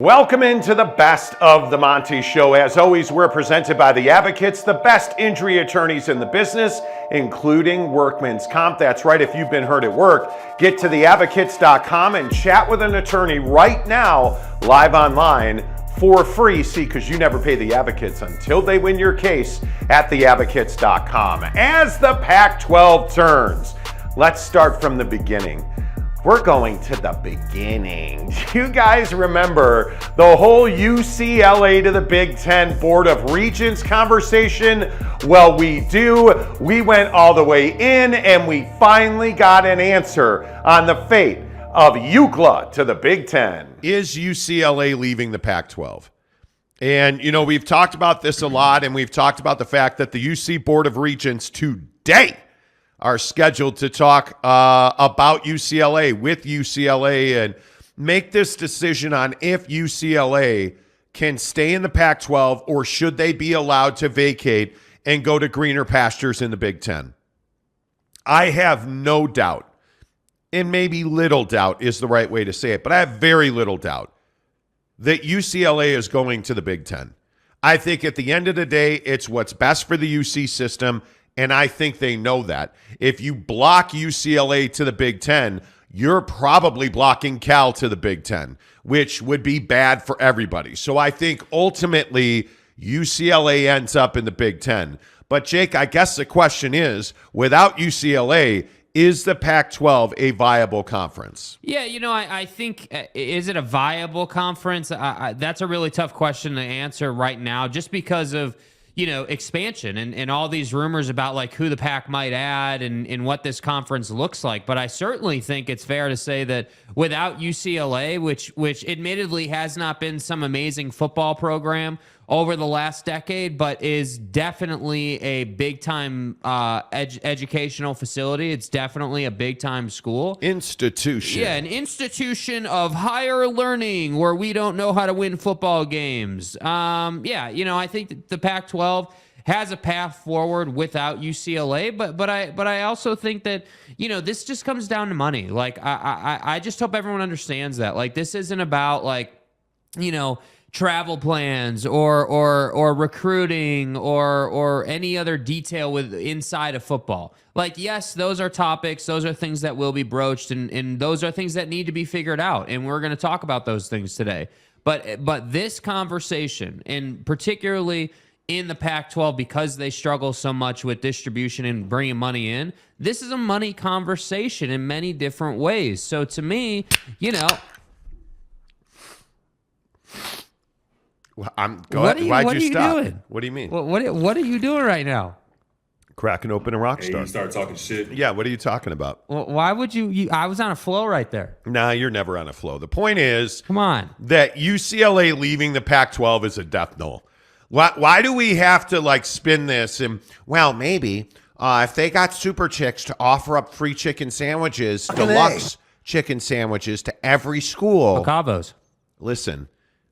Welcome into the best of the Monty Show. As always, we're presented by the Advocates, the best injury attorneys in the business, including workman's comp. That's right, if you've been hurt at work, get to theadvocates.com and chat with an attorney right now, live online, for free. See, because you never pay the Advocates until they win your case at theadvocates.com. As the Pac-12 turns, let's start from the beginning. We're going to the beginning. Do you guys remember the whole UCLA to the Big Ten Board of Regents conversation? Well, we do. We went all the way in and we finally got an answer on the fate of UCLA to the Big Ten. Is UCLA leaving the Pac-12? And, you know, we've talked about this a lot, and we've talked about the fact that the UC Board of Regents today are scheduled to talk about UCLA with UCLA and make this decision on if UCLA can stay in the Pac-12 or should they be allowed to vacate and go to greener pastures in the Big Ten. I have no doubt, and maybe little doubt is the right way to say it, but I have very little doubt that UCLA is going to the Big Ten. I think at the end of the day, it's what's best for the UC system. And I think they know that. If you block UCLA to the Big Ten, you're probably blocking Cal to the Big Ten, which would be bad for everybody. So I think ultimately UCLA ends up in the Big Ten. But Jake, I guess the question is, without UCLA, is the Pac-12 a viable conference? Yeah, you know, I think, is it a viable conference? That's a really tough question to answer right now just because of, you know, expansion and all these rumors about like who the PAC might add and what this conference looks like. But I certainly think it's fair to say that without UCLA, which admittedly has not been some amazing football program over the last decade, but is definitely a big-time educational facility. It's definitely a big-time school. Institution. Yeah, an institution of higher learning where we don't know how to win football games. Yeah, you know, I think that the Pac-12 has a path forward without UCLA, but I also think that, you know, this just comes down to money. Like, I just hope everyone understands that. Like, this isn't about, like, you know, travel plans or recruiting or any other detail with inside of football. Like, yes, those are topics, those are things that will be broached, and those are things that need to be figured out, and we're going to talk about those things today. But this conversation, and particularly in the Pac-12, because they struggle so much with distribution and bringing money in, this is a money conversation in many different ways. So to me, you know, Why'd you stop? Doing? What do you mean? What are you doing right now? Cracking open a rock star. You start talking shit. Yeah, what are you talking about? Well, why would you? I was on a flow right there. Nah, you're never on a flow. The point is, come on, that UCLA leaving the Pac-12 is a death knell. Why do we have to like spin this? And well, maybe if they got Super Chicks to offer up free chicken sandwiches, deluxe chicken sandwiches to every school. Cabos. Listen.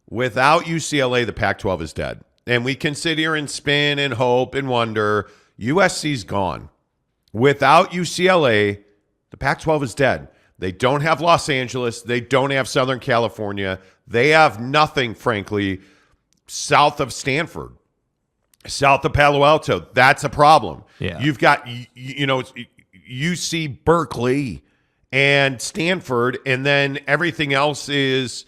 Without UCLA, the Pac-12 is dead. And we can sit here and spin and hope and wonder. USC's gone. Without UCLA, the Pac-12 is dead. They don't have Los Angeles. They don't have Southern California. They have nothing, frankly, south of Stanford, south of Palo Alto. That's a problem. Yeah. You've got, you know, UC Berkeley and Stanford, and then everything else is,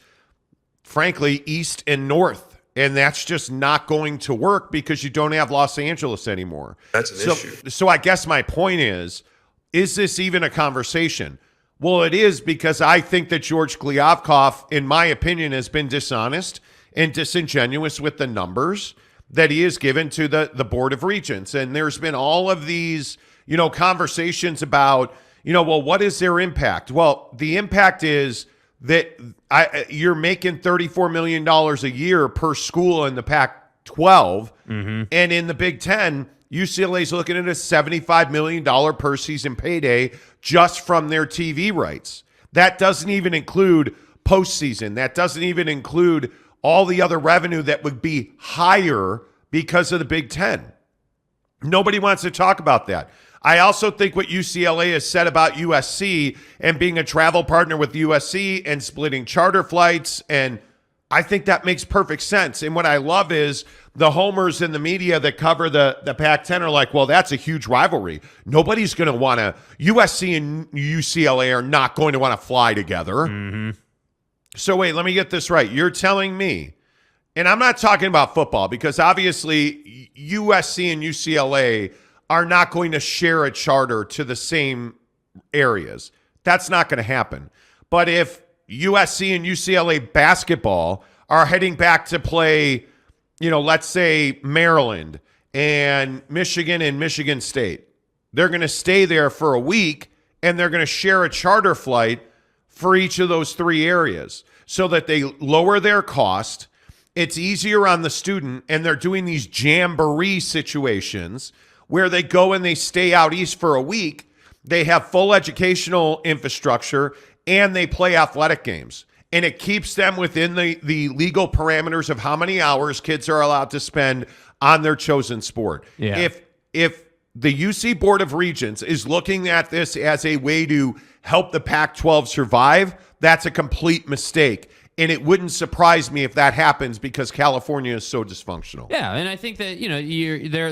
frankly, east and north. And that's just not going to work because you don't have Los Angeles anymore. That's an issue. So I guess my point is this even a conversation? Well, it is, because I think that George Kliavkoff, in my opinion, has been dishonest and disingenuous with the numbers that he has given to the Board of Regents. And there's been all of these, you know, conversations about, you know, well, what is their impact? Well, the impact is that you're making $34 million a year per school in the Pac-12, and in the Big Ten, UCLA's looking at a $75 million per season payday just from their TV rights. That doesn't even include postseason. That doesn't even include all the other revenue that would be higher because of the Big Ten. Nobody wants to talk about that. I also think what UCLA has said about USC and being a travel partner with USC and splitting charter flights, and I think that makes perfect sense. And what I love is the homers in the media that cover the Pac-10 are like, well, that's a huge rivalry. Nobody's going to want to, USC and UCLA are not going to want to fly together. Mm-hmm. So wait, let me get this right. You're telling me, and I'm not talking about football because obviously USC and UCLA are not going to share a charter to the same areas. That's not going to happen. But if USC and UCLA basketball are heading back to play, let's say Maryland and Michigan State, they're going to stay there for a week and they're going to share a charter flight for each of those three areas so that they lower their cost. It's easier on the student, and they're doing these jamboree situations where they go and they stay out east for a week. They have full educational infrastructure, and they play athletic games. And it keeps them within the legal parameters of how many hours kids are allowed to spend on their chosen sport. Yeah. If the UC Board of Regents is looking at this as a way to help the Pac-12 survive, that's a complete mistake. And it wouldn't surprise me if that happens because California is so dysfunctional. Yeah, and I think that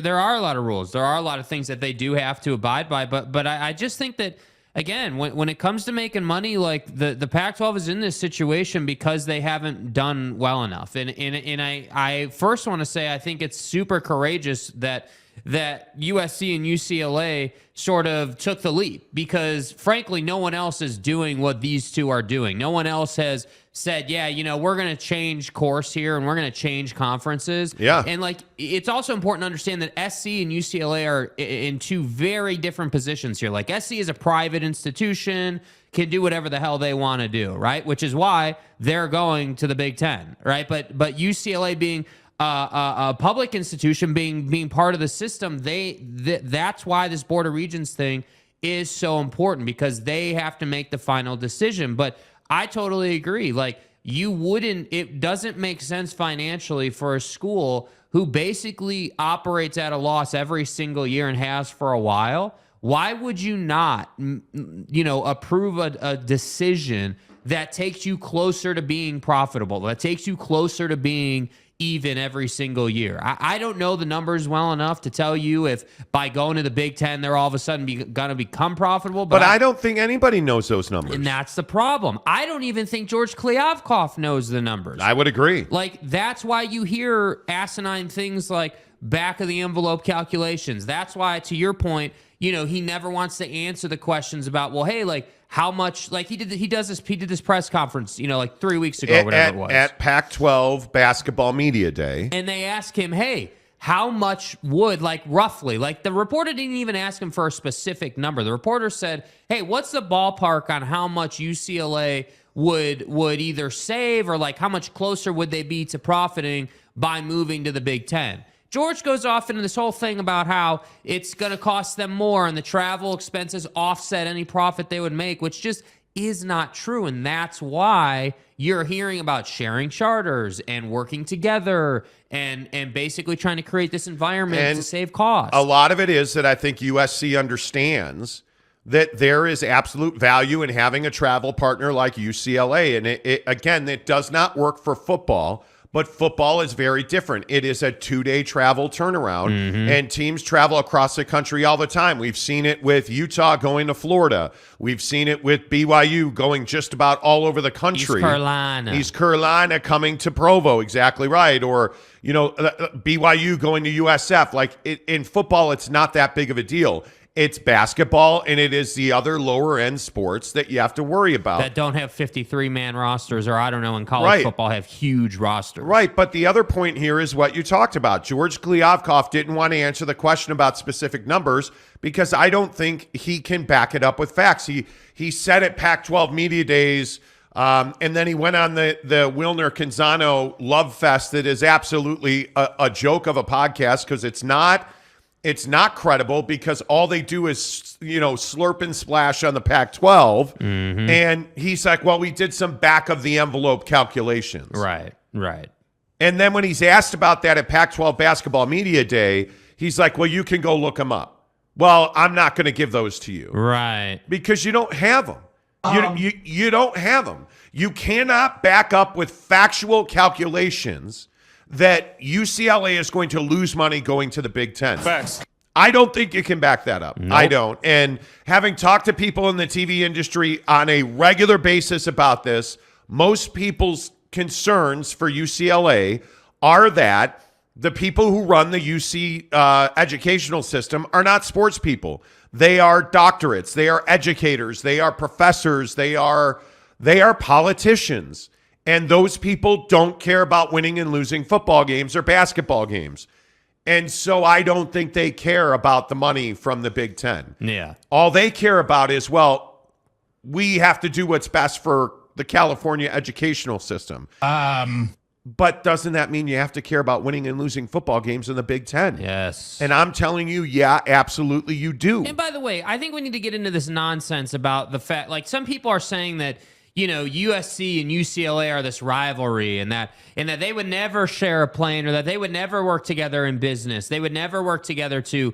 there are a lot of rules. There are a lot of things that they do have to abide by. But I just think that, again, when it comes to making money, like the Pac-12 is in this situation because they haven't done well enough. And I first want to say I think it's super courageous that USC and UCLA sort of took the leap because, frankly, no one else is doing what these two are doing. No one else has said, we're going to change course here and we're going to change conferences. Yeah. And, it's also important to understand that SC and UCLA are in two very different positions here. Like, SC is a private institution, can do whatever the hell they want to do, right? Which is why they're going to the Big Ten, right? But UCLA being a public institution, being part of the system, that's why this Board of Regents thing is so important because they have to make the final decision. But I totally agree. Like, it doesn't make sense financially for a school who basically operates at a loss every single year and has for a while. Why would you not, approve a decision that takes you closer to being profitable, that takes you closer to being even every single year? I don't know the numbers well enough to tell you if by going to the Big Ten, they're all of a sudden going to become profitable. But I don't think anybody knows those numbers. And that's the problem. I don't even think George Kliavkoff knows the numbers. I would agree. Like, that's why you hear asinine things like back of the envelope calculations. That's why, to your point, he never wants to answer the questions about, well, hey, like, how much, like he did this press conference, 3 weeks ago, whatever it was. At Pac-12 Basketball Media Day. And they asked him, hey, how much would, roughly, the reporter didn't even ask him for a specific number. The reporter said, hey, what's the ballpark on how much UCLA would either save or how much closer would they be to profiting by moving to the Big Ten? George goes off into this whole thing about how it's going to cost them more and the travel expenses offset any profit they would make, which just is not true. And that's why you're hearing about sharing charters and working together and basically trying to create this environment to save costs. A lot of it is that I think USC understands that there is absolute value in having a travel partner like UCLA. And it does not work for football. But football is very different. It is a 2-day travel turnaround, and teams travel across the country all the time. We've seen it with Utah going to Florida. We've seen it with BYU going just about all over the country. East Carolina coming to Provo, exactly right. Or, BYU going to USF. In football, it's not that big of a deal. It's basketball, and it is the other lower-end sports that you have to worry about. That don't have 53-man rosters, or I don't know, in college football have huge rosters. Right, but the other point here is what you talked about. George Kliavkoff didn't want to answer the question about specific numbers because I don't think he can back it up with facts. He said at Pac-12 Media Days, and then he went on the Wilner Canzano Love Fest that is absolutely a joke of a podcast because it's not credible because all they do is, slurp and splash on the Pac-12. And he's like, well, we did some back of the envelope calculations. Right. And then when he's asked about that at Pac-12 Basketball Media Day, he's like, well, you can go look them up. Well, I'm not going to give those to you. Right. Because you don't have them. You don't have them. You cannot back up with factual calculations that UCLA is going to lose money going to the Big Ten. Facts. I don't think you can back that up. Nope. I don't. And having talked to people in the TV industry on a regular basis about this, most people's concerns for UCLA are that the people who run the UC educational system are not sports people. They are doctorates. They are educators. They are professors. They are politicians. And those people don't care about winning and losing football games or basketball games. And so I don't think they care about the money from the Big Ten. Yeah. All they care about is, well, we have to do what's best for the California educational system. But doesn't that mean you have to care about winning and losing football games in the Big Ten? Yes. And I'm telling you, yeah, absolutely you do. And by the way, I think we need to get into this nonsense about the fact, like some people are saying that, USC and UCLA are this rivalry and that they would never share a plane or that they would never work together in business. They would never work together to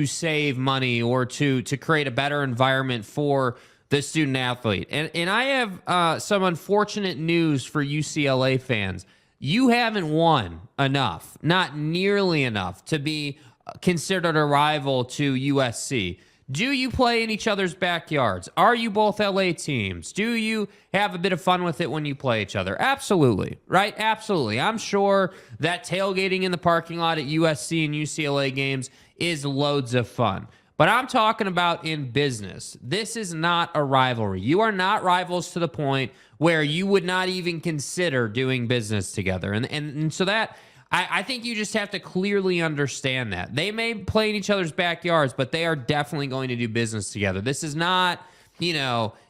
save money or to create a better environment for the student athlete. And I have some unfortunate news for UCLA fans. You haven't won enough, not nearly enough, to be considered a rival to USC. Do you play in each other's backyards? Are you both LA teams? Do you have a bit of fun with it when you play each other? Absolutely, right? Absolutely. I'm sure that tailgating in the parking lot at USC and UCLA games is loads of fun. But I'm talking about in business. This is not a rivalry. You are not rivals to the point where you would not even consider doing business together. And so that, I think you just have to clearly understand that. They may play in each other's backyards, but they are definitely going to do business together. This is not,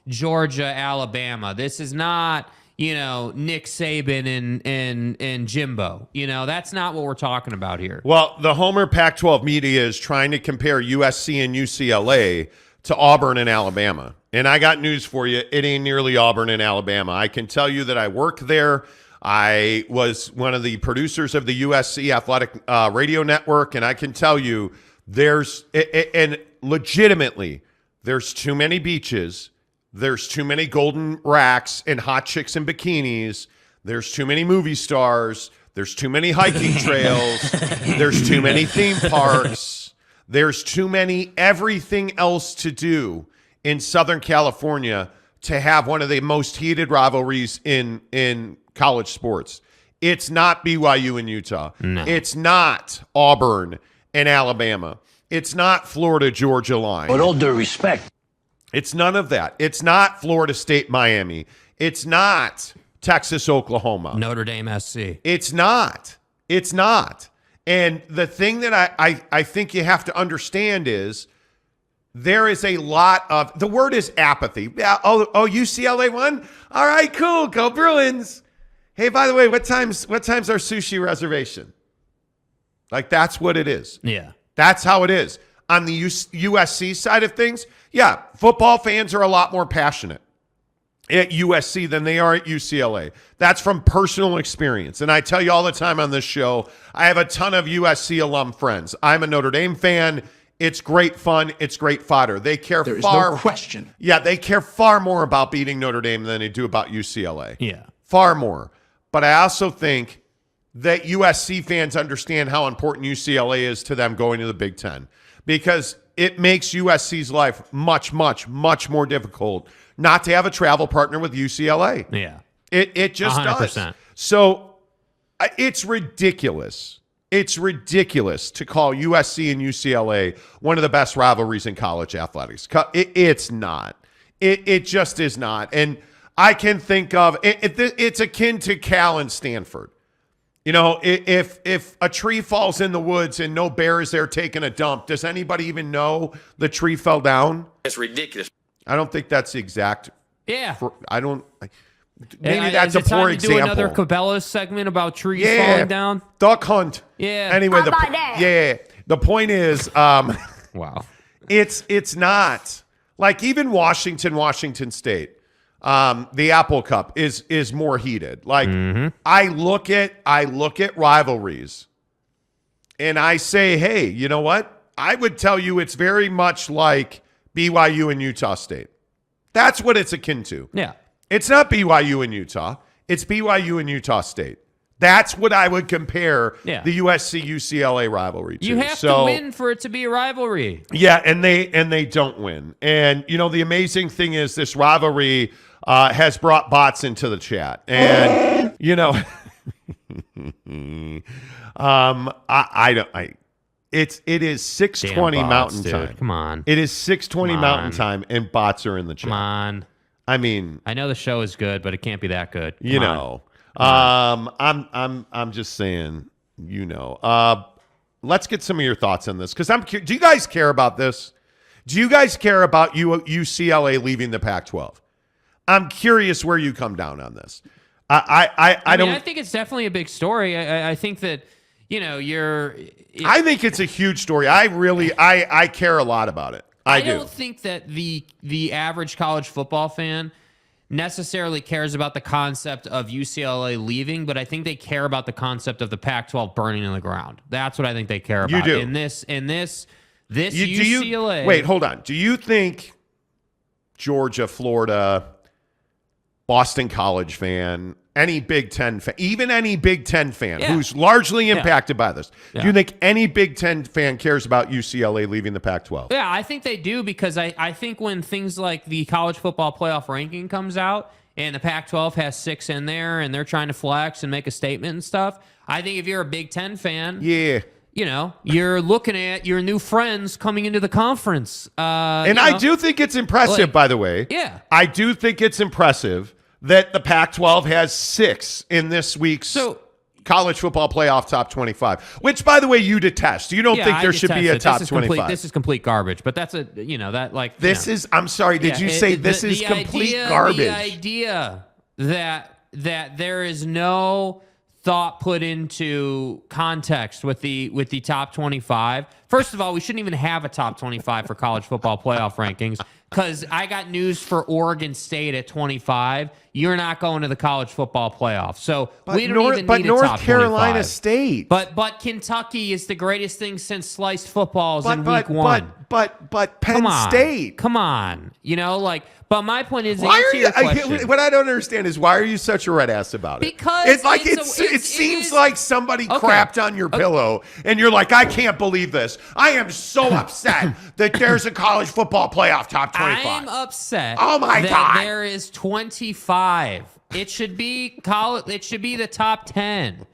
Georgia, Alabama. This is not, Nick Saban and Jimbo. That's not what we're talking about here. Well, the Homer Pac-12 media is trying to compare USC and UCLA to Auburn and Alabama. And I got news for you. It ain't nearly Auburn and Alabama. I can tell you that I work there. I was one of the producers of the USC Athletic Radio Network, and I can tell you and legitimately, there's too many beaches. There's too many golden racks and hot chicks in bikinis. There's too many movie stars. There's too many hiking trails. There's too many theme parks. There's too many everything else to do in Southern California to have one of the most heated rivalries in college sports. It's not BYU and Utah. No. It's not Auburn and Alabama. It's not Florida Georgia line. With all due respect. It's none of that. It's not Florida State Miami. It's not Texas Oklahoma. Notre Dame SC. It's not. It's not. And the thing that I think you have to understand is there is a lot of, the word is apathy. Yeah. Oh, UCLA won? All right, cool. Go Bruins. Hey, by the way, what time's our sushi reservation? Like, that's what it is. Yeah. That's how it is. On the USC side of things, yeah, football fans are a lot more passionate at USC than they are at UCLA. That's from personal experience. And I tell you all the time on this show, I have a ton of USC alum friends. I'm a Notre Dame fan. It's great fun. It's great fodder. They care There is far. no question. Yeah, they care far more about beating Notre Dame than they do about UCLA. Yeah. Far more. But I also think that USC fans understand how important UCLA is to them going to the Big Ten, because it makes USC's life much, much, much more difficult not to have a travel partner with UCLA. Yeah. It just 100%. does. So it's ridiculous. It's ridiculous to call USC and UCLA one of the best rivalries in college athletics. It's not. It just is not. And I can think of it's akin to Cal and Stanford. If a tree falls in the woods and no bear is there taking a dump, does anybody even know the tree fell down? It's ridiculous. I don't think that's the exact. Yeah. Maybe that's a poor example. Do another Cabela's segment about trees falling down. Duck hunt. Yeah. Anyway, How about that? the point is, Wow. it's not like even Washington State. The Apple Cup is more heated. Like I look at rivalries and I say, hey, you know what? I would tell you it's very much like BYU and Utah State. That's what it's akin to. Yeah. It's not BYU and Utah. It's BYU and Utah State. That's what I would compare the USC-UCLA rivalry to. You have to win for it to be a rivalry. Yeah, and they don't win. And, the amazing thing is this rivalry has brought bots into the chat. And, it is 6:20 Mountain Time. Come on. It is 6:20 Mountain Time, and bots are in the chat. Come on. I mean, I know the show is good, but it can't be that good. I'm just saying, let's get some of your thoughts on this because do you guys care about this? Do you guys care about UCLA leaving the Pac-12? I'm curious where you come down on this. I don't. I think it's definitely a big story. I think that I think it's a huge story. I care a lot about it. I do. don't think that the average college football fan necessarily cares about the concept of UCLA leaving, but I think they care about the concept of the Pac-12 burning in the ground. That's what I think they care about. You do. In this UCLA. Wait, hold on. Do you think Georgia, Florida, Boston College fan, any Big Ten fan, even any Big Ten fan who's largely impacted by this, do you think any Big Ten fan cares about UCLA leaving the Pac-12? Yeah, I think they do because I think when things like the college football playoff ranking comes out and the Pac-12 has 6 in there and they're trying to flex and make a statement and stuff, I think if you're a Big Ten fan, you're looking at your new friends coming into the conference. I do think it's impressive, by the way. Yeah. I do think it's impressive that the Pac-12 has 6 in this week's college football playoff top 25, which, by the way, you detest. You don't think there should be a top 25. This is complete garbage, but that's is, I'm sorry, did you say this is complete garbage? The idea that there is no thought put into context with the top 25. First of all, we shouldn't even have a top 25 for college football playoff rankings because I got news for Oregon State at 25. You're not going to the college football playoff. So we don't even need a top 25. But North Carolina State. But Kentucky is the greatest thing since sliced footballs in week 1. But Penn State. Come on. But my point is, what I don't understand is why are you such a red ass about it? Because it seems like somebody crapped on your pillow and you're like, I can't believe this. I am so upset that there's a college football playoff top 25. I'm upset. Oh my God. There is 25. It should be college. It should be the top 10.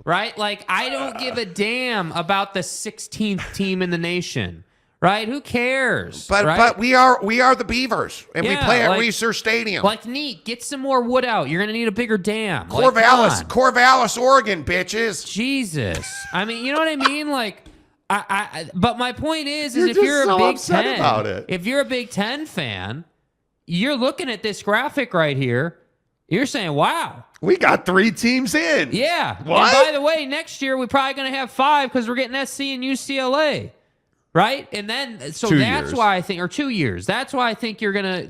Right? I don't give a damn about the 16th team in the nation. Right? Who cares? But we are the Beavers, and we play at Reser Stadium. Neat. Get some more wood out. You're gonna need a bigger dam. Corvallis, Oregon, bitches. Jesus. I mean, you know what I mean? But my point is if you're so a Big upset Ten, about it. If you're a Big Ten fan, you're looking at this graphic right here. You're saying, "Wow, we got 3 teams in." Yeah. What? And by the way, next year we're probably gonna have 5 because we're getting SC and UCLA. Right? And then, so that's why I think, or 2 years. That's why I think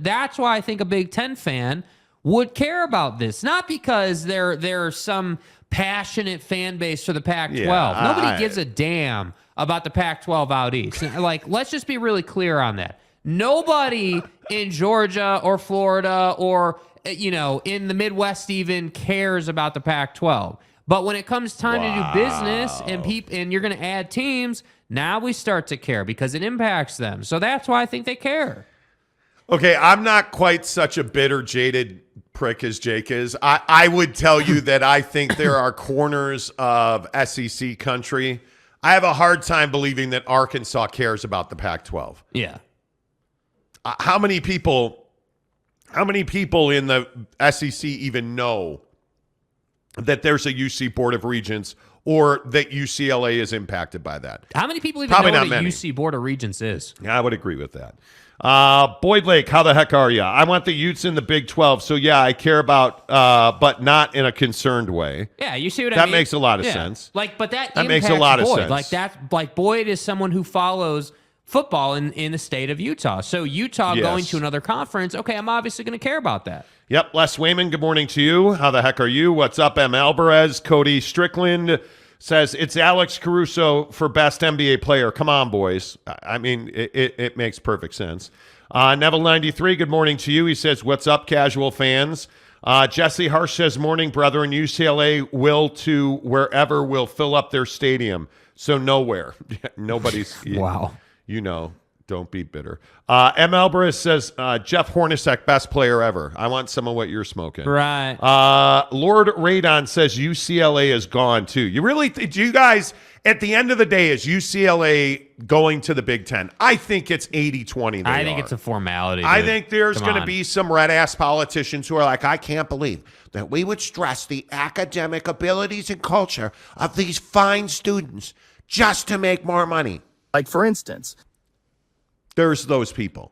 that's why I think a Big Ten fan would care about this. Not because there's some passionate fan base for the Pac-12. Nobody gives a damn about the Pac-12 out east. Let's just be really clear on that. Nobody in Georgia or Florida or, in the Midwest even cares about the Pac-12. But when it comes time to do business and you're going to add teams, now we start to care because it impacts them. So that's why I think they care. Okay, I'm not quite such a bitter, jaded prick as Jake is. I would tell you that I think there are corners of SEC country. I have a hard time believing that Arkansas cares about the Pac-12. Yeah. How many people in the SEC even know that there's a UC Board of Regents or that UCLA is impacted by that? How many people even Probably know not what a many. UC Board of Regents is? Yeah, I would agree with that. Boyd Lake, how the heck are you? I want the Utes in the Big 12, so yeah, I care about, but not in a concerned way. Yeah, you see what I mean? That makes a lot of sense. But that makes a lot of Boyd. sense. Boyd is someone who follows football in the state of Utah. So Utah going to another conference, okay, I'm obviously going to care about that. Yep, Les Wayman, good morning to you. How the heck are you? What's up, M. Alvarez? Cody Strickland says, it's Alex Caruso for best NBA player. Come on, boys. I mean, it makes perfect sense. Neville93, good morning to you. He says, what's up, casual fans? Jesse Harsh says, morning, brethren. UCLA will to wherever will fill up their stadium. So nowhere. Nobody's. Wow. You know, don't be bitter. M. Alvarez says, Jeff Hornacek, best player ever. I want some of what you're smoking. Right. Lord Radon says UCLA is gone too. You really, do you guys, at the end of the day, is UCLA going to the Big Ten? I think it's 80-20. I think it's a formality. I dude. think there's Come going to on. be some red-ass politicians who are like, I can't believe that we would stress the academic abilities and culture of these fine students just to make more money. Like, for instance, There's those people.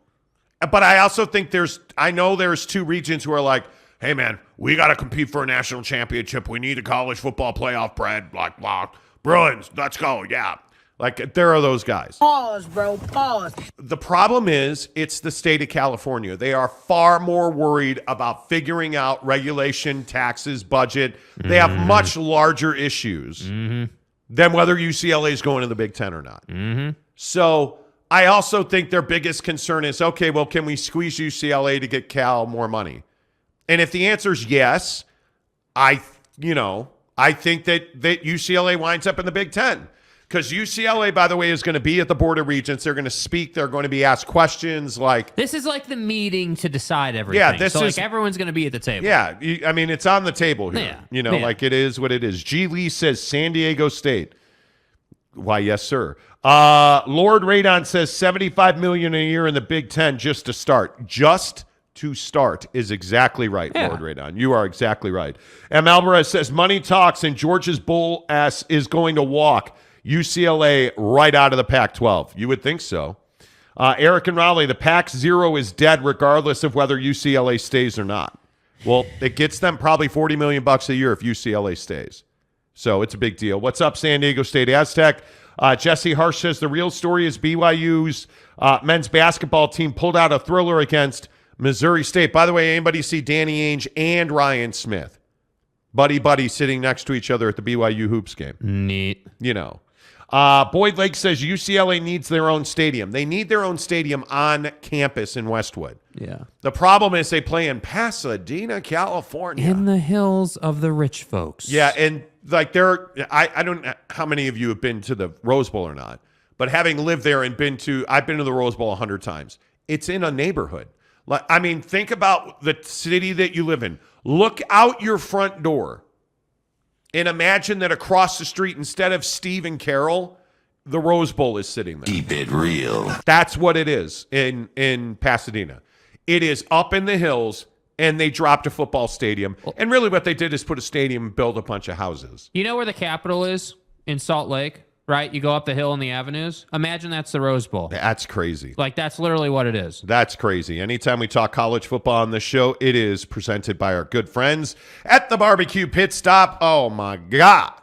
But I also think I know there's two regions who are like, hey, man, we got to compete for a national championship. We need a college football playoff, Brad. Like, wow, Bruins, let's go. Yeah. Like, there are those guys. Pause, bro. Pause. The problem is it's the state of California. They are far more worried about figuring out regulation, taxes, budget. They have much larger issues than whether UCLA is going to the Big Ten or not. So I also think their biggest concern is, okay, well, can we squeeze UCLA to get Cal more money? And if the answer is yes, I think that UCLA winds up in the Big Ten. Because UCLA, by the way, is going to be at the Board of Regents. They're going to speak. They're going to be asked questions like... This is like the meeting to decide everything. Yeah, this so is... like everyone's going to be at the table. Yeah, I mean, it's on the table here. Yeah. Like it is what it is. G. Lee says San Diego State. Why, yes, sir. Lord Radon says $75 million a year in the Big Ten just to start. Just to start is exactly right, Yeah. Lord Radon. You are exactly right. M. Alvarez says money talks and Georgia's bull ass is going to walk UCLA right out of the Pac-12. You would think so. Eric and Raleigh, the Pac-0 is dead regardless of whether UCLA stays or not. Well, it gets them probably $40 million a year if UCLA stays. So it's a big deal. What's up, San Diego State Aztec? Jesse Harsh says the real story is BYU's men's basketball team pulled out a thriller against Missouri State. By the way, anybody see Danny Ainge and Ryan Smith? Buddy sitting next to each other at the BYU Hoops game. Neat. You know. Boyd Lake says UCLA needs their own stadium. They need their own stadium on campus in Westwood. Yeah. The problem is they play in Pasadena, California. In the hills of the rich folks. Yeah, and like I don't know how many of you have been to the Rose Bowl or not, but having lived there and I've been to the Rose Bowl 100 times. It's in a neighborhood. Like, I mean, think about the city that you live in. Look out your front door and imagine that across the street, instead of Steve and Carol, the Rose Bowl is sitting there. Keep it real. That's what it is in Pasadena. It is up in the hills, and they dropped a football stadium. And really what they did is put a stadium and build a bunch of houses. You know where the Capitol is? In Salt Lake, right? You go up the hill in the avenues. Imagine that's the Rose Bowl. That's crazy. Like, that's literally what it is. That's crazy. Anytime we talk college football on this show, it is presented by our good friends at the Barbecue Pit Stop. Oh, my God.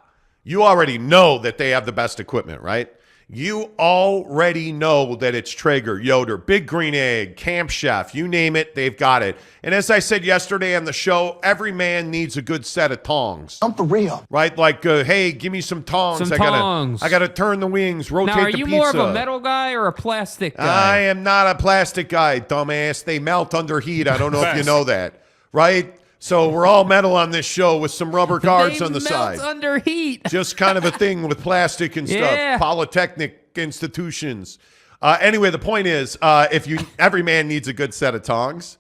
You already know that they have the best equipment, right? You already know that it's Traeger, Yoder, Big Green Egg, Camp Chef, you name it, they've got it. And as I said yesterday on the show, every man needs a good set of tongs. I'm for real. Right? Like, hey, give me some tongs. Some tongs. I gotta turn the wings, rotate Now, the are pizza. you more of a metal guy or a plastic I guy? am not a plastic guy, dumbass. They melt under heat. I don't know if you know that. Right? So we're all metal on this show with some rubber guards They on the melt side. under heat. Just kind of a thing with plastic and stuff. Yeah. Polytechnic institutions. Anyway, the point is, every man needs a good set of tongs.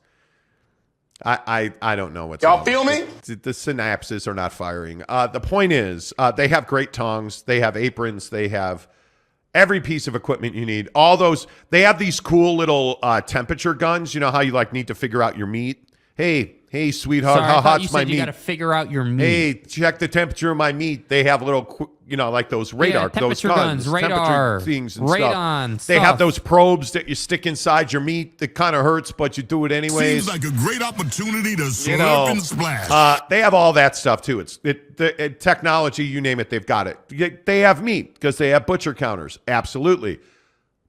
I don't know what's Y'all wrong. feel me? The synapses are not firing. The point is, they have great tongs. They have aprons. They have every piece of equipment you need. All those. They have these cool little temperature guns. You know how you like need to figure out your meat. Hey, sweetheart, Sorry, how I thought hot's you my said meat? you got to figure out your meat. Hey, check the temperature of my meat. They have little, like those radar, those temperature guns, radar, temperature things and radon stuff. They have stuff. those probes that you stick inside your meat that kind of hurts, but you do it anyways. Seems like a great opportunity to slurp You know, and splash. they have all that stuff too. Technology, you name it, they've got it. They have meat because they have butcher counters, absolutely.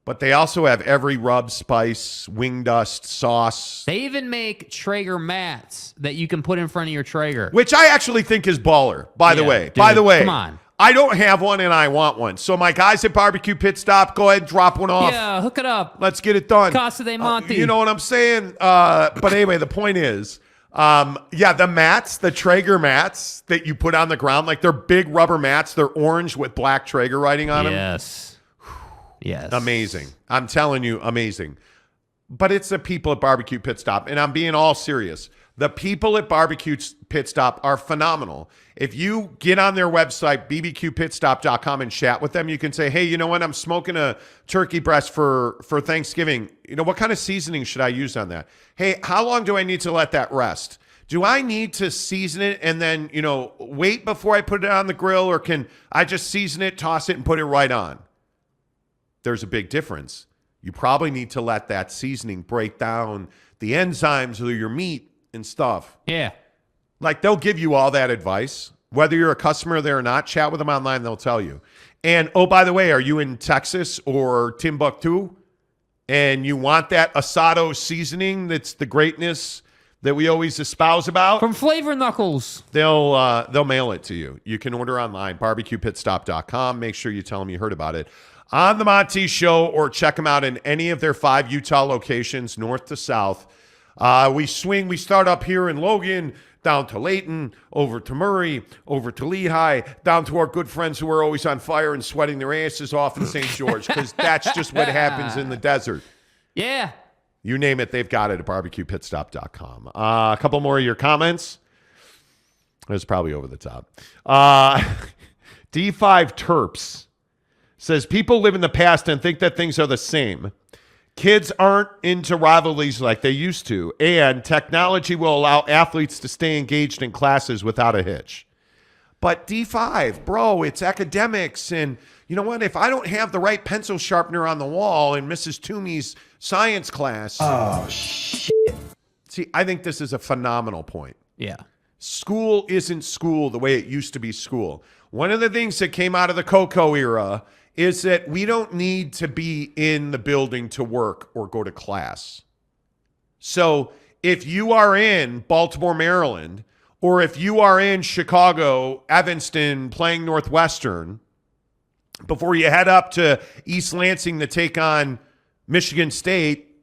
But they also have every rub, spice, wing dust, sauce. They even make Traeger mats that you can put in front of your Traeger. Which I actually think is baller, by the Yeah, way. dude, By the way, come on. I don't have one and I want one. So my guys at Barbecue Pit Stop, go ahead and drop one off. Yeah, hook it up. Let's get it done. Casa de Monte. You know what I'm saying? But anyway, the point is, the mats, the Traeger mats that you put on the ground, like they're big rubber mats. They're orange with black Traeger writing on them. Yes. Yes. Amazing. I'm telling you, amazing. But it's the people at Barbecue Pit Stop, and I'm being all serious. The people at Barbecue Pit Stop are phenomenal. If you get on their website, bbqpitstop.com, and chat with them, you can say, hey, you know what? I'm smoking a turkey breast for Thanksgiving. You know, what kind of seasoning should I use on that? Hey, how long do I need to let that rest? Do I need to season it and then, wait before I put it on the grill, or can I just season it, toss it, and put it right on? There's a big difference. You probably need to let that seasoning break down the enzymes of your meat and stuff. Yeah. Like, they'll give you all that advice. Whether you're a customer there or not, chat with them online, they'll tell you. And, oh, by the way, are you in Texas or Timbuktu and you want that asado seasoning that's the greatness that we always espouse about? From Flavor Knuckles. They'll mail it to you. You can order online, barbecuepitstop.com. Make sure you tell them you heard about it on the Monty Show, or check them out in any of their 5 Utah locations, north to south. We start up here in Logan, down to Layton, over to Murray, over to Lehigh, down to our good friends who are always on fire and sweating their asses off in St. George, because that's just what happens in the desert. Yeah. You name it, they've got it at barbecuepitstop.com. A couple more of your comments. That's probably over the top. D5 Terps says, people live in the past and think that things are the same. Kids aren't into rivalries like they used to, and technology will allow athletes to stay engaged in classes without a hitch. But D5, bro, it's academics, and you know what? If I don't have the right pencil sharpener on the wall in Mrs. Toomey's science class... Oh, shit. See, I think this is a phenomenal point. Yeah. School isn't school the way it used to be school. One of the things that came out of the Cocoa era is that we don't need to be in the building to work or go to class. So if you are in Baltimore, Maryland, or if you are in Chicago, Evanston, playing Northwestern, before you head up to East Lansing to take on Michigan State,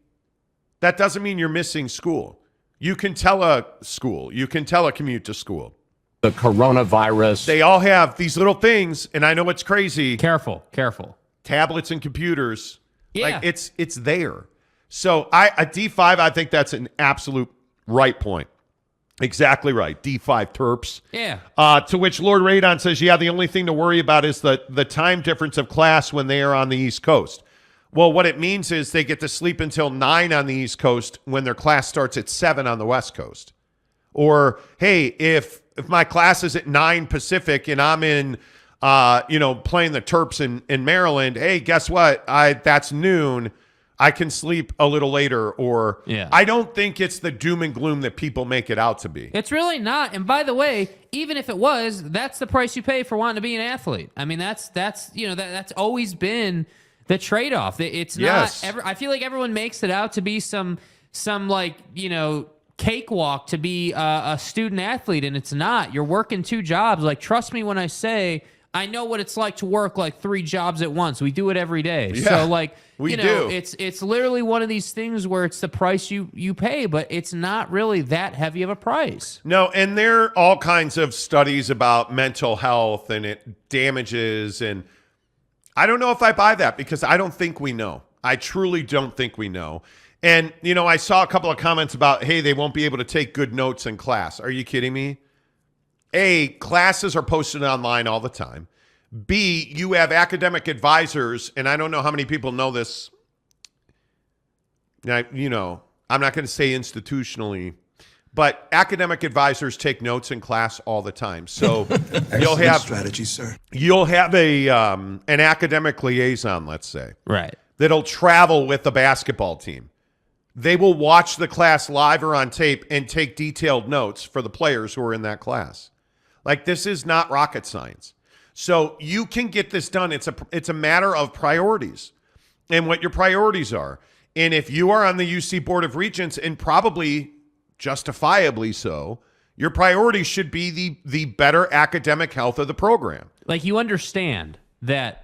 that doesn't mean you're missing school. You can teleschool. You can telecommute to school. The coronavirus. They all have these little things, and I know it's crazy. Careful. Tablets and computers. Yeah. Like, it's there. So a D5, I think that's an absolute right point. Exactly right. D5 Terps. Yeah. To which Lord Radon says, yeah, the only thing to worry about is the time difference of class when they are on the East Coast. Well, what it means is they get to sleep until 9 on the East Coast when their class starts at 7 on the West Coast. Or, hey, if my class is at 9 Pacific and I'm in, playing the Terps in Maryland, hey, guess what? That's noon. I can sleep a little later. Or yeah. I don't think it's the doom and gloom that people make it out to be. It's really not. And by the way, even if it was, that's the price you pay for wanting to be an athlete. I mean, that's always been the trade-off. It's yes. not. I feel like everyone makes it out to be some cakewalk to be a student athlete, and it's not. You're working 2 jobs. Like, trust me when I say I know what it's like to work like 3 jobs at once. We do it every day. Yeah, so like, we do. It's literally one of these things where it's the price you pay, but it's not really that heavy of a price. No, and there are all kinds of studies about mental health and it damages, and I don't know if I buy that because I don't think we know. I truly don't think we know. And, I saw a couple of comments about, hey, they won't be able to take good notes in class. Are you kidding me? A, classes are posted online all the time. B, you have academic advisors, and I don't know how many people know this. Now, I'm not going to say institutionally, but academic advisors take notes in class all the time. So you'll have strategy, sir. You'll have an academic liaison, let's say, right, that'll travel with the basketball team. They will watch the class live or on tape and take detailed notes for the players who are in that class. Like, this is not rocket science. So you can get this done. It's a matter of priorities and what your priorities are. And if you are on the UC Board of Regents, and probably justifiably so, Your priority should be the better academic health of the program. Like, you understand that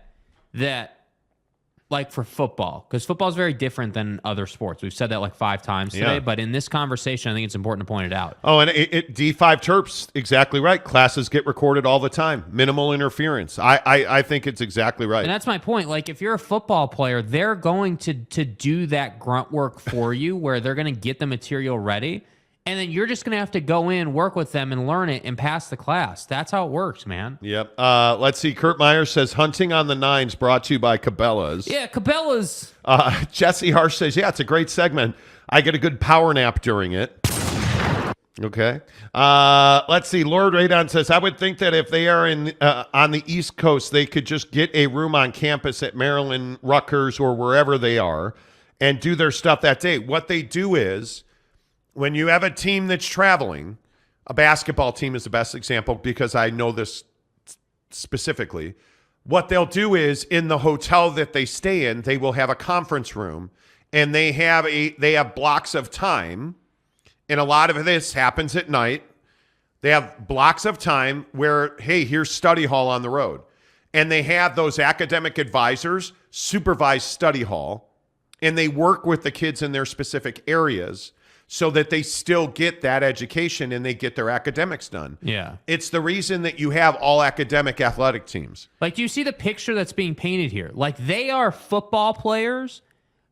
like for football, because football is very different than other sports. We've said that like 5 times today, but in this conversation, I think it's important to point it out. Oh, and D5 Terps, exactly right. Classes get recorded all the time. Minimal interference. I think it's exactly right. And that's my point. Like, if you're a football player, they're going to do that grunt work for you, where they're going to get the material ready. And then you're just going to have to go in, work with them, and learn it and pass the class. That's how it works, man. Yep. Let's see. Kurt Meyer says, hunting on the nines brought to you by Cabela's. Yeah, Cabela's. Jesse Harsh says, yeah, it's a great segment. I get a good power nap during it. Okay. Let's see. Lord Radon says, I would think that if they are on the East Coast, they could just get a room on campus at Maryland, Rutgers, or wherever they are and do their stuff that day. What they do is, when you have a team that's traveling, a basketball team is the best example because I know this specifically. What they'll do is, in the hotel that they stay in, they will have a conference room, and they have blocks of time, and a lot of this happens at night. They have blocks of time where, hey, here's study hall on the road, and they have those academic advisors supervise study hall, and they work with the kids in their specific areas so that they still get that education and they get their academics done. Yeah. It's the reason that you have all academic athletic teams. Like, do you see the picture that's being painted here? Like, they are football players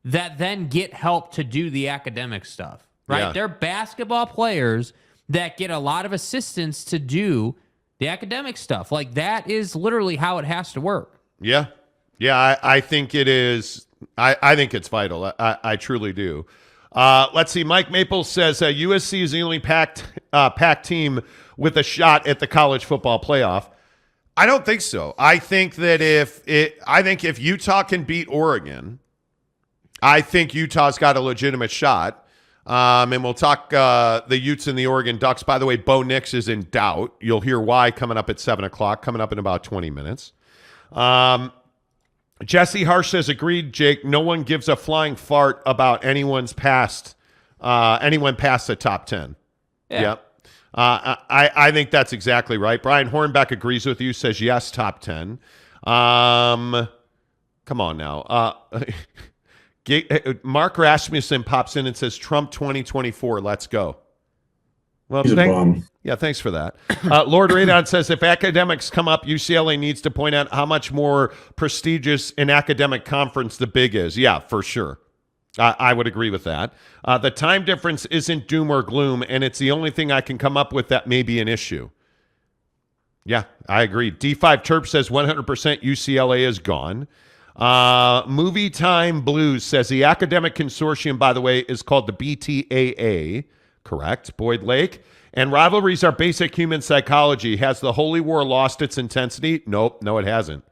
that then get help to do the academic stuff, right? Yeah. They're basketball players that get a lot of assistance to do the academic stuff. Like, that is literally how it has to work. Yeah. Yeah, I think it is. I think it's vital. I truly do. Let's see. Mike Maples says USC is the only PAC team with a shot at the college football playoff. I don't think so. I think that if Utah can beat Oregon, I think Utah's got a legitimate shot. And we'll talk the Utes and the Oregon Ducks. By the way, Bo Nix is in doubt. You'll hear why coming up at 7 o'clock, coming up in about 20 minutes. Jesse Harsh says, agreed, Jake. No one gives a flying fart about anyone past the top 10. Yeah. Yep. I think that's exactly right. Brian Hornbeck agrees with you, says yes, top 10. Come on now. Mark Rasmussen pops in and says, Trump 2024, let's go. Well, He's a bum. yeah, thanks for that. Lord Radon says, if academics come up, UCLA needs to point out how much more prestigious an academic conference the Big is. Yeah, for sure. I would agree with that. The time difference isn't doom or gloom, and it's the only thing I can come up with that may be an issue. Yeah, I agree. D5 Terp says 100% UCLA is gone. Movie Time Blues says the academic consortium, by the way, is called the BTAA. Correct. Boyd Lake. And rivalries are basic human psychology. Has the Holy War lost its intensity? Nope. No, it hasn't.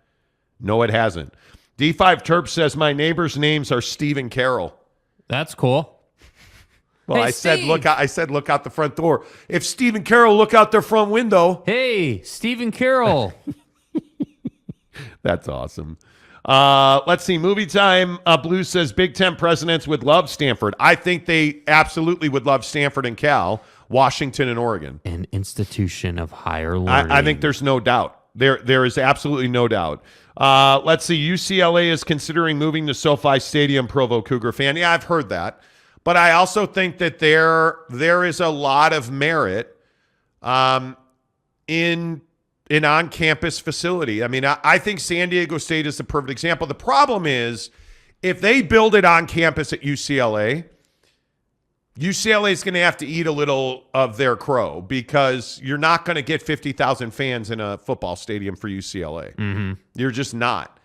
No, it hasn't. D5 Terp says my neighbors' names are Steve and Carol. That's cool. Well, Hey, I said Steve. look out the front door. If Steve and Carol look out their front window, Hey, Stephen Carroll. that's awesome. Let's see. Movie Time Blue says Big Ten presidents would love Stanford. I think they absolutely would love Stanford and Cal, Washington and Oregon. An institution of higher learning. I think there's no doubt. There is absolutely no doubt. Let's see. UCLA is considering moving to SoFi Stadium. Provo Cougar fan. Yeah, I've heard that. But I also think that there is a lot of merit in an on-campus facility. I mean, I think San Diego State is the perfect example. The problem is if they build it on campus at UCLA is going to have to eat a little of their crow because you're not going to get 50,000 fans in a football stadium for UCLA. Mm-hmm. You're just not.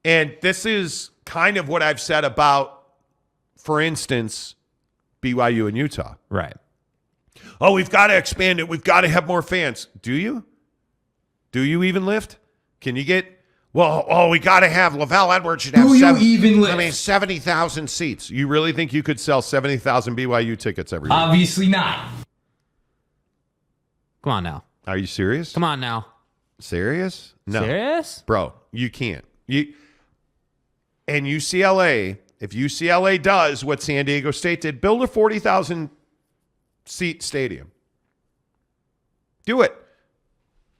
And this is kind of what I've said about, for instance, BYU and Utah. Right. Oh, we've got to expand it. We've got to have more fans. Do you? Do you even lift? Can you get? Well, we got to have Lavelle Edwards should have. Do you even lift? 70,000 seats. You really think you could sell 70,000 BYU tickets every year? Obviously not. Come on now. Are you serious? Come on now. Serious? No, Serious? bro, you can't. And UCLA, if UCLA does what San Diego State did, build a 40,000 seat stadium. Do it.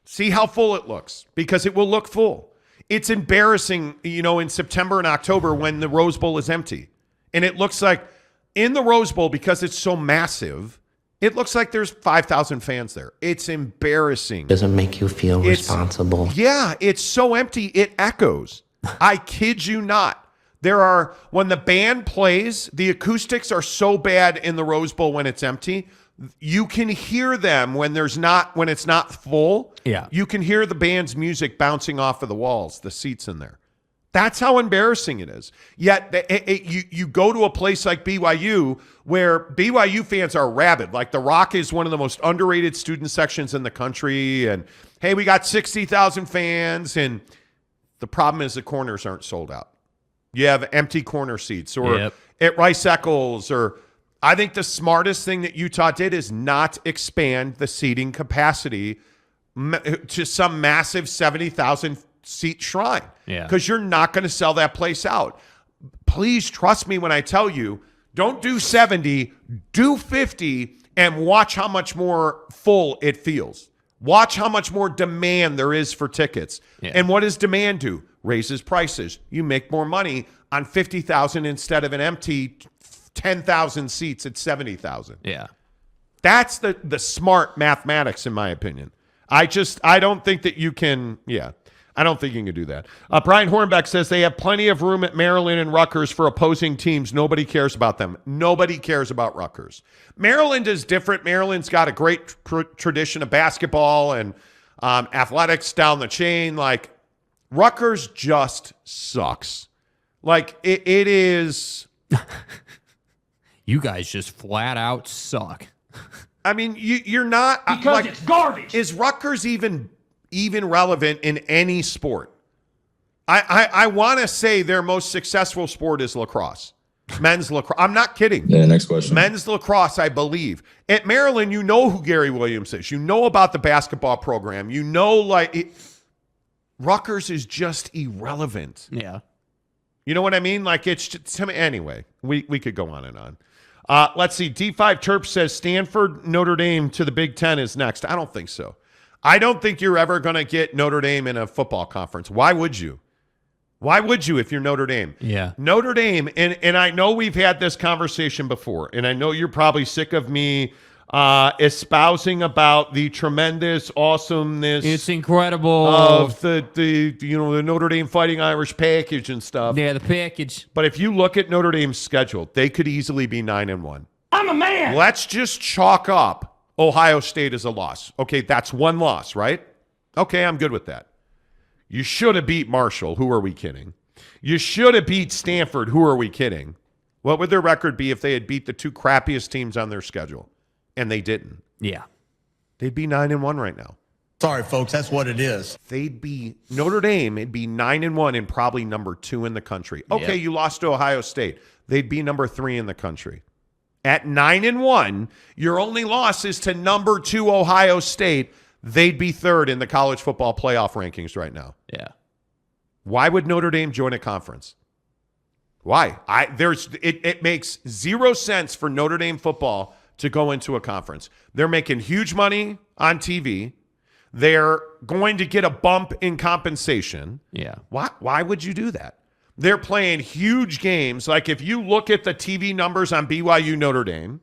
See how full it looks, because it will look full. It's embarrassing, in September and October when the Rose Bowl is empty. And it looks like in the Rose Bowl, because it's so massive, it looks like there's 5,000 fans there. It's embarrassing. Doesn't make you feel responsible. Yeah, it's so empty, it echoes. I kid you not. When the band plays, the acoustics are so bad in the Rose Bowl when it's empty. You can hear them when it's not full. Yeah. You can hear the band's music bouncing off of the walls, the seats in there. That's how embarrassing it is. Yet you go to a place like BYU where BYU fans are rabid. Like the Rock is one of the most underrated student sections in the country. And hey, we got 60,000 fans. And the problem is the corners aren't sold out. You have empty corner seats or at Rice Eccles or I think the smartest thing that Utah did is not expand the seating capacity to some massive 70,000 seat shrine. Yeah. Because you're not going to sell that place out. Please trust me when I tell you, don't do 70, do 50, and watch how much more full it feels. Watch how much more demand there is for tickets. Yeah. And what does demand do? Raises prices. You make more money on 50,000 instead of an empty 10,000 seats at 70,000. Yeah. That's the smart mathematics, in my opinion. I don't think that you can, I don't think you can do that. Brian Hornbeck says they have plenty of room at Maryland and Rutgers for opposing teams. Nobody cares about them. Nobody cares about Rutgers. Maryland is different. Maryland's got a great tradition of basketball and athletics down the chain. Like, Rutgers just sucks. Like, it is... You guys just flat out suck. I mean, you're not... Because it's garbage. Is Rutgers even relevant in any sport? I want to say their most successful sport is lacrosse. Men's lacrosse. I'm not kidding. Yeah, next question. Men's lacrosse, I believe. At Maryland, you know who Gary Williams is. You know about the basketball program. You know, Rutgers is just irrelevant. Yeah. You know what I mean? Like, it's just, anyway, we could go on and on. Let's see. D5 Terp says Stanford, Notre Dame to the Big Ten is next. I don't think so. I don't think you're ever going to get Notre Dame in a football conference. Why would you? Why would you if you're Notre Dame? Yeah. Notre Dame, and I know we've had this conversation before, and I know you're probably sick of me espousing about the tremendous awesomeness. It's incredible. Of the Notre Dame Fighting Irish package and stuff. Yeah, the package. But if you look at Notre Dame's schedule, they could easily be 9-1. I'm a man. Let's just chalk up Ohio State as a loss. Okay, that's one loss, right? Okay, I'm good with that. You should have beat Marshall. Who are we kidding? You should have beat Stanford. Who are we kidding? What would their record be if they had beat the two crappiest teams on their schedule? And they didn't. Yeah. They'd be 9-1 right now. Sorry, folks, that's what it is. They'd be Notre Dame. It'd be 9-1 and probably number 2 in the country. Okay, You lost to Ohio State. They'd be number 3 in the country. At 9-1, your only loss is to number 2 Ohio State. They'd be 3rd in the college football playoff rankings right now. Yeah. Why would Notre Dame join a conference? Why? It makes 0 sense for Notre Dame football to go into a conference. They're making huge money on TV. They're going to get a bump in compensation. Yeah. Why would you do that? They're playing huge games. Like, if you look at the TV numbers on BYU Notre Dame,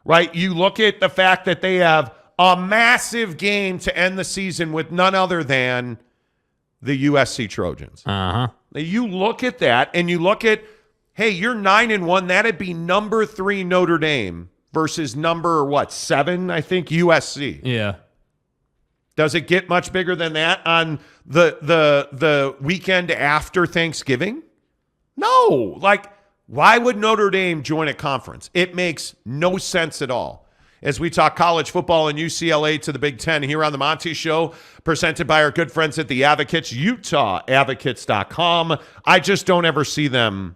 right? You look at the fact that they have a massive game to end the season with none other than the USC Trojans. Uh-huh. Now, you look at that and you look at, hey, you're 9-1. That'd be number 3 Notre Dame versus number, 7, I think, USC. Yeah. Does it get much bigger than that on the weekend after Thanksgiving? No. Like, why would Notre Dame join a conference? It makes no sense at all. As we talk college football and UCLA to the Big Ten here on the Monty Show, presented by our good friends at the Advocates, UtahAdvocates.com. I just don't ever see them.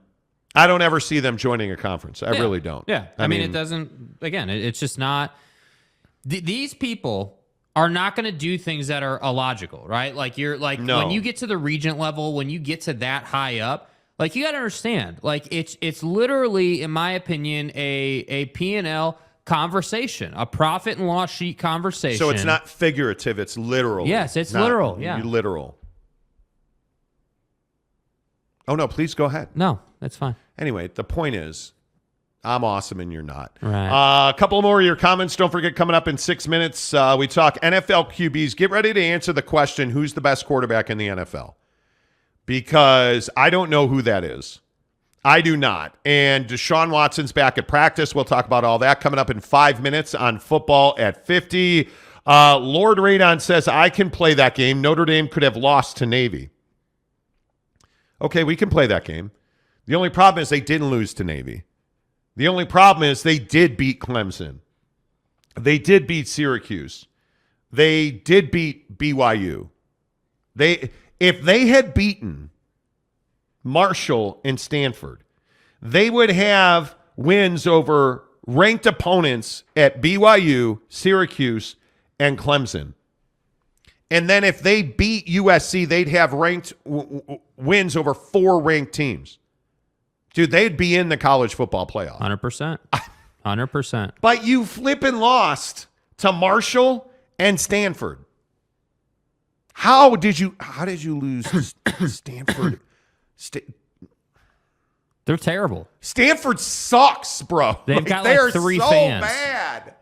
I don't ever see them joining a conference. I really don't. Yeah. I mean, it doesn't, again, it's just not, these people are not going to do things that are illogical, right? Like, when you get to the regent level, when you get to that high up, like, you got to understand, like, it's literally, in my opinion, a P&L conversation, a profit and loss sheet conversation. So it's not figurative, it's literal. Yes, it's literal. Yeah. Literal. Oh, no, please go ahead. No, that's fine. Anyway, the point is, I'm awesome and you're not. Right. A couple more of your comments. Don't forget, coming up in 6 minutes, we talk NFL QBs. Get ready to answer the question, who's the best quarterback in the NFL? Because I don't know who that is. I do not. And Deshaun Watson's back at practice. We'll talk about all that coming up in 5 minutes on Football at 50. Lord Radon says, I can play that game. Notre Dame could have lost to Navy. Okay, we can play that game. The only problem is they didn't lose to Navy. The only problem is they did beat Clemson. They did beat Syracuse. They did beat BYU. If they had beaten Marshall and Stanford, they would have wins over ranked opponents at BYU, Syracuse, and Clemson. And then if they beat USC, they'd have ranked wins over 4 ranked teams. Dude, they'd be in the college football playoff. 100%. 100%. But you flipping lost to Marshall and Stanford. How did you lose to Stanford? They're terrible. Stanford sucks, bro. They've got like they're 3 so fans. bad.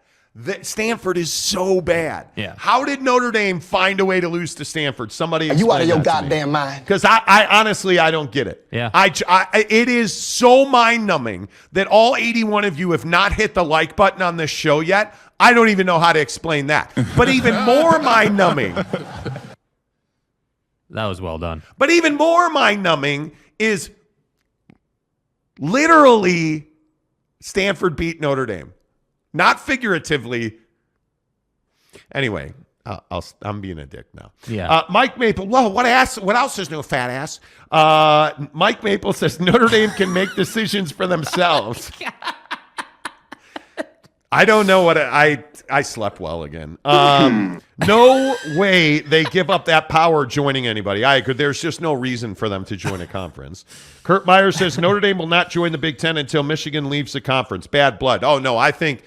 Stanford is so bad. Yeah. How did Notre Dame find a way to lose to Stanford? Somebody explain You out of your that to me. goddamn mind. Because I honestly, I don't get it. Yeah. It is so mind-numbing that all 81 of you have not hit the like button on this show yet. I don't even know how to explain that. But even more mind-numbing. That was well done. But even more mind-numbing is literally Stanford beat Notre Dame. Not figuratively. Anyway, I'm being a dick now. Yeah. Mike Maple. Whoa, what else is no fat ass? Mike Maple says Notre Dame can make decisions for themselves. I don't know what I slept well again. No way they give up that power joining anybody. I agree. There's just no reason for them to join a conference. Kurt Meyer says Notre Dame will not join the Big Ten until Michigan leaves the conference. Bad blood. Oh, no, I think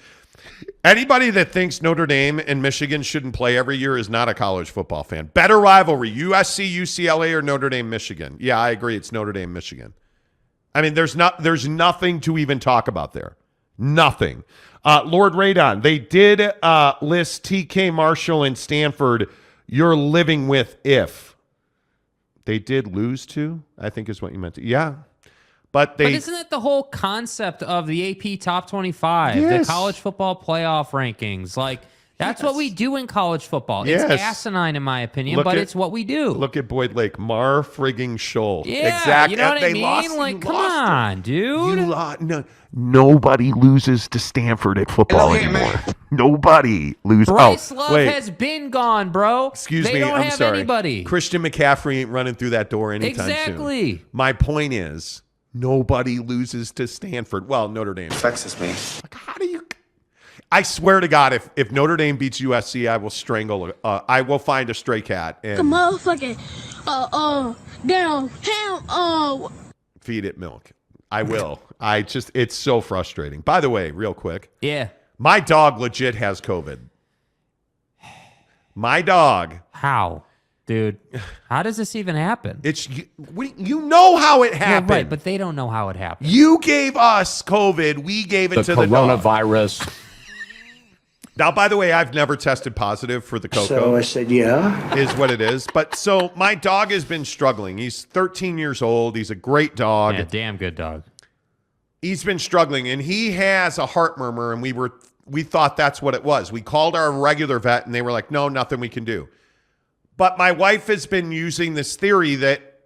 anybody that thinks Notre Dame and Michigan shouldn't play every year is not a college football fan. Better rivalry, USC, UCLA, or Notre Dame, Michigan. Yeah, I agree. It's Notre Dame, Michigan. I mean, there's nothing to even talk about there. Nothing. Lord Radon, they did list TK Marshall and Stanford, you're living with if. They did lose to, I think is what you meant to. Yeah. But isn't that the whole concept of the AP Top 25, Yes. the college football playoff rankings? Like, that's what we do in college football. Yes. It's asinine, in my opinion, but it's what we do. Look at Boyd Lake, Mar frigging Shoal. Yeah, exactly. you know what I They mean? lost, Like, you come lost it. on, dude. You lost. No, nobody loses to Stanford at football anymore. Nobody loses. Bryce oh, Love wait. has been gone, bro. Excuse they me. don't I'm have sorry. anybody. Christian McCaffrey ain't running through that door anytime Exactly. soon. My point is, nobody loses to Stanford. Well, Notre Dame. Vexes me. Like, how do you? I swear to God, if Notre Dame beats USC, I will strangle. I will find a stray cat and motherfucking down ham feed it milk. I will. It's so frustrating. By the way, real quick. Yeah. My dog legit has COVID. My dog. How? Dude, how does this even happen? You know how it happened. Yeah, right, but they don't know how it happened. You gave us COVID. We gave it to the dog. Coronavirus. Now, by the way, I've never tested positive for the cocoa. So I said, yeah. Is what it is. But so my dog has been struggling. He's 13 years old. He's a great dog. Yeah, damn good dog. He's been struggling, and he has a heart murmur, and we thought that's what it was. We called our regular vet, and they were like, no, nothing we can do. But my wife has been using this theory that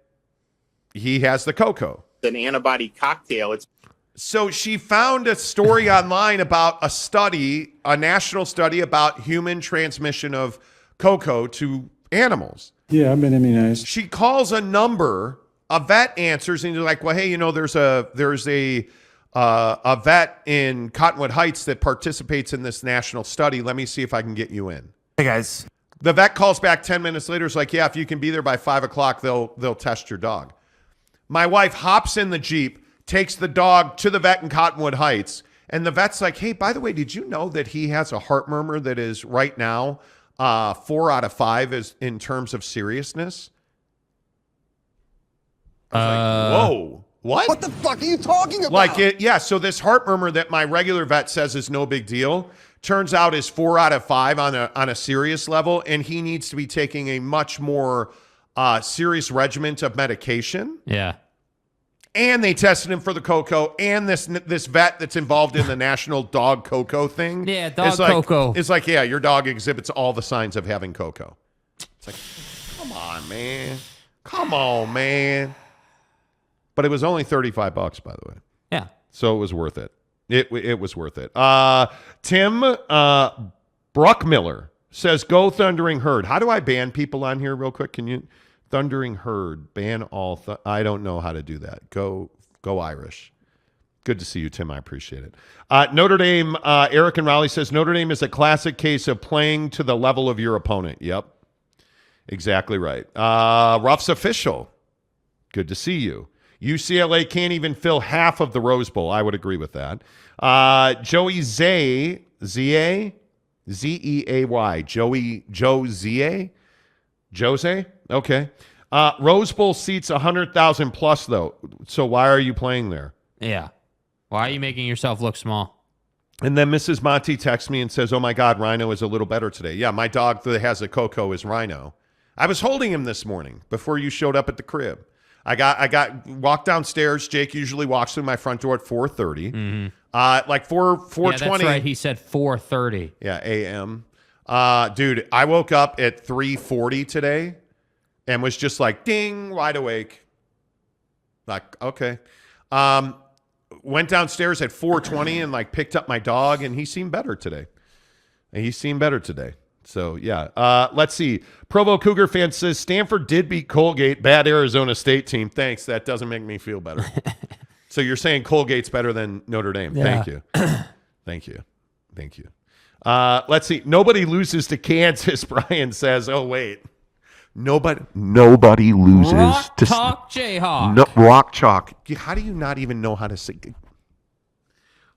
he has the cocoa. An antibody cocktail. So she found a story online about a national study about human transmission of cocoa to animals. Yeah, I've been immunized. She calls a number, a vet answers, and you're like, well, hey, there's a vet in Cottonwood Heights that participates in this national study. Let me see if I can get you in. Hey, guys. The vet calls back 10 minutes later. It's like, yeah, if you can be there by 5 o'clock, they'll test your dog. My wife hops in the Jeep, takes the dog to the vet in Cottonwood Heights, And the vet's like, hey, by the way, did you know that he has a heart murmur that is right now 4 out of 5 is in terms of seriousness? I was like, whoa, what? What the fuck are you talking about? Like, so this heart murmur that my regular vet says is no big deal turns out is 4 out of 5 on a serious level, and he needs to be taking a much more serious regimen of medication. Yeah. And they tested him for the cocoa, and this vet that's involved in the national dog cocoa thing. Yeah, cocoa. It's like, yeah, your dog exhibits all the signs of having cocoa. It's like, come on, man. Come on, man. But it was only $35, by the way. Yeah. So it was worth it. It was worth it. Tim Bruckmiller says, go Thundering Herd. How do I ban people on here real quick? Can you... Thundering Herd, ban all. I don't know how to do that. Go Irish. Good to see you, Tim. I appreciate it. Notre Dame, Eric and Raleigh says, Notre Dame is a classic case of playing to the level of your opponent. Yep. Exactly right. Ruff's official. Good to see you. UCLA can't even fill half of the Rose Bowl. I would agree with that. Joey Zay, Z-A? Z-E-A-Y. Joe Z-A? Jose? Okay. Rose Bowl seats 100,000 plus, though. So why are you playing there? Yeah. Why are you making yourself look small? And then Mrs. Monty texts me and says, oh, my God, Rhino is a little better today. Yeah, my dog that has a cocoa is Rhino. I was holding him this morning before you showed up at the crib. I walked downstairs. Jake usually walks through my front door at 4:30. Mm-hmm. Like 4:20. Yeah, that's right. He said 4:30. Yeah, a.m. Dude, I woke up at 3:40 today and was just like, ding, wide awake. Like, okay. Went downstairs at 4:20 and like picked up my dog, and he seemed better today. So, yeah. Let's see. Provo Cougar fan says, Stanford did beat Colgate, bad Arizona State team. Thanks. That doesn't make me feel better. So you're saying Colgate's better than Notre Dame. Yeah. Thank you. Thank you. Let's see. Nobody loses to Kansas, Brian says. Oh, wait. Nobody loses Rock to Chalk Jayhawk. No, Rock Chalk. How do you not even know how to sing?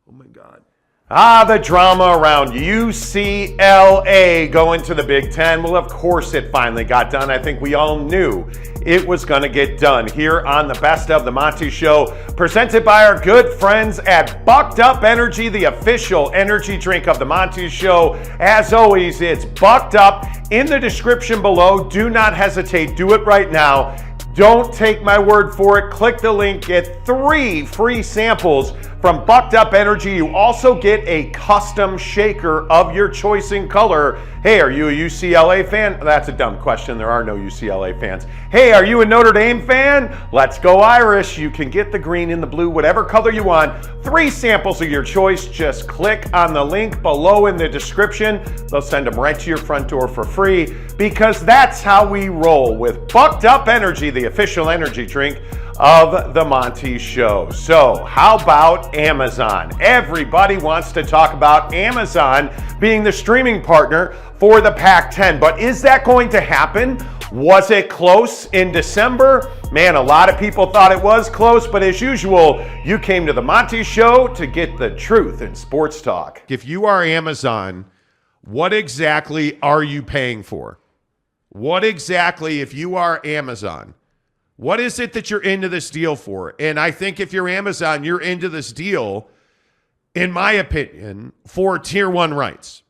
Oh, my God. The drama around UCLA going to the Big Ten. Well, of course it finally got done. I think we all knew it was going to get done here on the Best of the Monty Show, presented by our good friends at Bucked Up Energy, the official energy drink of the Monty Show. As always, it's Bucked Up in the description below. Do not hesitate. Do it right now. Don't take my word for it. Click the link. Get 3 free samples from Bucked Up Energy. You also get a custom shaker of your choice in color. Hey, are you a UCLA fan? That's a dumb question. There are no UCLA fans. Hey, are you a Notre Dame fan? Let's go Irish. You can get the green and the blue, whatever color you want. 3 samples of your choice. Just click on the link below in the description. They'll send them right to your front door for free, because that's how we roll with Bucked Up Energy, the official energy drink of the Monty Show. So how about Amazon? Everybody wants to talk about Amazon being the streaming partner for the Pac-10, but is that going to happen? Was it close in December? Man, a lot of people thought it was close, but as usual, you came to the Monty Show to get the truth in sports talk. If you are Amazon, what exactly are you paying for? What exactly, if you are Amazon, what is it that you're into this deal for? And I think if you're Amazon, you're into this deal, in my opinion, for tier 1 rights.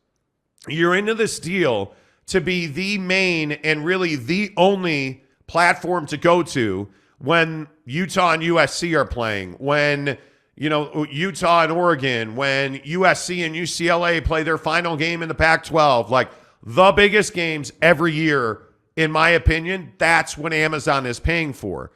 You're into this deal to be the main and really the only platform to go to when Utah and USC are playing, when Utah and Oregon, when USC and UCLA play their final game in the Pac-12, like the biggest games every year. In my opinion, that's what Amazon is paying for.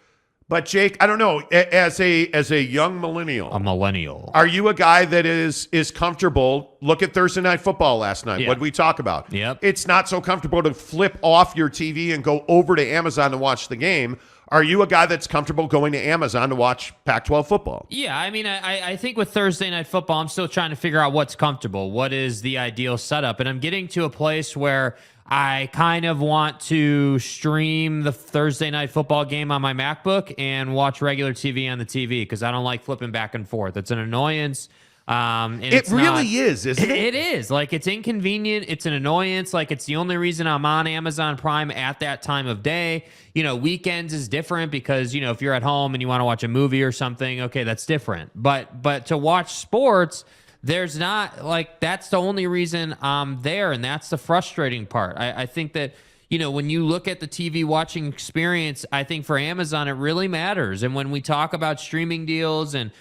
But Jake, I don't know, as a young millennial. Are you a guy that is comfortable? Look at Thursday Night Football last night. Yeah. What did we talk about? Yep. It's not so comfortable to flip off your TV and go over to Amazon and watch the game. Are you a guy that's comfortable going to Amazon to watch Pac-12 football? Yeah, I mean, I think with Thursday Night Football, I'm still trying to figure out what's comfortable. What is the ideal setup? And I'm getting to a place where I kind of want to stream the Thursday Night Football game on my MacBook and watch regular TV on the TV, because I don't like flipping back and forth. It's an annoyance. And It really is, isn't it? It is. Like, it's inconvenient. It's an annoyance. Like, it's the only reason I'm on Amazon Prime at that time of day. Weekends is different because, if you're at home and you want to watch a movie or something, okay, that's different. But to watch sports, there's not, like, that's the only reason I'm there, and that's the frustrating part. I think that, when you look at the TV watching experience, I think for Amazon, it really matters. And when we talk about streaming deals and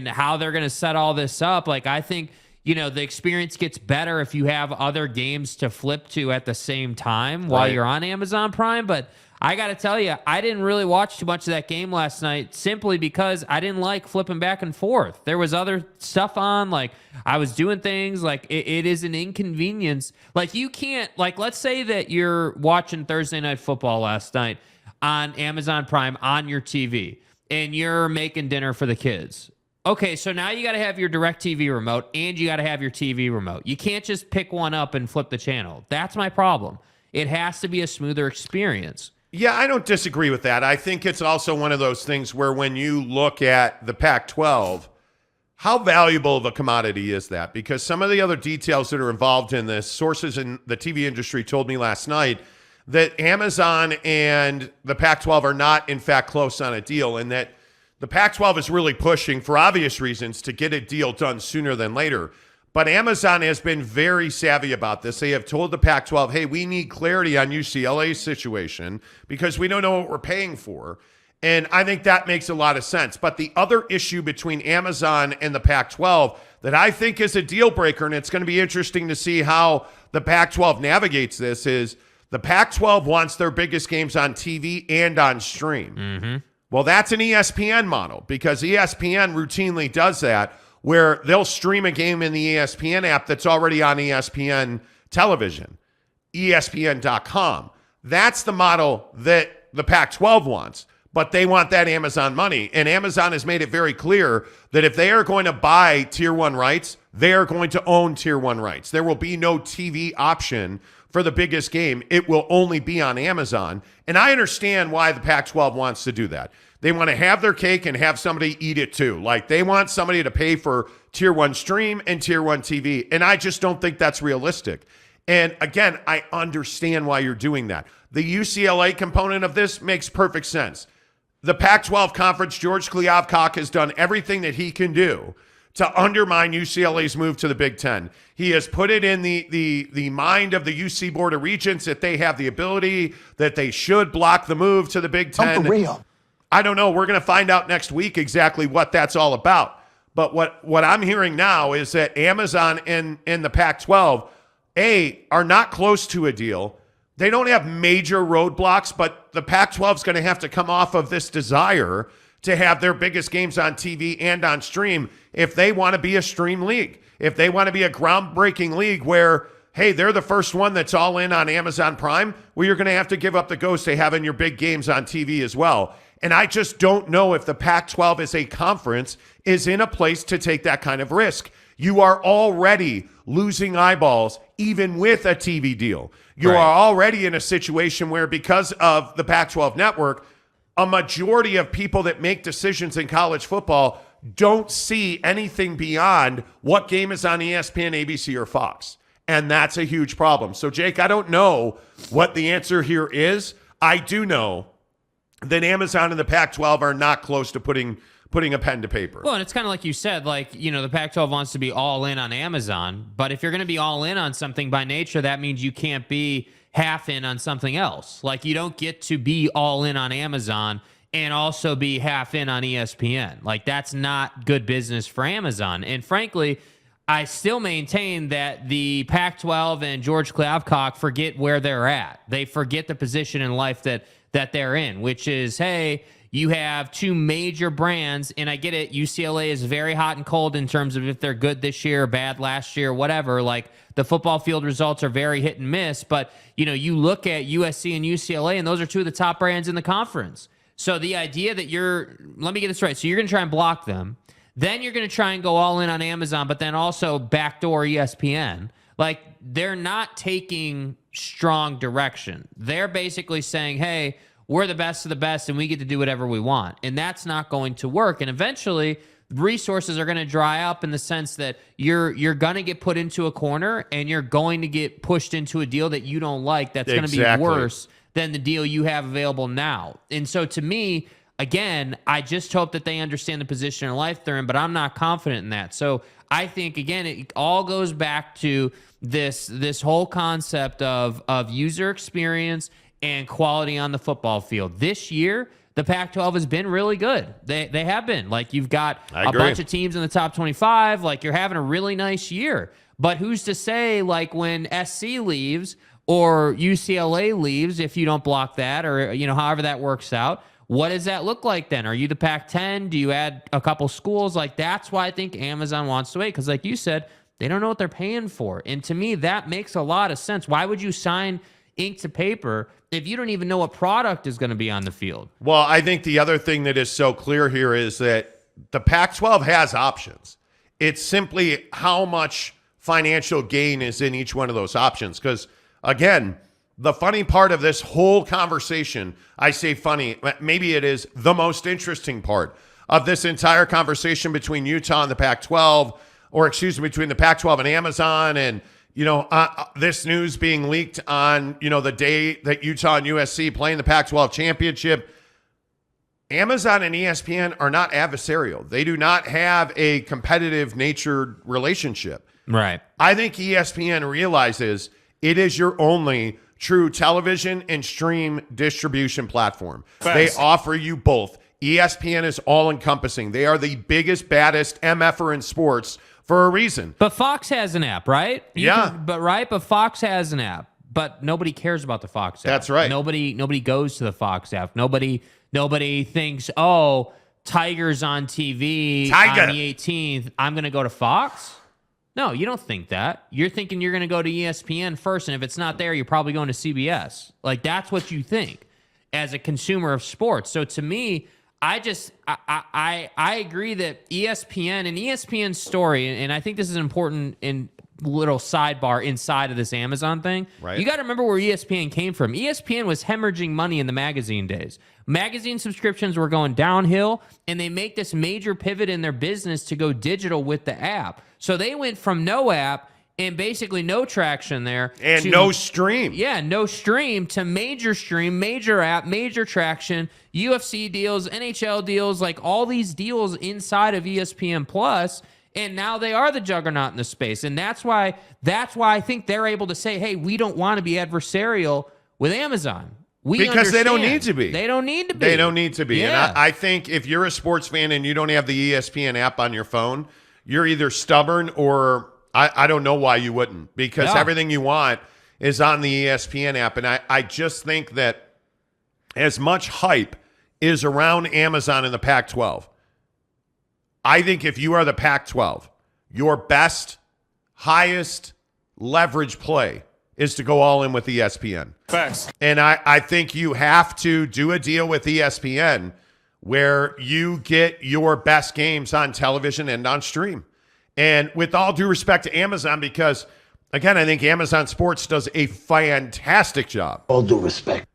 how they're going to set all this up, like, I think, the experience gets better if you have other games to flip to at the same time while you're on Amazon Prime. But I got to tell you, I didn't really watch too much of that game last night simply because I didn't like flipping back and forth. There was other stuff on, like I was doing things, like it is an inconvenience. Like, you can't, like, let's say that you're watching Thursday Night Football last night on Amazon Prime on your TV and you're making dinner for the kids. Okay, so now you got to have your DirecTV remote and you got to have your TV remote. You can't just pick one up and flip the channel. That's my problem. It has to be a smoother experience. Yeah, I don't disagree with that. I think it's also one of those things where when you look at the Pac-12, how valuable of a commodity is that? Because some of the other details that are involved in this, sources in the TV industry told me last night that Amazon and the Pac-12 are not, in fact, close on a deal, and that the Pac-12 is really pushing, for obvious reasons, to get a deal done sooner than later. But Amazon has been very savvy about this. They have told the Pac-12, hey, we need clarity on UCLA's situation because we don't know what we're paying for. And I think that makes a lot of sense. But the other issue between Amazon and the Pac-12 that I think is a deal breaker, and it's going to be interesting to see how the Pac-12 navigates this, is the Pac-12 wants their biggest games on TV and on stream. Mm-hmm. Well, that's an ESPN model because ESPN routinely does that, where they'll stream a game in the ESPN app that's already on ESPN television, ESPN.com. That's the model that the Pac-12 wants, but they want that Amazon money. And Amazon has made it very clear that if they are going to buy Tier 1 rights, they are going to own Tier 1 rights. There will be no TV option for the biggest game. It will only be on Amazon. And I understand why the Pac-12 wants to do that. They want to have their cake and have somebody eat it too. Like, they want somebody to pay for Tier 1 stream and Tier 1 TV. And I just don't think that's realistic. And again, I understand why you're doing that. The UCLA component of this makes perfect sense. The Pac-12 conference, George Kliavkoff has done everything that he can do to undermine UCLA's move to the Big Ten. He has put it in the mind of the UC Board of Regents that they have the ability, that they should block the move to the Big Ten. For real. I don't know. We're going to find out next week exactly what that's all about. But what I'm hearing now is that Amazon and the Pac-12, are not close to a deal. They don't have major roadblocks, but the Pac-12 is going to have to come off of this desire to have their biggest games on TV and on stream if they want to be a stream league, if they want to be a groundbreaking league where, hey, they're the first one that's all in on Amazon Prime, well, you're going to have to give up the ghost of having your big games on TV as well. And I just don't know if the Pac-12 as a conference is in a place to take that kind of risk. You are already losing eyeballs even with a TV deal. You are already in a situation where, because of the Pac-12 network, a majority of people that make decisions in college football don't see anything beyond what game is on ESPN, ABC, or Fox. And that's a huge problem. So, Jake, I don't know what the answer here is. I do know that Amazon and the Pac-12 are not close to putting a pen to paper. Well, and it's kind of like you said, like, the Pac-12 wants to be all in on Amazon, but if you're going to be all in on something by nature, that means you can't be half in on something else. Like, you don't get to be all in on Amazon and also be half in on ESPN. Like, that's not good business for Amazon. And frankly, I still maintain that the Pac-12 and George Kliavkoff forget where they're at. They forget the position in life that they're in, which is, hey, you have two major brands, and I get it, UCLA is very hot and cold in terms of if they're good this year or bad last year, whatever. Like, the football field results are very hit and miss, but, you look at USC and UCLA, and those are two of the top brands in the conference. So the idea that let me get this right, so you're going to try and block them, then you're going to try and go all in on Amazon, but then also backdoor ESPN. Like, they're not taking strong direction. They're basically saying, hey, we're the best of the best and we get to do whatever we want. And that's not going to work. And eventually, resources are going to dry up in the sense that you're going to get put into a corner and you're going to get pushed into a deal that you don't like that's going to be worse than the deal you have available now. And so to me, again, I just hope that they understand the position in life they're in, but I'm not confident in that. So I think, again, it all goes back to this whole concept of user experience and quality on the football field. This year, the Pac-12 has been really good. They have been. Like, you've got a bunch of teams in the top 25. Like, you're having a really nice year. But who's to say, like, when SC leaves or UCLA leaves, if you don't block that, or, you know, however that works out, what does that look like then? Are you the Pac-10? Do you add a couple schools? Like, that's why I think Amazon wants to wait. Because like you said, they don't know what they're paying for. And to me, that makes a lot of sense. Why would you sign ink to paper if you don't even know what product is going to be on the field? Well, I think the other thing that is so clear here is that the Pac-12 has options. It's simply how much financial gain is in each one of those options. Because, again, the funny part of this whole conversation, I say funny, maybe it is the most interesting part of this entire conversation between Utah and the Pac-12, or excuse me, between the Pac-12 and Amazon, and you know, this news being leaked on, you know, the day that Utah and USC playing the Pac-12 championship. Amazon and ESPN are not adversarial. They do not have a competitive natured relationship. Right. I think ESPN realizes it is your only true television and stream distribution platform. They offer you both. ESPN is all-encompassing. They are the biggest, baddest MFer in sports for a reason. But Fox has an app, right? But Fox has an app. But nobody cares about the Fox app. That's right. Nobody goes to the Fox app. Nobody thinks, oh, Tiger's on TV on the 18th. I'm going to go to Fox? No, you don't think that. You're thinking you're going to go to ESPN first, and if it's not there, you're probably going to CBS. Like, that's what you think as a consumer of sports. So to me, I agree that ESPN and ESPN's story, and I think this is an important little sidebar inside of this Amazon thing. Right. You got to remember where ESPN came from. ESPN was hemorrhaging money in the magazine days. Magazine subscriptions were going downhill, and they make this major pivot in their business to go digital with the app. So they went from no app and basically no traction there. And no stream. Yeah, no stream to major stream, major app, major traction, UFC deals, NHL deals, like all these deals inside of ESPN Plus. And now they are the juggernaut in the space. And that's why I think they're able to say, hey, we don't want to be adversarial with Amazon. Because they don't need to be. They don't need to be. They don't need to be. Yeah. And I think if you're a sports fan and you don't have the ESPN app on your phone, you're either stubborn or I don't know why you wouldn't, because everything you want is on the ESPN app. And I just think that as much hype is around Amazon and the Pac-12, I think if you are the Pac-12, your best, highest leverage play is to go all in with ESPN. Facts. And I think you have to do a deal with ESPN where you get your best games on television and on stream. And with all due respect to Amazon, because, again, I think Amazon Sports does a fantastic job. All due respect.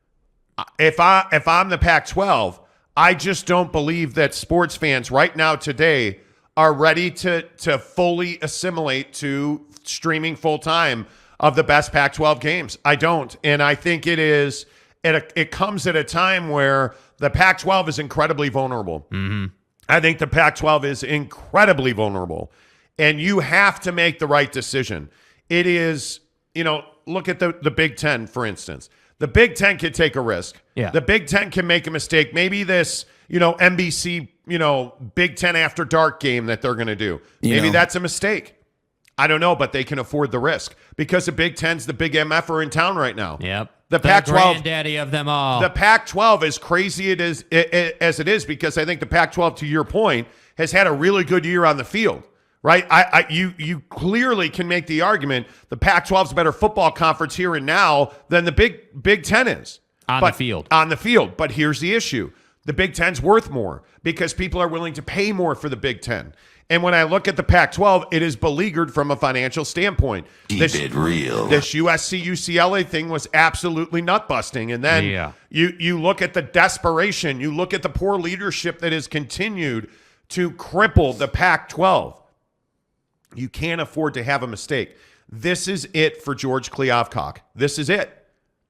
If I'm the Pac-12, I just don't believe that sports fans right now today are ready to fully assimilate to streaming full-time of the best Pac-12 games. I don't. And I think it comes at a time where the Pac-12 is incredibly vulnerable. Mm-hmm. I think the Pac-12 is incredibly vulnerable. And you have to make the right decision. It is, look at the Big Ten, for instance. The Big Ten can take a risk. Yeah. The Big Ten can make a mistake. Maybe this, NBC, Big Ten After Dark game that they're going to do. Maybe that's a mistake. I don't know, but they can afford the risk because the Big Ten's the big MFer in town right now. Yep. The Pac-12, granddaddy of them all. The Pac-12, as crazy as it is, because I think the Pac-12, to your point, has had a really good year on the field. Right? You clearly can make the argument the Pac-12 is a better football conference here and now than the Big Ten is. On the field. On the field. But here's the issue. The Big Ten's worth more because people are willing to pay more for the Big Ten. And when I look at the Pac-12, it is beleaguered from a financial standpoint. Keep it real. This USC-UCLA thing was absolutely nut-busting. And then you look at the desperation. You look at the poor leadership that has continued to cripple the Pac-12. You can't afford to have a mistake. This is it for George Kliavkoff. This is it.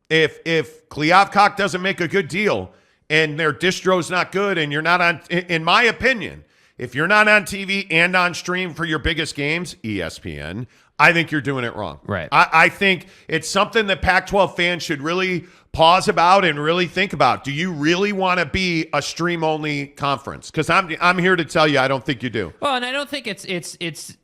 If Kliavkoff doesn't make a good deal and their distro's not good and you're not on, in my opinion, if you're not on TV and on stream for your biggest games, ESPN, I think you're doing it wrong. Right. I think it's something that Pac-12 fans should really pause about and really think about. Do you really want to be a stream-only conference? Because I'm here to tell you I don't think you do. Well, and I don't think it's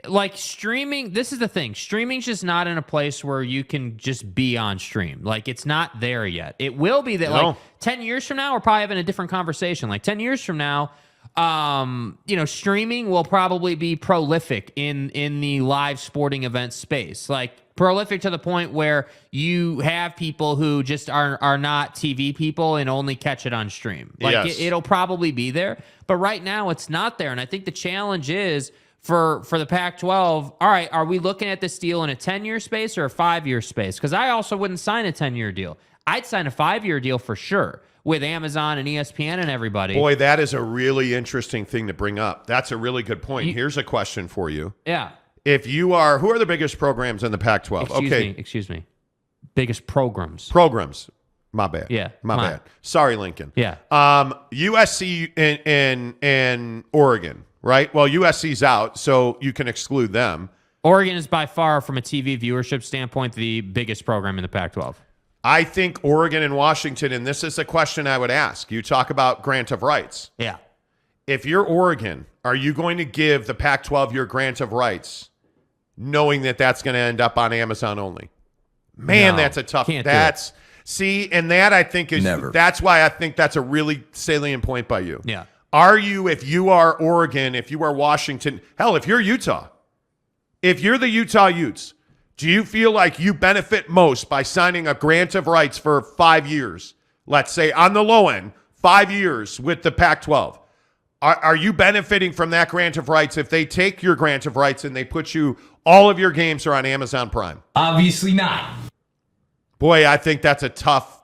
like streaming. This is the thing. Streaming's just not in a place where you can just be on stream. Like, it's not there yet. It will be that. No. Like 10 years from now, we're probably having a different conversation. Like 10 years from now, streaming will probably be prolific in the live sporting event space. Like prolific to the point where you have people who just are not TV people and only catch it on stream. Like Yes. it'll probably be there, but right now it's not there. And I think the challenge is for the Pac-12. All right, are we looking at this deal in a 10-year space or a 5-year space? Because I also wouldn't sign a 10-year deal. I'd sign a 5-year deal for sure with Amazon and ESPN and everybody. Boy, that is a really interesting thing to bring up. That's a really good point. Here's a question for you. Yeah. If you are, who are the biggest programs in the Pac-12? Excuse me. Biggest programs. Programs. My bad. Yeah, My come on. bad. Sorry, Lincoln. Yeah. USC and Oregon, right? Well, USC's out, so you can exclude them. Oregon is by far, from a TV viewership standpoint, the biggest program in the Pac-12. I think Oregon and Washington, and this is a question I would ask. You talk about grant of rights. Yeah. If you're Oregon, are you going to give the Pac-12 your grant of rights, knowing that that's going to end up on Amazon only? Man, No, that's a tough. can't do That's see, and that I think is Never. That's why I think that's a really salient point by you. Yeah. Are you, if you are Oregon, if you are Washington, hell, if you're Utah, if you're the Utah Utes, do you feel like you benefit most by signing a grant of rights for 5 years? Let's say on the low end, 5 years with the Pac-12. Are you benefiting from that grant of rights if they take your grant of rights and they put you, all of your games are on Amazon Prime? Obviously not. Boy, I think that's a tough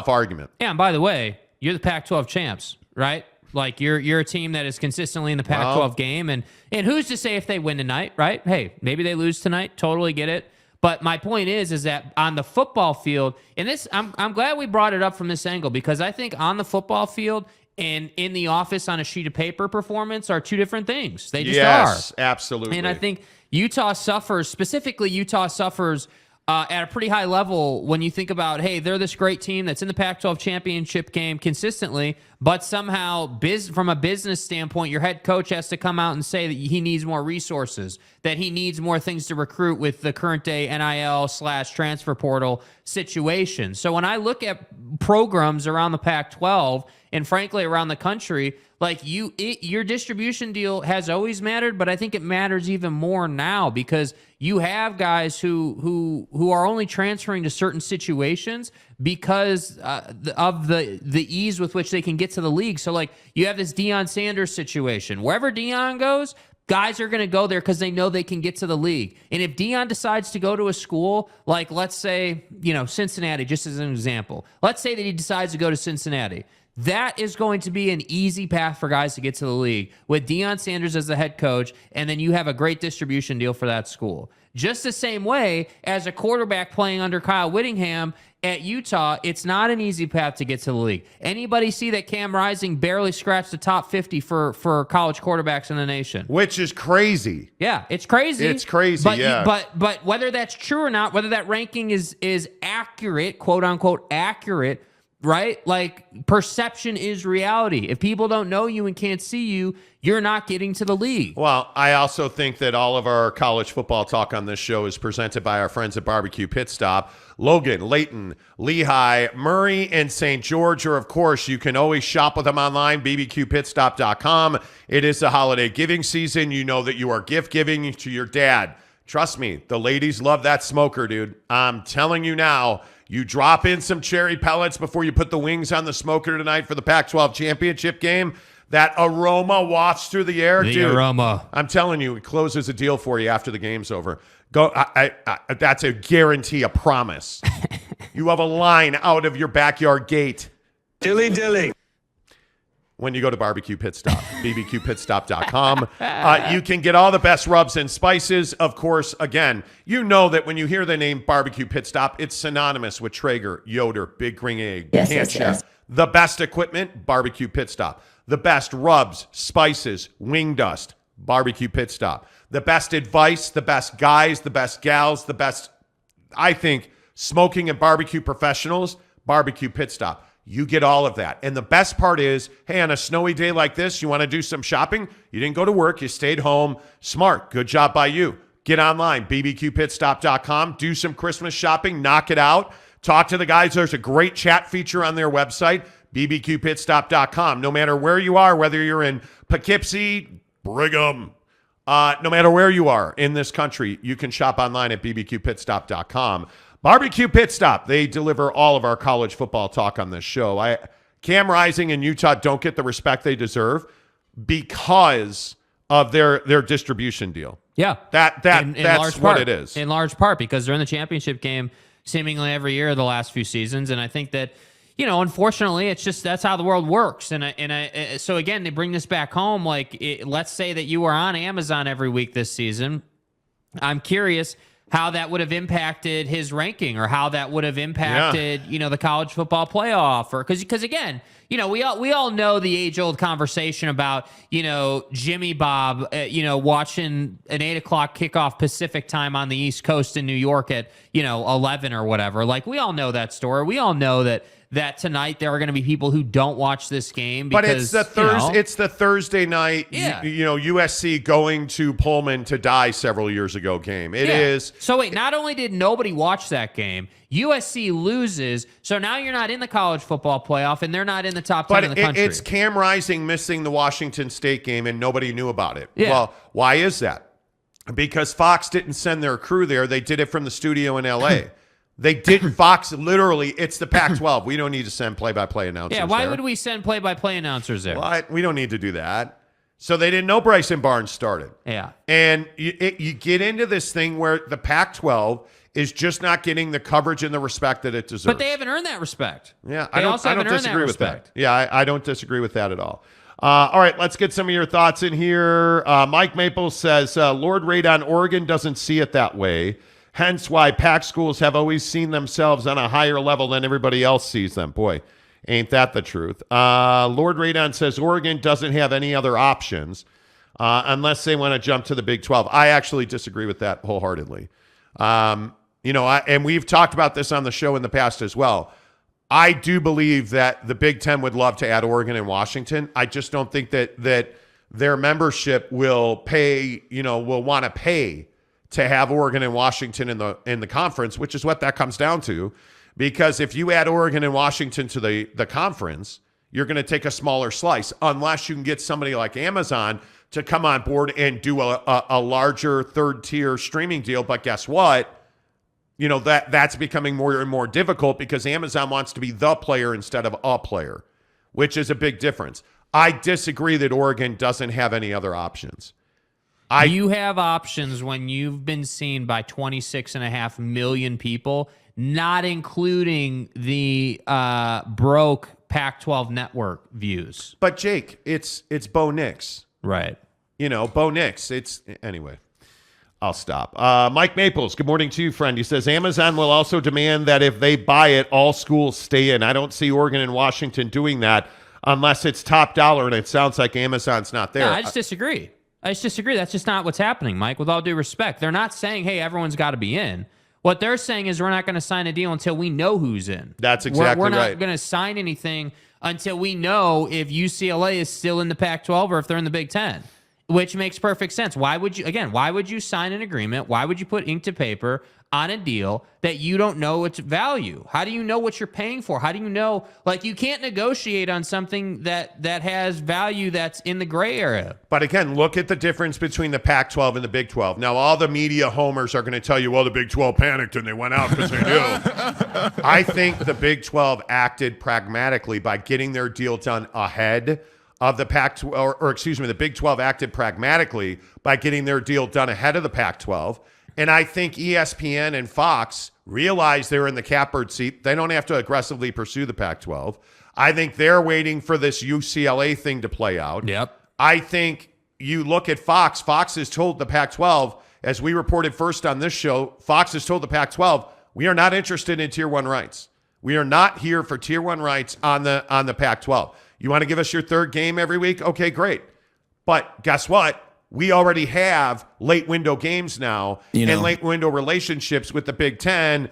argument. Yeah, and by the way, you're the Pac-12 champs, right? Like you're a team that is consistently in the Pac-12 game, and who's to say if they win tonight, right? Hey, maybe they lose tonight. Totally get it. But my point is that on the football field, and this, I'm glad we brought it up from this angle, because I think on the football field and in the office on a sheet of paper performance are two different things. They just are. Yes, absolutely. And I think Utah suffers at a pretty high level when you think about, hey, they're this great team that's in the Pac-12 championship game consistently, but somehow from a business standpoint, your head coach has to come out and say that he needs more resources, that he needs more things to recruit with the current day NIL/transfer portal situation. So when I look at programs around the Pac-12 and frankly around the country, like your distribution deal has always mattered, but I think it matters even more now because you have guys who are only transferring to certain situations because of the ease with which they can get to the league. So like you have this Deion Sanders situation. Wherever Deion goes, guys are going to go there because they know they can get to the league. And if Deion decides to go to a school like, let's say, Cincinnati, just as an example, let's say that he decides to go to Cincinnati. That is going to be an easy path for guys to get to the league with Deion Sanders as the head coach, and then you have a great distribution deal for that school. Just the same way as a quarterback playing under Kyle Whittingham at Utah, it's not an easy path to get to the league. Anybody see that Cam Rising barely scratched the top 50 for college quarterbacks in the nation? Which is crazy. Yeah, it's crazy. It's crazy, but yeah. But whether that's true or not, whether that ranking is accurate, quote unquote accurate, right? Like perception is reality. If people don't know you and can't see you, you're not getting to the league. Well, I also think that all of our college football talk on this show is presented by our friends at Barbecue Pit Stop. Logan, Layton, Lehigh, Murray, and St. George, or of course, you can always shop with them online, bbqpitstop.com. It is the holiday giving season. You know that you are gift giving to your dad. Trust me, the ladies love that smoker, dude. I'm telling you now. You drop in some cherry pellets before you put the wings on the smoker tonight for the Pac-12 championship game. That aroma wafts through the air, dude. Aroma. I'm telling you, it closes a deal for you after the game's over. Go. That's a guarantee, a promise. You have a line out of your backyard gate. Dilly dilly. when you go to Barbecue Pit Stop, bbqpitstop.com. You can get all the best rubs and spices. Of course, again, you know that when you hear the name Barbecue Pit Stop, it's synonymous with Traeger, Yoder, Big Green Egg, Camp Chef. The best equipment, Barbecue Pit Stop. The best rubs, spices, wing dust, Barbecue Pit Stop. The best advice, the best guys, the best gals, the best, I think, smoking and barbecue professionals, Barbecue Pit Stop. You get all of that. And the best part is, hey, on a snowy day like this, you want to do some shopping? You didn't go to work. You stayed home. Smart. Good job by you. Get online, bbqpitstop.com. Do some Christmas shopping. Knock it out. Talk to the guys. There's a great chat feature on their website, bbqpitstop.com. No matter where you are, whether you're in Poughkeepsie, Brigham, no matter where you are in this country, you can shop online at bbqpitstop.com. Barbecue Pit Stop. They deliver all of our college football talk on this show. Cam Rising and Utah don't get the respect they deserve because of their distribution deal. Yeah. That's what it is. In large part because they're in the championship game seemingly every year the last few seasons. And I think that, unfortunately, it's just that's how the world works. So again, they bring this back home. Let's say that you were on Amazon every week this season. I'm curious how that would have impacted his ranking or how that would have impacted, the college football playoff because again, we all know the age-old conversation about, Jimmy Bob, watching an 8:00 kickoff Pacific time on the East Coast in New York at, 11 or whatever. We all know that story. We all know that tonight there are going to be people who don't watch this game because it's the Thursday night USC going to Pullman to die several years ago game. It is. So wait, not only did nobody watch that game, USC loses, so now you're not in the college football playoff and they're not in the top 10 in the country. It's Cam Rising missing the Washington State game and nobody knew about it. Yeah. Well, why is that? Because Fox didn't send their crew there. They did it from the studio in LA. They didn't. Fox literally, it's the Pac-12. We don't need to send play-by-play announcers. Yeah, why would we send play-by-play announcers there? What? We don't need to do that. So they didn't know Bryson Barnes started. Yeah. And you get into this thing where the Pac-12 is just not getting the coverage and the respect that it deserves. But they haven't earned that respect. Yeah, I don't disagree with that. Yeah, I don't disagree with that at all. All right, let's get some of your thoughts in here. Mike Maple says, Lord Radon, Oregon doesn't see it that way. Hence why PAC schools have always seen themselves on a higher level than everybody else sees them. Boy, ain't that the truth. Lord Radon says Oregon doesn't have any other options unless they want to jump to the Big 12. I actually disagree with that wholeheartedly. And we've talked about this on the show in the past as well. I do believe that the Big 10 would love to add Oregon and Washington. I just don't think that their membership will pay, will want to pay to have Oregon and Washington in the conference, which is what that comes down to. Because if you add Oregon and Washington to the conference, you're going to take a smaller slice unless you can get somebody like Amazon to come on board and do a larger third-tier streaming deal. But guess what? That's becoming more and more difficult because Amazon wants to be the player instead of a player, which is a big difference. I disagree that Oregon doesn't have any other options. You have options when you've been seen by 26.5 million people, not including the broke Pac-12 network views. But Jake, it's Bo Nix. Right. Bo Nix. Anyway, I'll stop. Mike Maples, good morning to you, friend. He says, Amazon will also demand that if they buy it, all schools stay in. I don't see Oregon and Washington doing that unless it's top dollar, and it sounds like Amazon's not there. No, I just disagree. That's just not what's happening, Mike, with all due respect. They're not saying, hey, everyone's got to be in. What they're saying is we're not going to sign a deal until we know who's in. That's exactly right. We're not going to sign anything until we know if UCLA is still in the Pac-12 or if they're in the Big 10, which makes perfect sense. Why would you sign an agreement? Why would you put ink to paper on a deal that you don't know its value? How do you know what you're paying for? How do you know? You can't negotiate on something that has value that's in the gray area. But again, look at the difference between the Pac-12 and the Big 12. Now, all the media homers are going to tell you, well, the Big 12 panicked and they went out because they knew. I think the Big 12 acted pragmatically by getting their deal done ahead of the Pac-12, the Big 12 acted pragmatically by getting their deal done ahead of the Pac-12. And I think ESPN and Fox realize they're in the catbird seat. They don't have to aggressively pursue the Pac-12. I think they're waiting for this UCLA thing to play out. Yep. I think you look at Fox. Fox has told the Pac-12, as we reported first on this show, Fox has told the Pac-12, we are not interested in Tier 1 rights. We are not here for Tier 1 rights on the Pac-12. You want to give us your third game every week? Okay, great. But guess what? We already have late window games now and late window relationships with the Big Ten.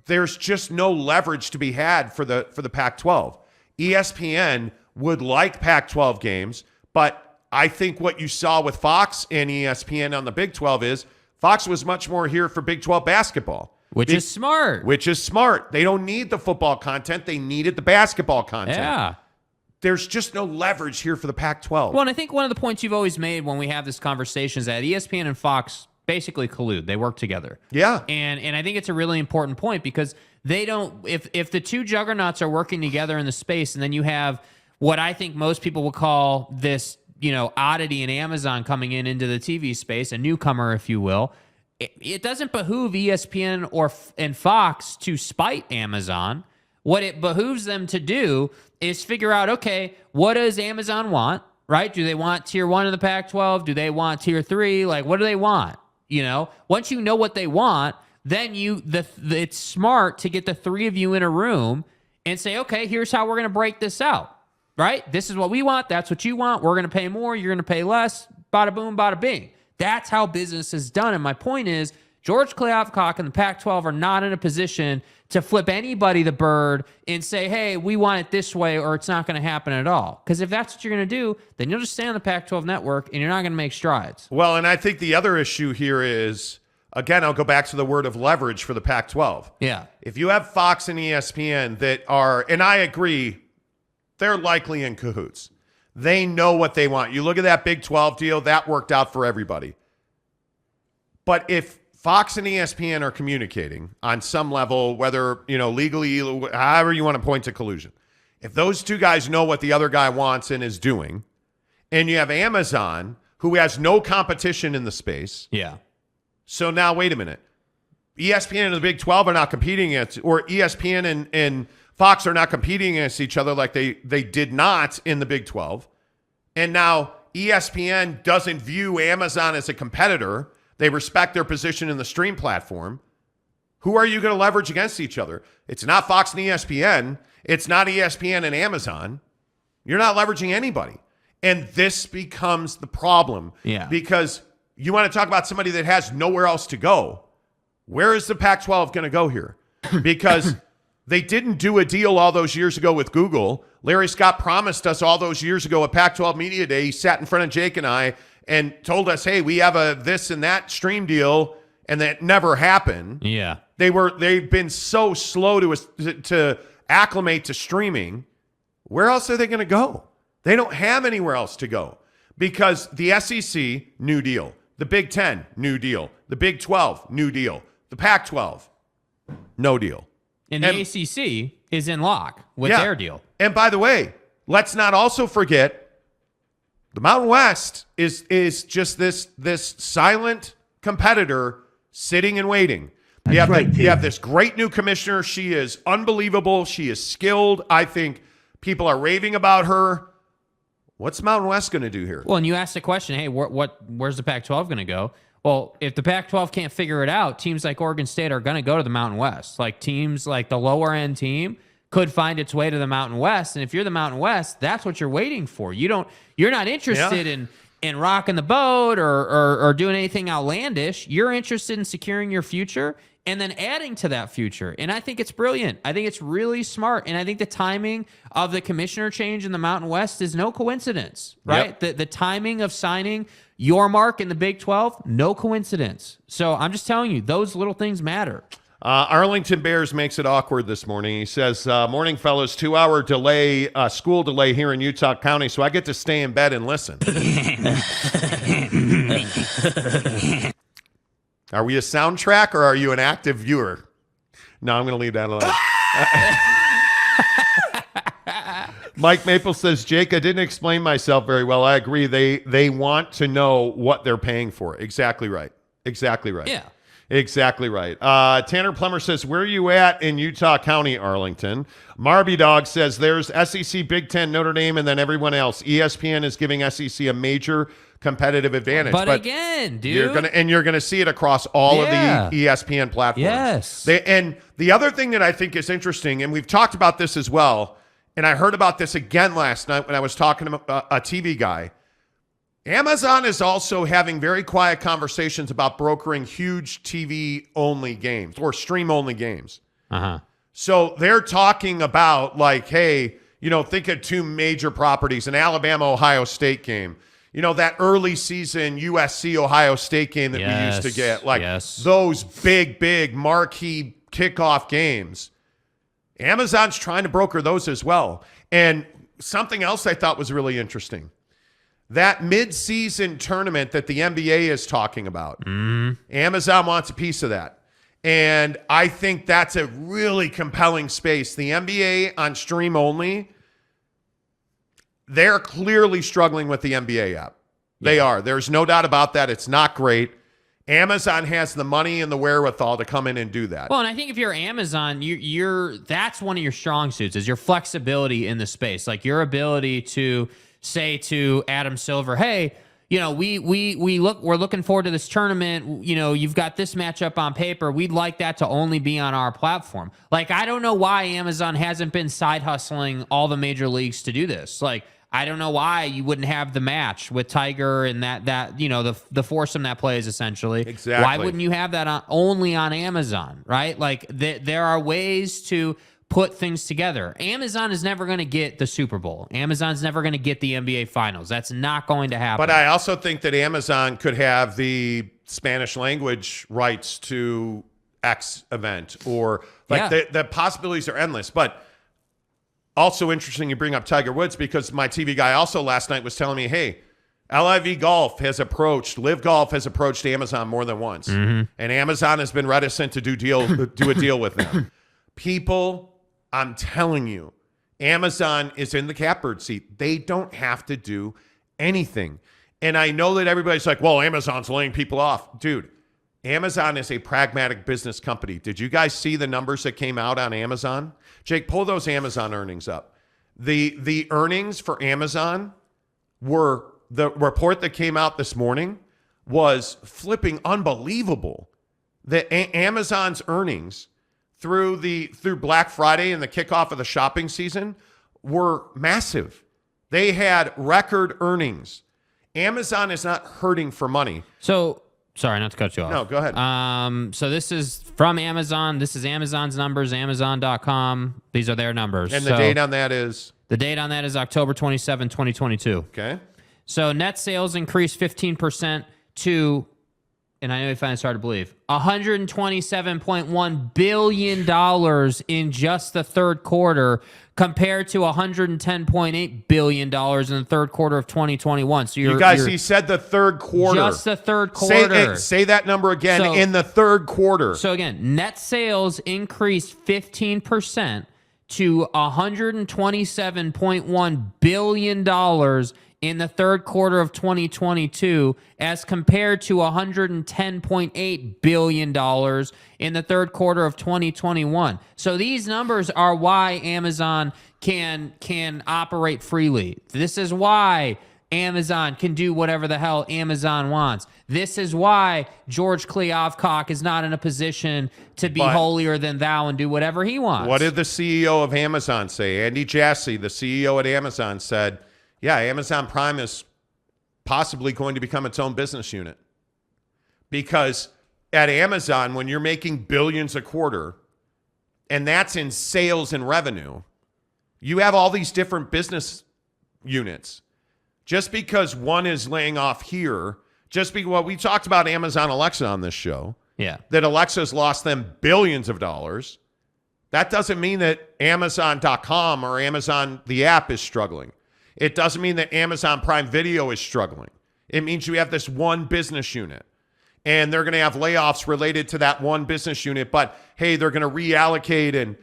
There's just no leverage to be had for the Pac-12. ESPN would like Pac-12 games, but I think what you saw with Fox and ESPN on the Big 12 is Fox was much more here for Big 12 basketball. Which is smart. Which is smart. They don't need the football content. They needed the basketball content. Yeah. There's just no leverage here for the Pac-12. Well, and I think one of the points you've always made when we have this conversation is that ESPN and Fox basically collude. They work together. Yeah. And I think it's a really important point because they don't, if the two juggernauts are working together in the space, and then you have what I think most people would call this, oddity in Amazon coming into the TV space, a newcomer, if you will, it doesn't behoove ESPN and Fox to spite Amazon. What it behooves them to do is figure out, okay, what does Amazon want, right? Do they want Tier 1 in the Pac-12? Do they want Tier 3? Like, what do they want? Once you know what they want, then it's smart to get the three of you in a room and say, okay, here's how we're going to break this out, right? This is what we want. That's what you want. We're going to pay more. You're going to pay less. Bada boom, bada bing. That's how business is done. And my point is, George Kliavkoff and the Pac-12 are not in a position to flip anybody the bird and say, hey, we want it this way or it's not going to happen at all. Because if that's what you're going to do, then you'll just stay on the Pac-12 network and you're not going to make strides. Well, and I think the other issue here is, again, I'll go back to the word of leverage for the Pac-12. Yeah. If you have Fox and ESPN that are, and I agree, they're likely in cahoots. They know what they want. You look at that Big 12 deal, that worked out for everybody. But if Fox and ESPN are communicating on some level, whether, legally, however you want to point to collusion, if those two guys know what the other guy wants and is doing, and you have Amazon, who has no competition in the space. Yeah. So now, wait a minute. ESPN and the Big 12 are not competing against, or ESPN and Fox are not competing against each other like they did not in the Big 12. And now ESPN doesn't view Amazon as a competitor. They respect their position in the stream platform. Who are you going to leverage against each other? It's not Fox and ESPN. It's not ESPN and Amazon. You're not leveraging anybody. And this becomes the problem. Yeah. Because you want to talk about somebody that has nowhere else to go. Where is the Pac-12 going to go here? Because they didn't do a deal all those years ago with Google. Larry Scott promised us all those years ago at Pac-12 Media Day. He sat in front of Jake and I and told us, hey, we have a this and that stream deal, and that never happened. Yeah. They've been so slow to acclimate to streaming. Where else are they going to go? They don't have anywhere else to go because the SEC, new deal. The Big 10, new deal. The Big 12, new deal. The Pac-12, no deal. And the ACC is in lock with their deal. And by the way, let's not also forget the Mountain West is just this silent competitor sitting and waiting. You have this great new commissioner. She is unbelievable. She is skilled. I think people are raving about her. What's Mountain West going to do here? Well, and you asked the question, hey, where's the Pac-12 going to go? Well, if the Pac-12 can't figure it out, teams like Oregon State are going to go to the Mountain West. Like teams like the lower end team could find its way to the Mountain West. And if you're the Mountain West, that's what you're waiting for. You're not interested in rocking the boat or doing anything outlandish. You're interested in securing your future and then adding to that future. And I think it's brilliant. I think it's really smart. And I think the timing of the commissioner change in the Mountain West is no coincidence, right? Yep. The timing of signing your mark in the Big 12, no coincidence. So I'm just telling you, those little things matter. Arlington Bears makes it awkward this morning. He says, morning, fellas, 2-hour delay, school delay here in Utah County, so I get to stay in bed and listen. Are we a soundtrack or are you an active viewer? No, I'm going to leave that alone. Mike Maple says, Jake, I didn't explain myself very well. I agree. They want to know what they're paying for. Exactly right. Exactly right. Yeah. Exactly right. Tanner Plummer says, where are you at in Utah County, Arlington? Marby Dog says, there's SEC, Big Ten, Notre Dame, and then everyone else. ESPN is giving SEC a major competitive advantage. But again, dude. You're gonna see it across all of the ESPN platforms. Yes. And the other thing that I think is interesting, and we've talked about this as well, and I heard about this again last night when I was talking to a TV guy. Amazon is also having very quiet conversations about brokering huge TV-only games or stream-only games. Uh-huh. So they're talking about, like, hey, think of two major properties, an Alabama-Ohio State game. That early season USC-Ohio State game that we used to get. Like, those big marquee kickoff games. Amazon's trying to broker those as well. And something else I thought was really interesting. That mid-season tournament that the NBA is talking about, Amazon wants a piece of that. And I think that's a really compelling space. The NBA on stream only, they're clearly struggling with the NBA app. They are. There's no doubt about that. It's not great. Amazon has the money and the wherewithal to come in and do that. Well, and I think if you're Amazon, that's one of your strong suits is your flexibility in the space, like your ability to say to Adam Silver, hey, we're looking forward to this tournament. You've got this matchup on paper. We'd like that to only be on our platform. Like, I don't know why Amazon hasn't been side hustling all the major leagues to do this. Like, I don't know why you wouldn't have the match with Tiger and that the foursome that plays essentially. Exactly. Why wouldn't you have that only on Amazon, right? Like, there are ways to put things together. Amazon is never going to get the Super Bowl. Amazon's never going to get the NBA Finals. That's not going to happen. But I also think that Amazon could have the Spanish language rights to X event, or the possibilities are endless. But also interesting you bring up Tiger Woods, because my TV guy also last night was telling me, hey, LIV Golf has approached Amazon more than once. And Amazon has been reticent to do a deal with them. People, I'm telling you, Amazon is in the catbird seat. They don't have to do anything. And I know that everybody's like, well, Amazon's laying people off. Dude, Amazon is a pragmatic business company. Did you guys see the numbers that came out on Amazon? Jake, pull those Amazon earnings up. The earnings for Amazon the report that came out this morning was flipping unbelievable. Amazon's earnings through Black Friday and the kickoff of the shopping season were massive. They had record earnings. Amazon is not hurting for money. So, sorry, not to cut you off. No, go ahead. So this is from Amazon. This is Amazon's numbers, Amazon.com. These are their numbers. And the date on that is? The date on that is October 27, 2022. Okay. So net sales increased 15% to, and I know you find it hard to believe, $127.1 billion in just the third quarter, compared to $110.8 billion in the third quarter of 2021. So he said the third quarter. Just the third quarter. Say that number again, in the third quarter. So again, net sales increased 15% to $127.1 billion in the third quarter of 2022, as compared to $110.8 billion in the third quarter of 2021. So these numbers are why Amazon can operate freely. This is why Amazon can do whatever the hell Amazon wants. This is why George Kliavkoff is not in a position to be holier than thou and do whatever he wants. What did the CEO of Amazon say? Andy Jassy, the CEO at Amazon, said, yeah, Amazon Prime is possibly going to become its own business unit. Because at Amazon, when you're making billions a quarter, and that's in sales and revenue, you have all these different business units. Just because one is laying off here, we talked about Amazon Alexa on this show. Yeah. That Alexa's lost them billions of dollars. That doesn't mean that Amazon.com or Amazon, the app, is struggling. It doesn't mean that Amazon Prime Video is struggling. It means you have this one business unit, and they're going to have layoffs related to that one business unit, but hey, they're going to reallocate and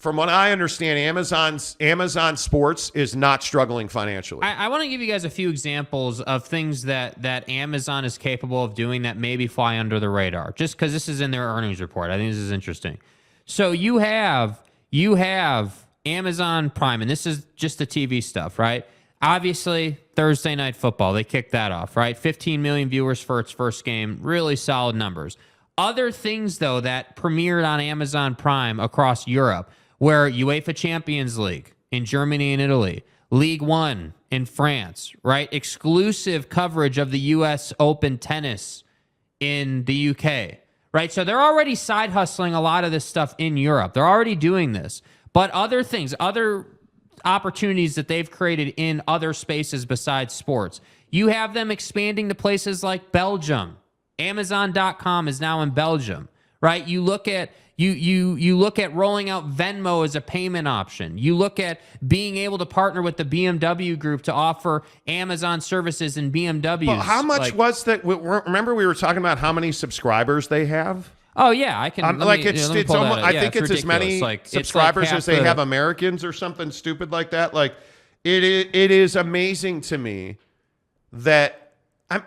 from what I understand, Amazon Sports is not struggling financially. I want to give you guys a few examples of things that Amazon is capable of doing that maybe fly under the radar, just because this is in their earnings report. I think this is interesting. So you have Amazon Prime, and this is just the TV stuff, right? Obviously, Thursday Night Football, they kicked that off, right? 15 million viewers for its first game. Really solid numbers. Other things, though, that premiered on Amazon Prime across Europe, where UEFA Champions League in Germany and Italy, League One in France, right? Exclusive coverage of the U.S. Open tennis in the UK, right? So they're already side hustling a lot of this stuff in Europe. They're already doing this. But other things, other opportunities that they've created in other spaces besides sports. You have them expanding to places like Belgium. Amazon.com is now in Belgium, right? You look at you look at rolling out Venmo as a payment option. You look at being able to partner with the BMW group to offer Amazon services in BMWs. Well, how much was that? Remember we were talking about how many subscribers they have? Oh yeah, I can. It's almost. I think it's as many subscribers as they have Americans or something stupid like that. Like it is amazing to me that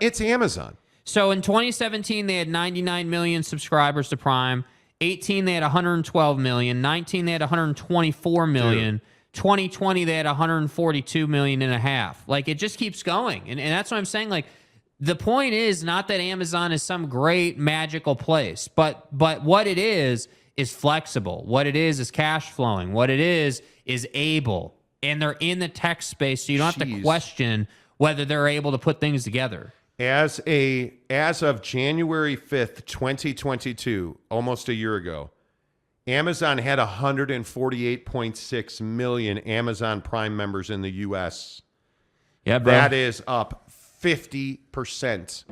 it's Amazon. So in 2017 they had 99 million subscribers to Prime. 18 they had 112 million. 19 they had 124 million. 2020 they had 142 million and a half. Like it just keeps going, and that's what I'm saying. Like. The point is not that Amazon is some great magical place, but what it is flexible. What it is cash flowing. What it is able. And they're in the tech space, so you don't have to question whether they're able to put things together. As of January 5th, 2022, almost a year ago, Amazon had 148.6 million Amazon Prime members in the U.S. Yeah, bro. That is up 50%.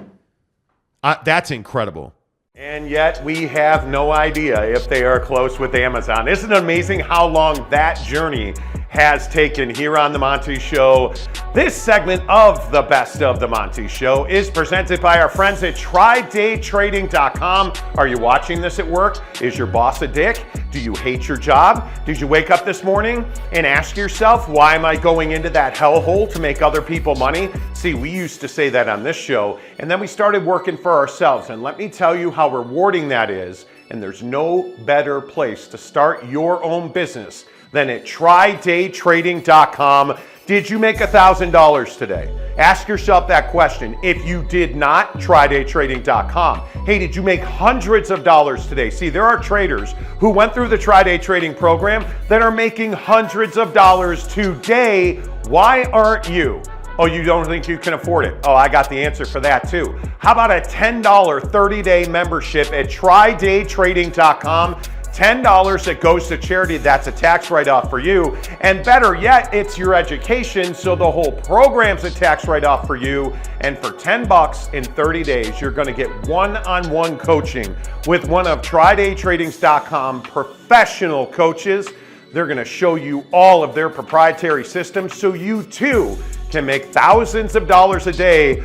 That's incredible. And yet we have no idea if they are close with Amazon. Isn't it amazing how long that journey has taken here on The Monty Show? This segment of the Best of The Monty Show is presented by our friends at TryDayTrading.com. Are you watching this at work? Is your boss a dick? Do you hate your job? Did you wake up this morning and ask yourself, why am I going into that hellhole to make other people money? See, we used to say that on this show, and then we started working for ourselves. And let me tell you how rewarding that is. And there's no better place to start your own business than at TryDayTrading.com. Did you make $1,000 today? Ask yourself that question. If you did not, TryDayTrading.com. Hey, did you make hundreds of dollars today? See, there are traders who went through the Try-Day Trading program that are making hundreds of dollars today. Why aren't you? Oh, you don't think you can afford it? Oh, I got the answer for that too. How about a $10 30-day membership at TryDayTrading.com? $10 that goes to charity. That's a tax write-off for you. And better yet, it's your education, so the whole program's a tax write-off for you. And for $10 in 30 days, you're going to get one-on-one coaching with one of TryDayTrading.com professional coaches. They're going to show you all of their proprietary systems so you too can make thousands of dollars a day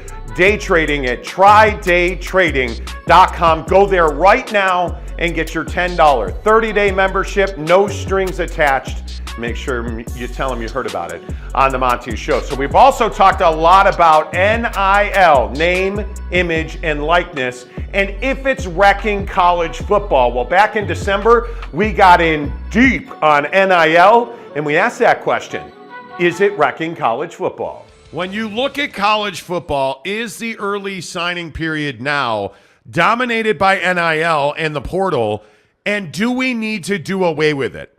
trading at TryDayTrading.com. Go there right now and get your $10 30-day membership, no strings attached. Make sure you tell them you heard about it on The Monty Show. So we've also talked a lot about NIL, name, image, and likeness, and if it's wrecking college football. Well, back in December, we got in deep on NIL, and we asked that question, is it wrecking college football? When you look at college football, is the early signing period now dominated by NIL and the portal, and do we need to do away with it?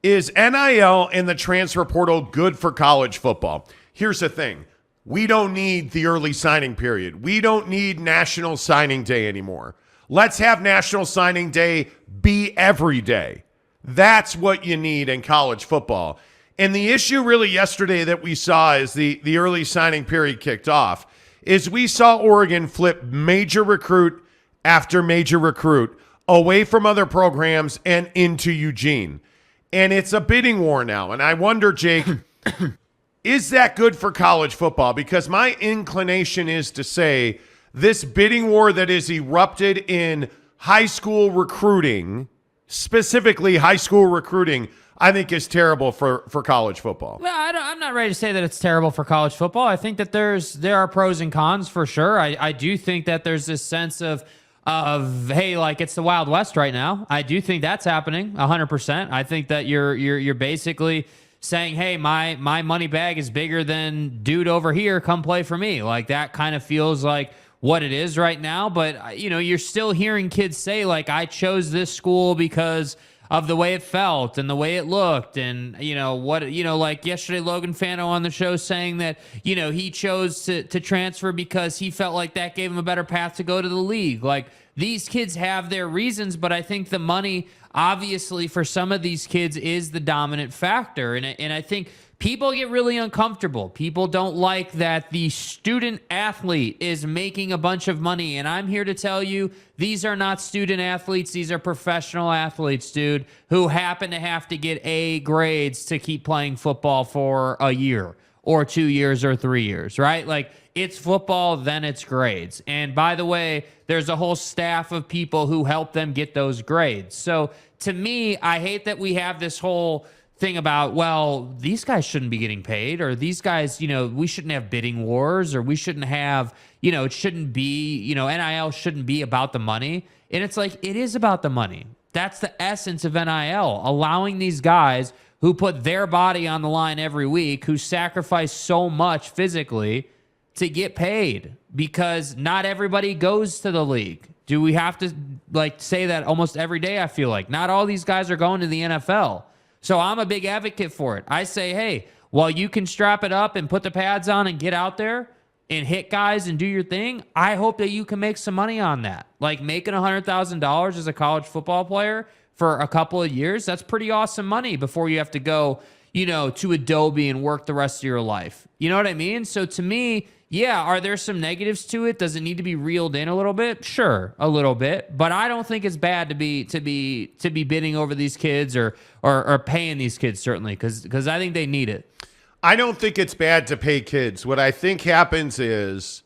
Is NIL and the transfer portal good for college football? Here's the thing. We don't need the early signing period. We don't need National Signing Day anymore. Let's have National Signing Day be every day. That's what you need in college football. And the issue really yesterday that we saw as the early signing period kicked off is we saw Oregon flip major recruit after major recruit away from other programs and into Eugene. And it's a bidding war now. And I wonder, Jake, is that good for college football? Because my inclination is to say this bidding war that is erupted in high school recruiting, specifically high school recruiting, I think is terrible for college football. Well, I'm not ready to say that it's terrible for college football. I think that there are pros and cons for sure. I do think that there's this sense of hey, like it's the Wild West right now. I do think that's happening 100%. I think that you're basically saying, hey, my money bag is bigger than dude over here. Come play for me. Like that kind of feels like what it is right now. But you're still hearing kids say like, I chose this school because of the way it felt and the way it looked. And, like yesterday, Logan Fano on the show saying that, he chose to transfer because he felt like that gave him a better path to go to the league. Like these kids have their reasons, but I think the money, obviously, for some of these kids is the dominant factor. And I think people get really uncomfortable. People don't like that the student athlete is making a bunch of money. And I'm here to tell you, these are not student athletes. These are professional athletes, dude, who happen to have to get A grades to keep playing football for a year or 2 years or 3 years, right? Like it's football, then it's grades. And by the way, there's a whole staff of people who help them get those grades. So to me, I hate that we have this whole thing about, well, these guys shouldn't be getting paid, or these guys, we shouldn't have bidding wars, or we shouldn't have, it shouldn't be, NIL shouldn't be about the money. And it's like, it is about the money. That's the essence of NIL, allowing these guys who put their body on the line every week, who sacrifice so much physically to get paid, because not everybody goes to the league. Do we have to say that almost every day? I feel like not all these guys are going to the NFL. So I'm a big advocate for it. I say, hey, while you can strap it up and put the pads on and get out there and hit guys and do your thing, I hope that you can make some money on that. Like making $100,000 as a college football player for a couple of years, that's pretty awesome money before you have to go, to Adobe and work the rest of your life. You know what I mean? So to me, yeah, are there some negatives to it? Does it need to be reeled in a little bit? Sure, a little bit, but I don't think it's bad to be bidding over these kids or paying these kids, certainly, because I think they need it. I don't think it's bad to pay kids. What I think happens is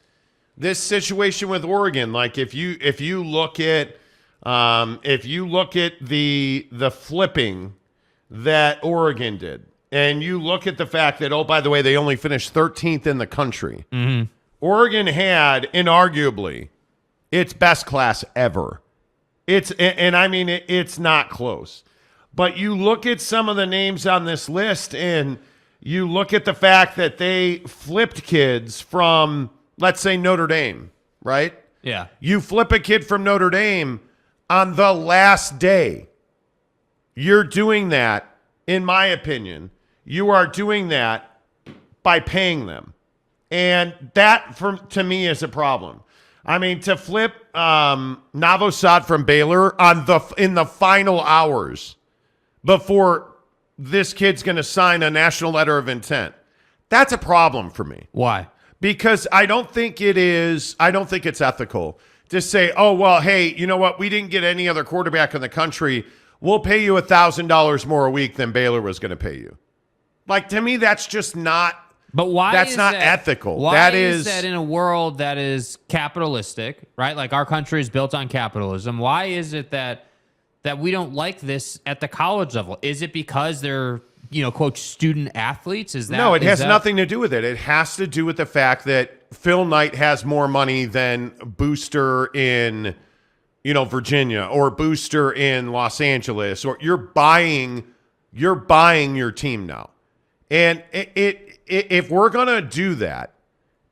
this situation with Oregon. Like if you look at the flipping that Oregon did, and you look at the fact that, oh, by the way, they only finished 13th in the country. Mm-hmm. Oregon had, inarguably, its best class ever. It's not close. But you look at some of the names on this list, and you look at the fact that they flipped kids from, let's say, Notre Dame, right? Yeah. You flip a kid from Notre Dame on the last day. You're doing that, in my opinion. You are doing that by paying them. And that, to me, is a problem. I mean, to flip Navosad from Baylor in the final hours before this kid's going to sign a national letter of intent, that's a problem for me. Why? Because I don't think it's ethical to say, oh, well, hey, you know what? We didn't get any other quarterback in the country. We'll pay you $1,000 more a week than Baylor was going to pay you. Like, to me, that's just not. But why? That's not ethical. Why is that in a world that is capitalistic, right? Like our country is built on capitalism. Why is it that we don't like this at the college level? Is it because they're, quote, student athletes? No, it has nothing to do with it. It has to do with the fact that Phil Knight has more money than Booster in, Virginia, or Booster in Los Angeles, or you're buying your team now. And if we're going to do that,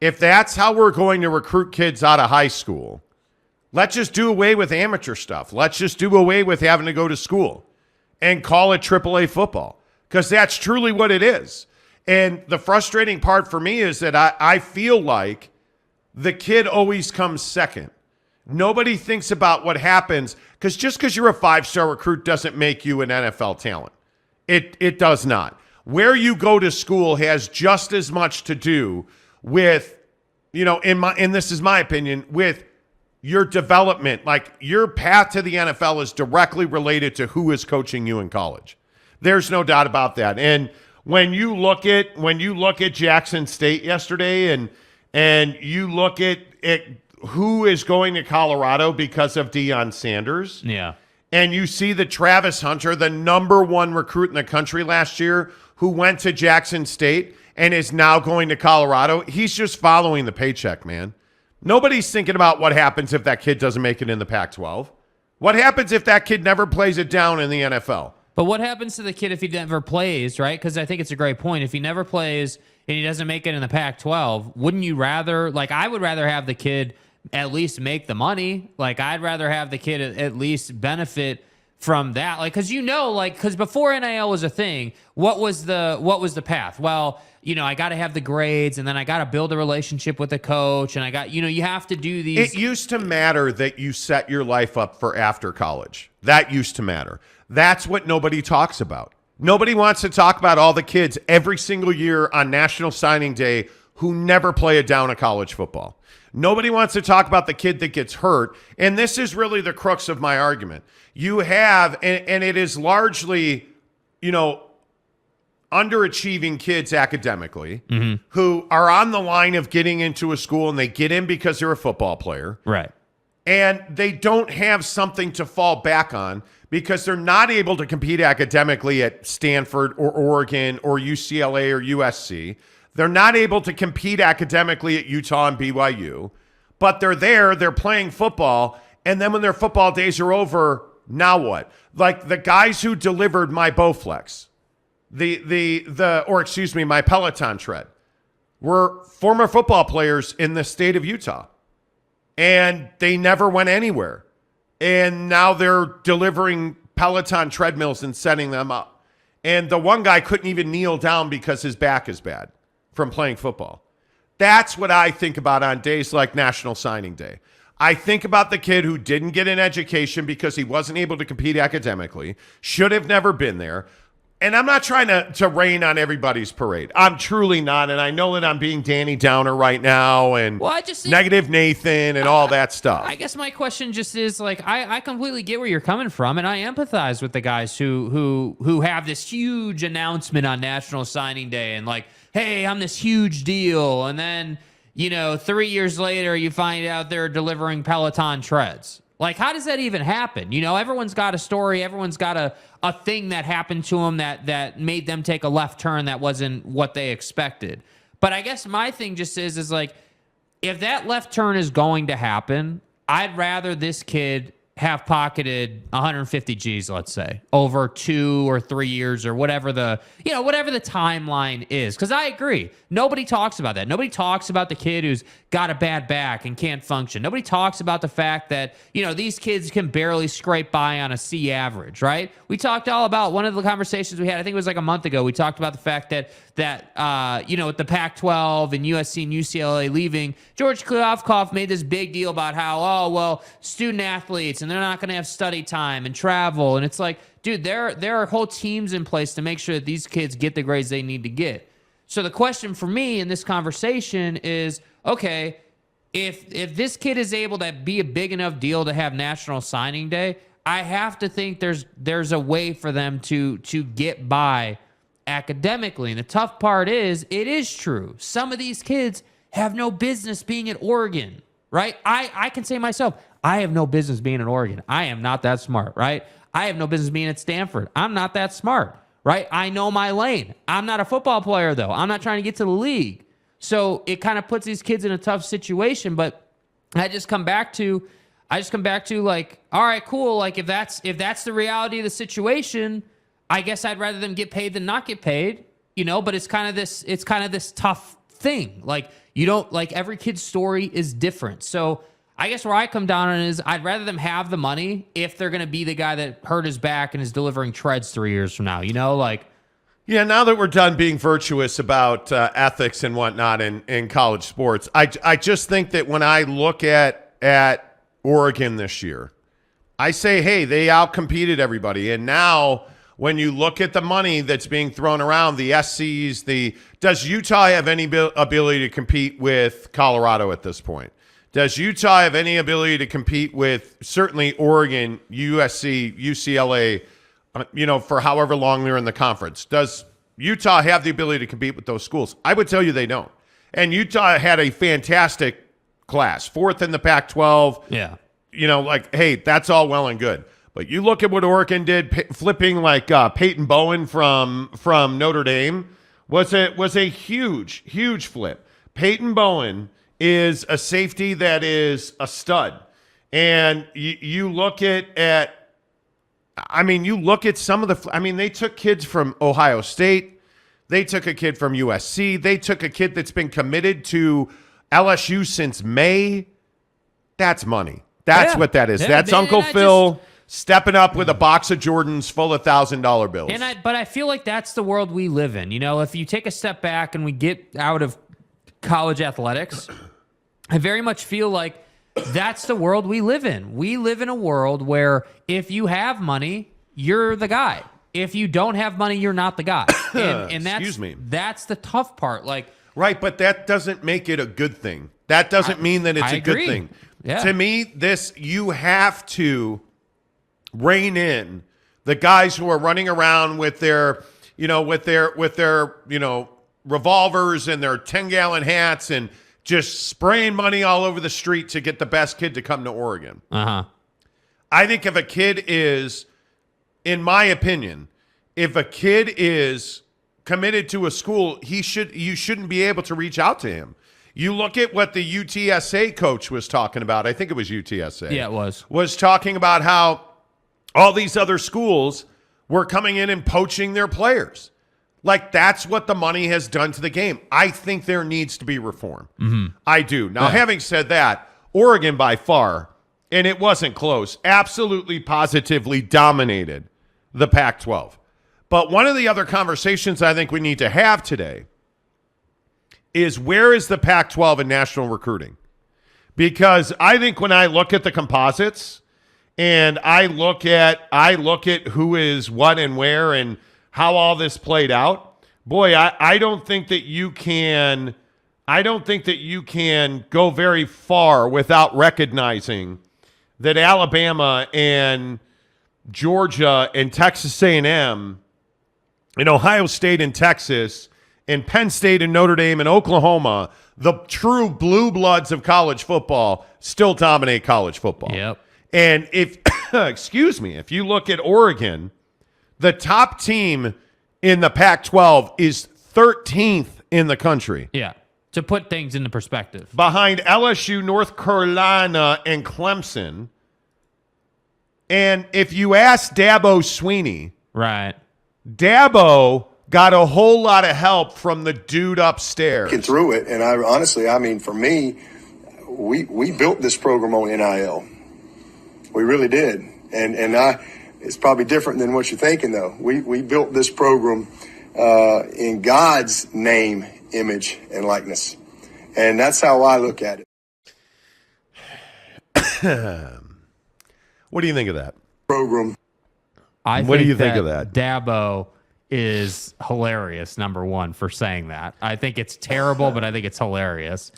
if that's how we're going to recruit kids out of high school, let's just do away with amateur stuff. Let's just do away with having to go to school and call it AAA football, because that's truly what it is. And the frustrating part for me is that I feel like the kid always comes second. Nobody thinks about what happens, because just because you're a 5-star recruit doesn't make you an NFL talent. It does not. Where you go to school has just as much to do with, and this is my opinion, with your development. Like your path to the NFL is directly related to who is coaching you in college. There's no doubt about that. And when you look at Jackson State yesterday, and you look at who is going to Colorado because of Deion Sanders, yeah, and you see that Travis Hunter, the number one recruit in the country last year, who went to Jackson State and is now going to Colorado, he's just following the paycheck, man. Nobody's thinking about what happens if that kid doesn't make it in the Pac-12. What happens if that kid never plays it down in the NFL? But what happens to the kid if he never plays, right? Because I think it's a great point. If he never plays and he doesn't make it in the Pac-12, wouldn't you rather, like, I would rather have the kid at least make the money. Like, I'd rather have the kid at least benefit from that. Like, because before NIL was a thing, what was the path? Well, I got to have the grades, and then I got to build a relationship with the coach, and I got, you have to do these. It used to matter that you set your life up for after college. That used to matter. That's what nobody talks about. Nobody wants to talk about all the kids every single year on National Signing Day who never play a down of college football. Nobody wants to talk about the kid that gets hurt. And this is really the crux of my argument. You have, and it is largely, underachieving kids academically who are on the line of getting into a school, and they get in because they're a football player. Right. And they don't have something to fall back on because they're not able to compete academically at Stanford or Oregon or UCLA or USC. They're not able to compete academically at Utah and BYU, but they're there, they're playing football, and then when their football days are over, now what? Like the guys who delivered my Bowflex, my Peloton tread, were former football players in the state of Utah, and they never went anywhere. And now they're delivering Peloton treadmills and setting them up. And the one guy couldn't even kneel down because his back is bad from playing football. That's what I think about on days like National Signing Day. I think about the kid who didn't get an education because he wasn't able to compete academically, should have never been there. And I'm not trying to rain on everybody's parade. I'm truly not. And I know that I'm being Danny Downer right now and negative Nathan and all that stuff. I guess my question just is, like, I completely get where you're coming from, and I empathize with the guys who have this huge announcement on National Signing Day and, like, hey, I'm this huge deal. And then, 3 years later, you find out they're delivering Peloton treads. Like, how does that even happen? Everyone's got a story. Everyone's got a thing that happened to them that made them take a left turn that wasn't what they expected. But I guess my thing just is like, if that left turn is going to happen, I'd rather this kid have pocketed 150 G's, let's say, over 2 or 3 years or whatever the timeline is. Because I agree. Nobody talks about that. Nobody talks about the kid who's got a bad back and can't function. Nobody talks about the fact that, these kids can barely scrape by on a C average, right? We talked all about one of the conversations we had, I think it was like a month ago, we talked about the fact that with the Pac-12 and USC and UCLA leaving, George Kliavkoff made this big deal about how, student athletes, and they're not going to have study time and travel. And it's like, dude, there are whole teams in place to make sure that these kids get the grades they need to get. So the question for me in this conversation is, okay, if this kid is able to be a big enough deal to have National Signing Day, I have to think there's a way for them to get by academically. And the tough part is, it is true. Some of these kids have no business being at Oregon, right? I can say myself, I have no business being at Oregon. I am not that smart, right? I have no business being at Stanford. I'm not that smart, right? I know my lane. I'm not a football player, though. I'm not trying to get to the league. So it kind of puts these kids in a tough situation. But I just come back to like, all right, cool. Like, if that's the reality of the situation, I guess I'd rather them get paid than not get paid, but it's kind of this tough thing. Like, every kid's story is different. So I guess where I come down on is, I'd rather them have the money if they're going to be the guy that hurt his back and is delivering treads 3 years from now, Yeah, now that we're done being virtuous about ethics and whatnot in college sports, I just think that when I look at Oregon this year, I say, hey, they outcompeted everybody. And now when you look at the money that's being thrown around, the SCs, does Utah have any ability to compete with Colorado at this point? Does Utah have any ability to compete with certainly Oregon, USC, UCLA, for however long they're in the conference? Does Utah have the ability to compete with those schools? I would tell you they don't. And Utah had a fantastic class, 4th in the Pac-12. Yeah. Hey, that's all well and good. But you look at what Oregon did, flipping like Peyton Bowen from Notre Dame was a huge flip. Peyton Bowen is a safety that is a stud. And you look at some of the, they took kids from Ohio State. They took a kid from USC. They took a kid that's been committed to LSU since May. That's money. That's what that is. That's Uncle Phil stepping up with a box of Jordans full of $1,000 bills. But I feel like that's the world we live in. You know, if you take a step back and we get out of college athletics, I very much feel like that's the world we live in. We live in a world where if you have money, you're the guy. If you don't have money, you're not the guy. And that's the tough part. Right, but that doesn't make it a good thing. That doesn't mean that it's a good thing. Yeah. To me, you have to rein in the guys who are running around with their revolvers and their 10-gallon hats and just spraying money all over the street to get the best kid to come to Oregon. Uh-huh. I think if a kid is, in my opinion, if a kid is committed to a school, you shouldn't be able to reach out to him. You look at what the UTSA coach was talking about. I think it was UTSA. Yeah, it was. Was talking about how all these other schools were coming in and poaching their players. Like, that's what the money has done to the game. I think there needs to be reform. Mm-hmm. I do. Now, having said that, Oregon by far, and it wasn't close, absolutely positively dominated the Pac-12. But one of the other conversations I think we need to have today is, where is the Pac-12 in national recruiting? Because I think when I look at the composites and I look at who is what and where and how all this played out, boy, I don't think that you can go very far without recognizing that Alabama and Georgia and Texas A&M and Ohio State and Texas and Penn State and Notre Dame and Oklahoma, the true blue bloods of college football, still dominate college football. Yep. And if if you look at Oregon, the top team in the Pac-12 is 13th in the country. Yeah, to put things into perspective. Behind LSU, North Carolina, and Clemson. And if you ask Dabo Swinney, right, Dabo got a whole lot of help from the dude upstairs. Get through it, and for me, we built this program on NIL. We really did, and it's probably different than what you're thinking, though. We built this program in God's name, image, and likeness, and that's how I look at it. What do you think of that program? What do you think of that? Dabo is hilarious, number one, for saying that. I think it's terrible, but I think it's hilarious.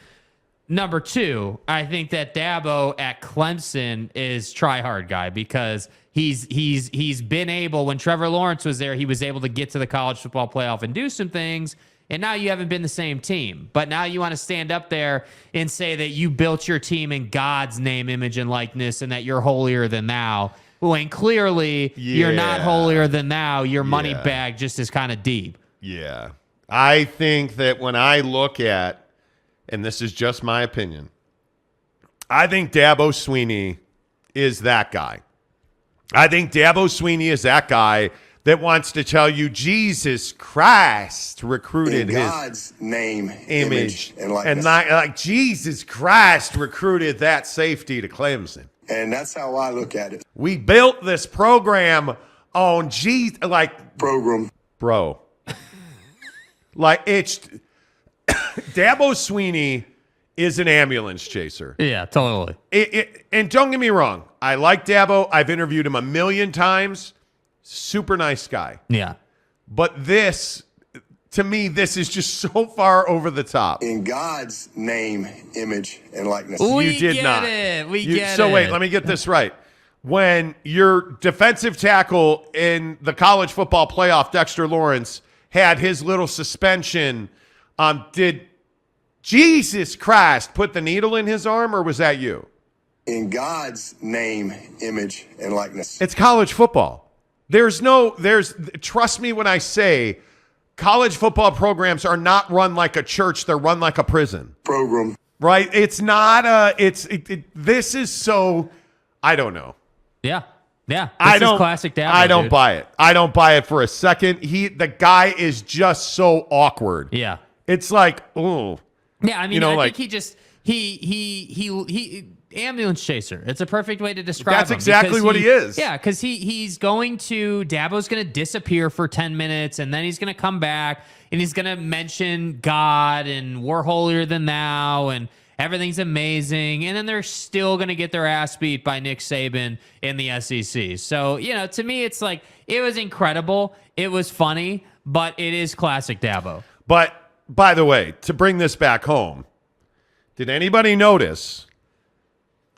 Number two, I think that Dabo at Clemson is try-hard guy, because he's been able, when Trevor Lawrence was there, he was able to get to the college football playoff and do some things, and now you haven't been the same team. But now you want to stand up there and say that you built your team in God's name, image, and likeness, and that you're holier than thou. When clearly you're not holier than thou. Your money bag just is kind of deep. Yeah. I think that when I look at, and this is just my opinion, I think Dabo Swinney is that guy. I think Dabo Swinney is that guy that wants to tell you Jesus Christ recruited in God's name, image, and likeness. And like Jesus Christ recruited that safety to Clemson. And that's how I look at it. We built this program on program. Bro. Like, it's Dabo Swinney is an ambulance chaser. Yeah, totally. And don't get me wrong, I like Dabo. I've interviewed him a million times. Super nice guy. Yeah. But this, to me, this is just so far over the top. In God's name, image, and likeness. We you did get not. It. So wait, let me get this right. When your defensive tackle in the college football playoff, Dexter Lawrence, had his little suspension, did Jesus Christ put the needle in his arm, or was that you? in God's name, image, and likeness. It's college football. Trust me when I say college football programs are not run like a church. They're run like a prison. Program. Right? It's not this is so, I don't know. Yeah. Yeah. This is classic Dabo. I don't dude. buy it. I don't buy it for a second. The guy is just so awkward. Yeah. It's like, oh. Yeah, I mean, I think he just he ambulance chaser. It's a perfect way to describe him. That's exactly what he is. Yeah, because Dabo's going to disappear for 10 minutes, and then he's going to come back, and he's going to mention God, and we're holier than thou, and everything's amazing, and then they're still going to get their ass beat by Nick Saban in the SEC. So, to me, it's like, it was incredible. It was funny, but it is classic Dabo. But, by the way, to bring this back home, did anybody notice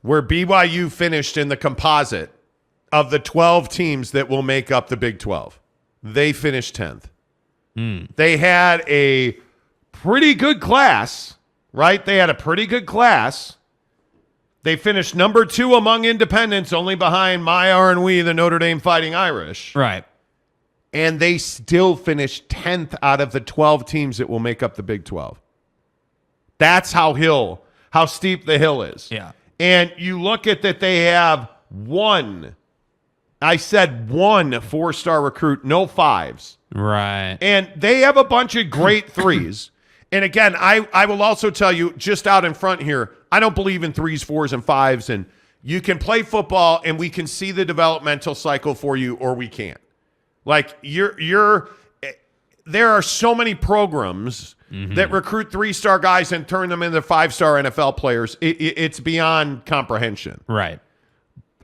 where BYU finished in the composite of the 12 teams that will make up the Big 12? They finished 10th. They had a pretty good class, right? They had a pretty good class. They finished number 2 among independents, only behind my R&We, the Notre Dame Fighting Irish. Right. And they still finished 10th out of the 12 teams that will make up the Big 12. That's how steep the hill is. Yeah. And you look at that, they have one 4-star recruit, no 5s. Right. And they have a bunch of great 3s. And again, I will also tell you, just out in front here, I don't believe in 3s, 4s, and 5s. And you can play football and we can see the developmental cycle for you, or we can't. Like there are so many programs that recruit 3-star guys and turn them into 5-star NFL players. It's beyond comprehension. Right.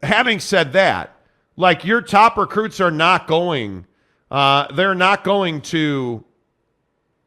Having said that, like, your top recruits are not going, they're not going to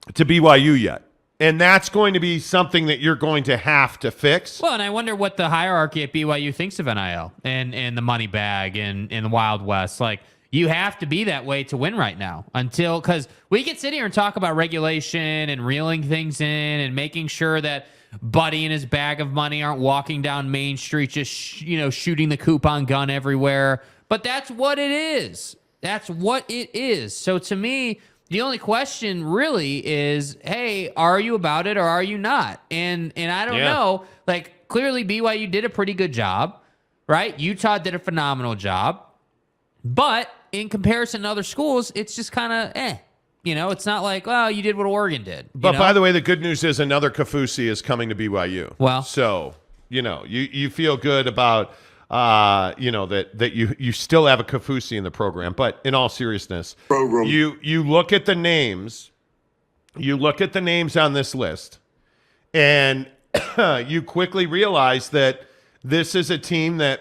BYU yet. And that's going to be something that you're going to have to fix. Well, and I wonder what the hierarchy at BYU thinks of NIL and the money bag and the Wild West. Like, you have to be that way to win right now because we can sit here and talk about regulation and reeling things in and making sure that Buddy and his bag of money aren't walking down Main Street just, shooting the coupon gun everywhere. But that's what it is. That's what it is. So to me, the only question really is, hey, are you about it or are you not? And I don't know. Like, clearly BYU did a pretty good job, right? Utah did a phenomenal job. But in comparison to other schools, it's just kind of it's not like, well, you did what Oregon did. But by the way, the good news is another Kafusi is coming to BYU. Well, so you feel good about that you still have a Kafusi in the program. But in all seriousness, you look at the names, on this list, and you quickly realize that this is a team that,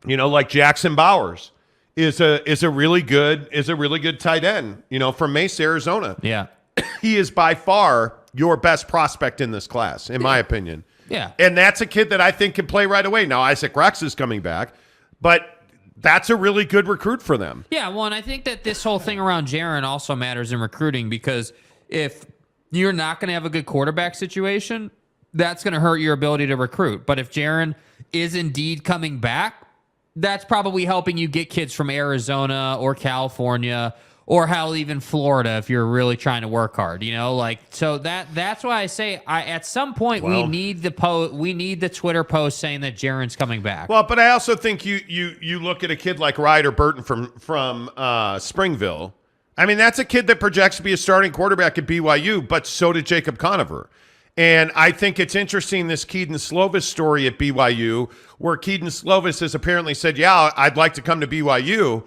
like Jackson Bowers is a really good tight end, from Mesa, Arizona. Yeah. He is by far your best prospect in this class, in my opinion. Yeah. And that's a kid that I think can play right away. Now, Isaac Rex is coming back, but that's a really good recruit for them. Yeah, well, and I think that this whole thing around Jaren also matters in recruiting, because if you're not going to have a good quarterback situation, that's going to hurt your ability to recruit. But if Jaren is indeed coming back, that's probably helping you get kids from Arizona or California or hell, even Florida, if you're really trying to work hard. So that's why I say at some point we need the Twitter post saying that Jaren's coming back. Well, but I also think you look at a kid like Ryder Burton from Springville. I mean, that's a kid that projects to be a starting quarterback at BYU, but so did Jacob Conover. And I think it's interesting, this Keaton Slovis story at BYU, where Keaton Slovis has apparently said, yeah, I'd like to come to BYU,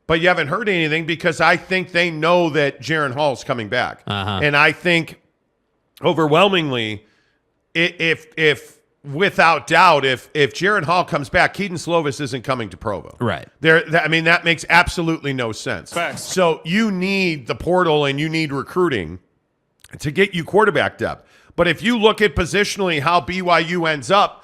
but you haven't heard anything, because I think they know that Jaren Hall's coming back. And I think overwhelmingly, if without doubt, if Jaren Hall comes back, Keaton Slovis isn't coming to Provo. Right. That makes absolutely no sense. Facts. So you need the portal and you need recruiting to get you quarterback depth. But if you look at positionally how BYU ends up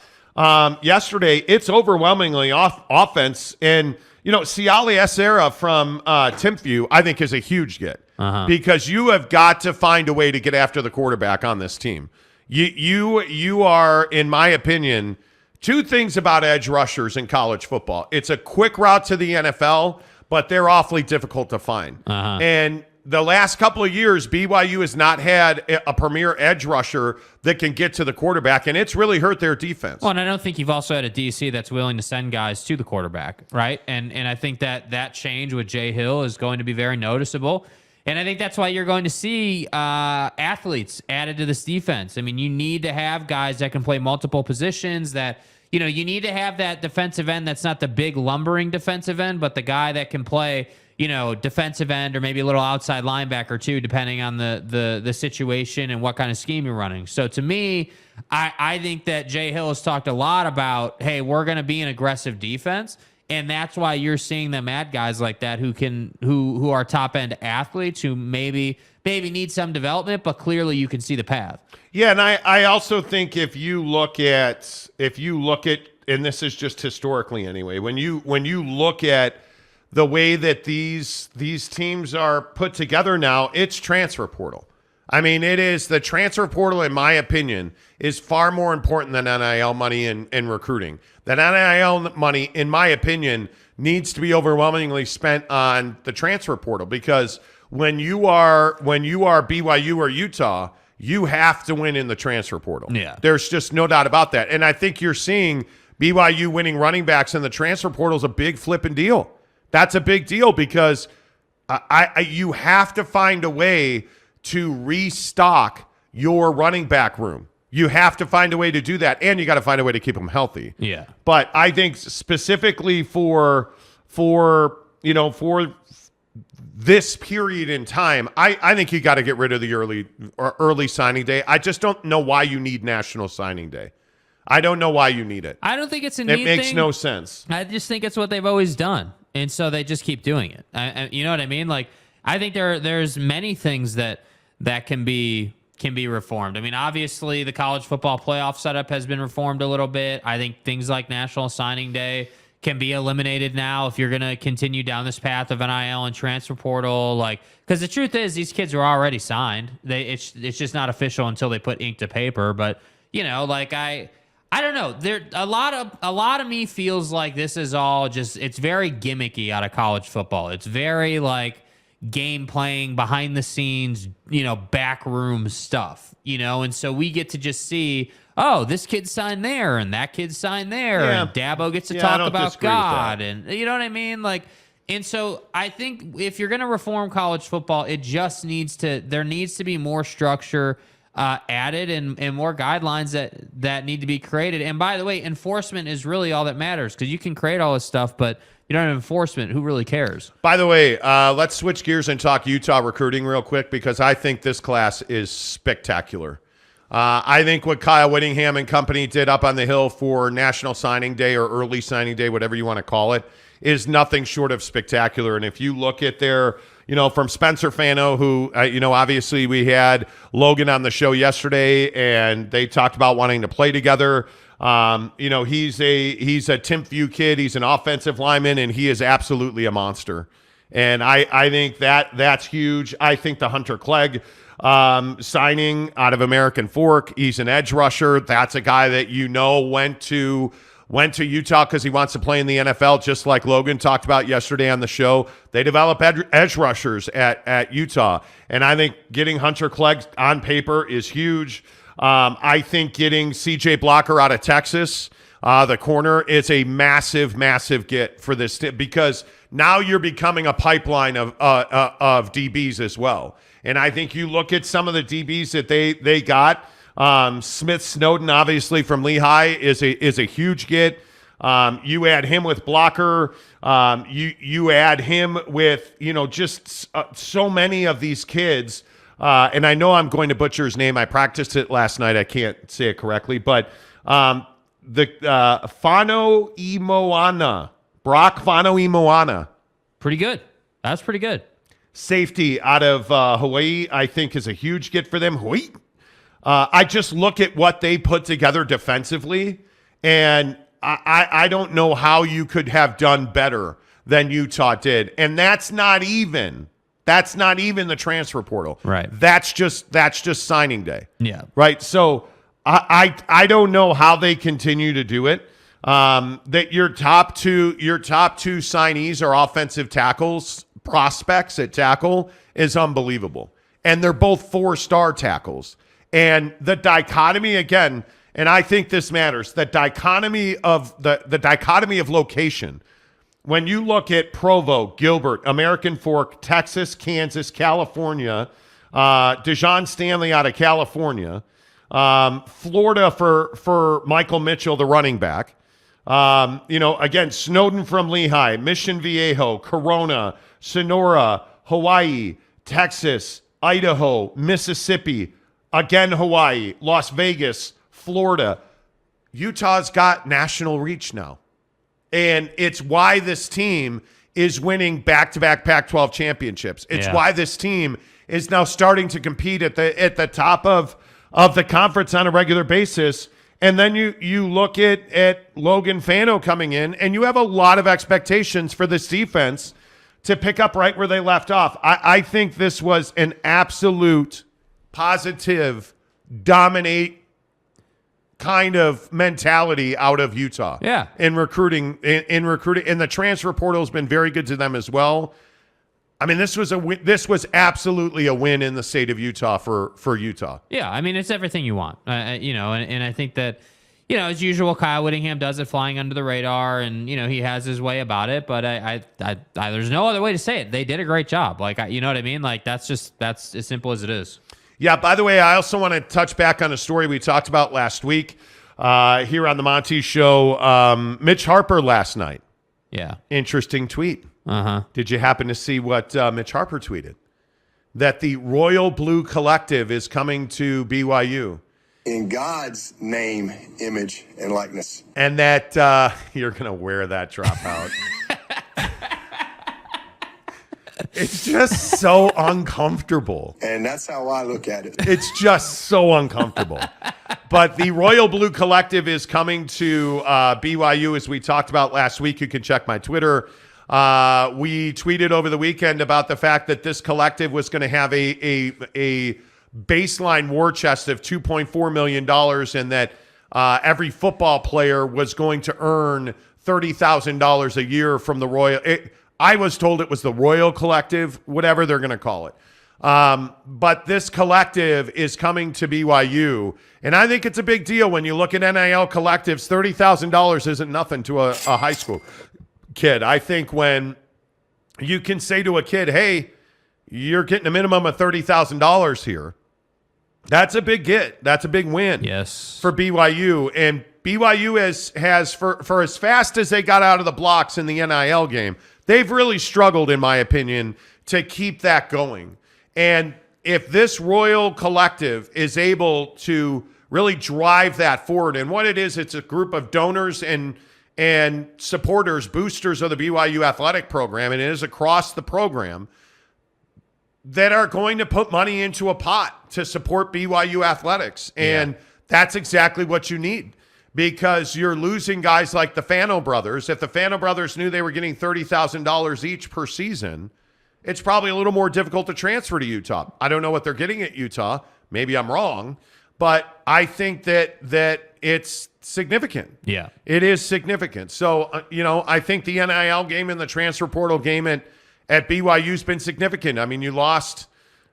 yesterday, it's overwhelmingly offense. And, Siali Esera from Timpview, I think, is a huge get, because you have got to find a way to get after the quarterback on this team. You are, in my opinion, Two things about edge rushers in college football. It's a quick route to the NFL, but they're awfully difficult to find. And the last couple of years, BYU has not had a premier edge rusher that can get to the quarterback, and it's really hurt their defense. Well, and I don't think you've also had a DC that's willing to send guys to the quarterback, right? And I think that change with Jay Hill is going to be very noticeable. And I think that's why you're going to see athletes added to this defense. I mean, you need to have guys that can play multiple positions, that, you need to have that defensive end that's not the big lumbering defensive end, but the guy that can play, defensive end or maybe a little outside linebacker too, depending on the situation and what kind of scheme you're running. So to me, I think that Jay Hill has talked a lot about, hey, we're going to be an aggressive defense. And that's why you're seeing them add guys like that who are top end athletes who maybe need some development, but clearly you can see the path. Yeah, and I also think if you look at, and this is just historically anyway, when you look at the way that these teams are put together now, it's transfer portal. I mean, it is the transfer portal, in my opinion, is far more important than NIL money and recruiting. That NIL money, in my opinion, needs to be overwhelmingly spent on the transfer portal, because when you are BYU or Utah, you have to win in the transfer portal. Yeah. There's just no doubt about that. And I think you're seeing BYU winning running backs in the transfer portal is a big flipping deal. That's a big deal because you have to find a way to restock your running back room. You have to find a way to do that, and you got to find a way to keep them healthy. Yeah. But I think specifically for this period in time, I think you got to get rid of the early signing day. I just don't know why you need National Signing Day. I don't know why you need it. I don't think it's a neat thing. It makes no sense. I just think it's what they've always done, and so they just keep doing it. You know what I mean? Like, I think there's many things that can be reformed. I mean, obviously, the college football playoff setup has been reformed a little bit. I think things like National Signing Day can be eliminated now if you're going to continue down this path of NIL and transfer portal. Like, because the truth is, these kids are already signed. It's just not official until they put ink to paper. But I don't know. There a lot of me feels like this is all just, it's very gimmicky out of college football. It's very like game playing, behind the scenes, backroom stuff, and so we get to just see, oh, this kid signed there and that kid signed there, and Dabo gets to talk about God, and you know what I mean? Like, and so I think if you're going to reform college football, there needs to be more structure added and more guidelines that need to be created. And by the way, enforcement is really all that matters, because you can create all this stuff, but you don't have enforcement. Who really cares? By the way, let's switch gears and talk Utah recruiting real quick, because I think this class is spectacular. I think what Kyle Whittingham and company did up on the Hill for National Signing Day or Early Signing Day, whatever you want to call it, is nothing short of spectacular. And if you look at their, from Spencer Fano, who, obviously we had Logan on the show yesterday, and they talked about wanting to play together. He's a Timpview kid. He's an offensive lineman, and he is absolutely a monster. And I think that's huge. I think the Hunter Clegg signing out of American Fork, he's an edge rusher. That's a guy that went to Utah because he wants to play in the NFL, just like Logan talked about yesterday on the show. They develop edge rushers at Utah. And I think getting Hunter Clegg on paper is huge. I think getting CJ Blocker out of Texas, the corner, is a massive, massive get for this, because now you're becoming a pipeline of DBs as well. And I think you look at some of the DBs that they got. Smith Snowden, obviously from Lehigh, is a huge get. You add him with Blocker. You add him with just so many of these kids. And I know I'm going to butcher his name. I practiced it last night. I can't say it correctly, but the Fano Imoana, Brock Fano Imoana, pretty good. That's pretty good. Safety out of Hawaii, I think, is a huge get for them. Hawaii. I just look at what they put together defensively, and I don't know how you could have done better than Utah did. And that's not even the transfer portal. Right. That's just signing day. Yeah. Right. So I don't know how they continue to do it. That your top two signees are offensive tackles, prospects at tackle is unbelievable. And they're both 4-star tackles. And the dichotomy again, and I think this matters, the dichotomy of location. When you look at Provo, Gilbert, American Fork, Texas, Kansas, California, Dejon Stanley out of California, Florida for Michael Mitchell, the running back. Again, Snowden from Lehigh, Mission Viejo, Corona, Sonora, Hawaii, Texas, Idaho, Mississippi, again, Hawaii, Las Vegas, Florida. Utah's got national reach now. And it's why this team is winning back-to-back Pac-12 championships. It's why this team is now starting to compete at the top of the conference on a regular basis. And then you look at Logan Fano coming in, and you have a lot of expectations for this defense to pick up right where they left off. I think this was an absolute positive, dominate kind of mentality out of Utah. Yeah. In recruiting, and the transfer portal has been very good to them as well. I mean, this was absolutely a win in the state of Utah for Utah. Yeah, I mean, it's everything you want, and I think that, as usual, Kyle Whittingham does it flying under the radar, and he has his way about it. But I there's no other way to say it. They did a great job. You know what I mean? That's as simple as it is. Yeah. By the way, I also want to touch back on a story we talked about last week here on the Monty Show. Mitch Harper last night. Yeah. Interesting tweet. Uh-huh. Did you happen to see what Mitch Harper tweeted? That the Royal Blue Collective is coming to BYU. In God's name, image, and likeness. And that you're going to wear that dropout. It's just so uncomfortable. And that's how I look at it. It's just so uncomfortable. But the Royal Blue Collective is coming to BYU, as we talked about last week. You can check my Twitter. We tweeted over the weekend about the fact that this collective was going to have a baseline war chest of $2.4 million, and that every football player was going to earn $30,000 a year from the Royal. I was told it was the Royal Collective, whatever they're going to call it. But this collective is coming to BYU, and I think it's a big deal when you look at NIL collectives. $30,000 isn't nothing to a high school kid. I think when you can say to a kid, hey, you're getting a minimum of $30,000 here, that's a big get. That's a big win. Yes. For BYU. And BYU has for as fast as they got out of the blocks in the NIL game, they've really struggled, in my opinion, to keep that going. And if this Royal Collective is able to really drive that forward, and what it is, it's a group of donors and supporters, boosters of the BYU athletic program, and it is across the program, that are going to put money into a pot to support BYU athletics. And that's exactly what you need, because you're losing guys like the Fano brothers. If the Fano brothers knew they were getting $30,000 each per season, it's probably a little more difficult to transfer to Utah. I don't know what they're getting at Utah. Maybe I'm wrong, but I think that it's significant. Yeah. It is significant. So, I think the NIL game and the transfer portal game at BYU's been significant. I mean, you lost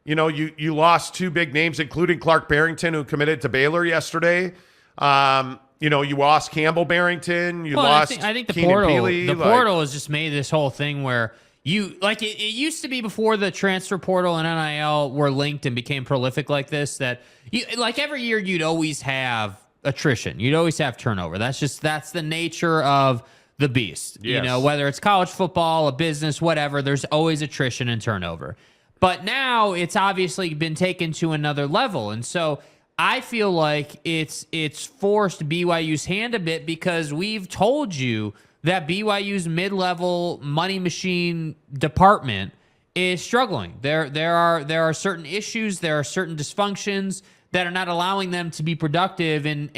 two big names, including Clark Barrington, who committed to Baylor yesterday. You lost Campbell Barrington. I think the Keenan portal. Peely, The portal has just made this whole thing where it used to be before the transfer portal and NIL were linked and became prolific like this, that every year you'd always have attrition. You'd always have turnover. That's the nature of the beast. Yes. Whether it's college football, a business, whatever, there's always attrition and turnover. But now it's obviously been taken to another level. And so I feel like it's forced BYU's hand a bit, because we've told you that BYU's mid-level money machine department is struggling. There are certain issues, there are certain dysfunctions that are not allowing them to be productive, and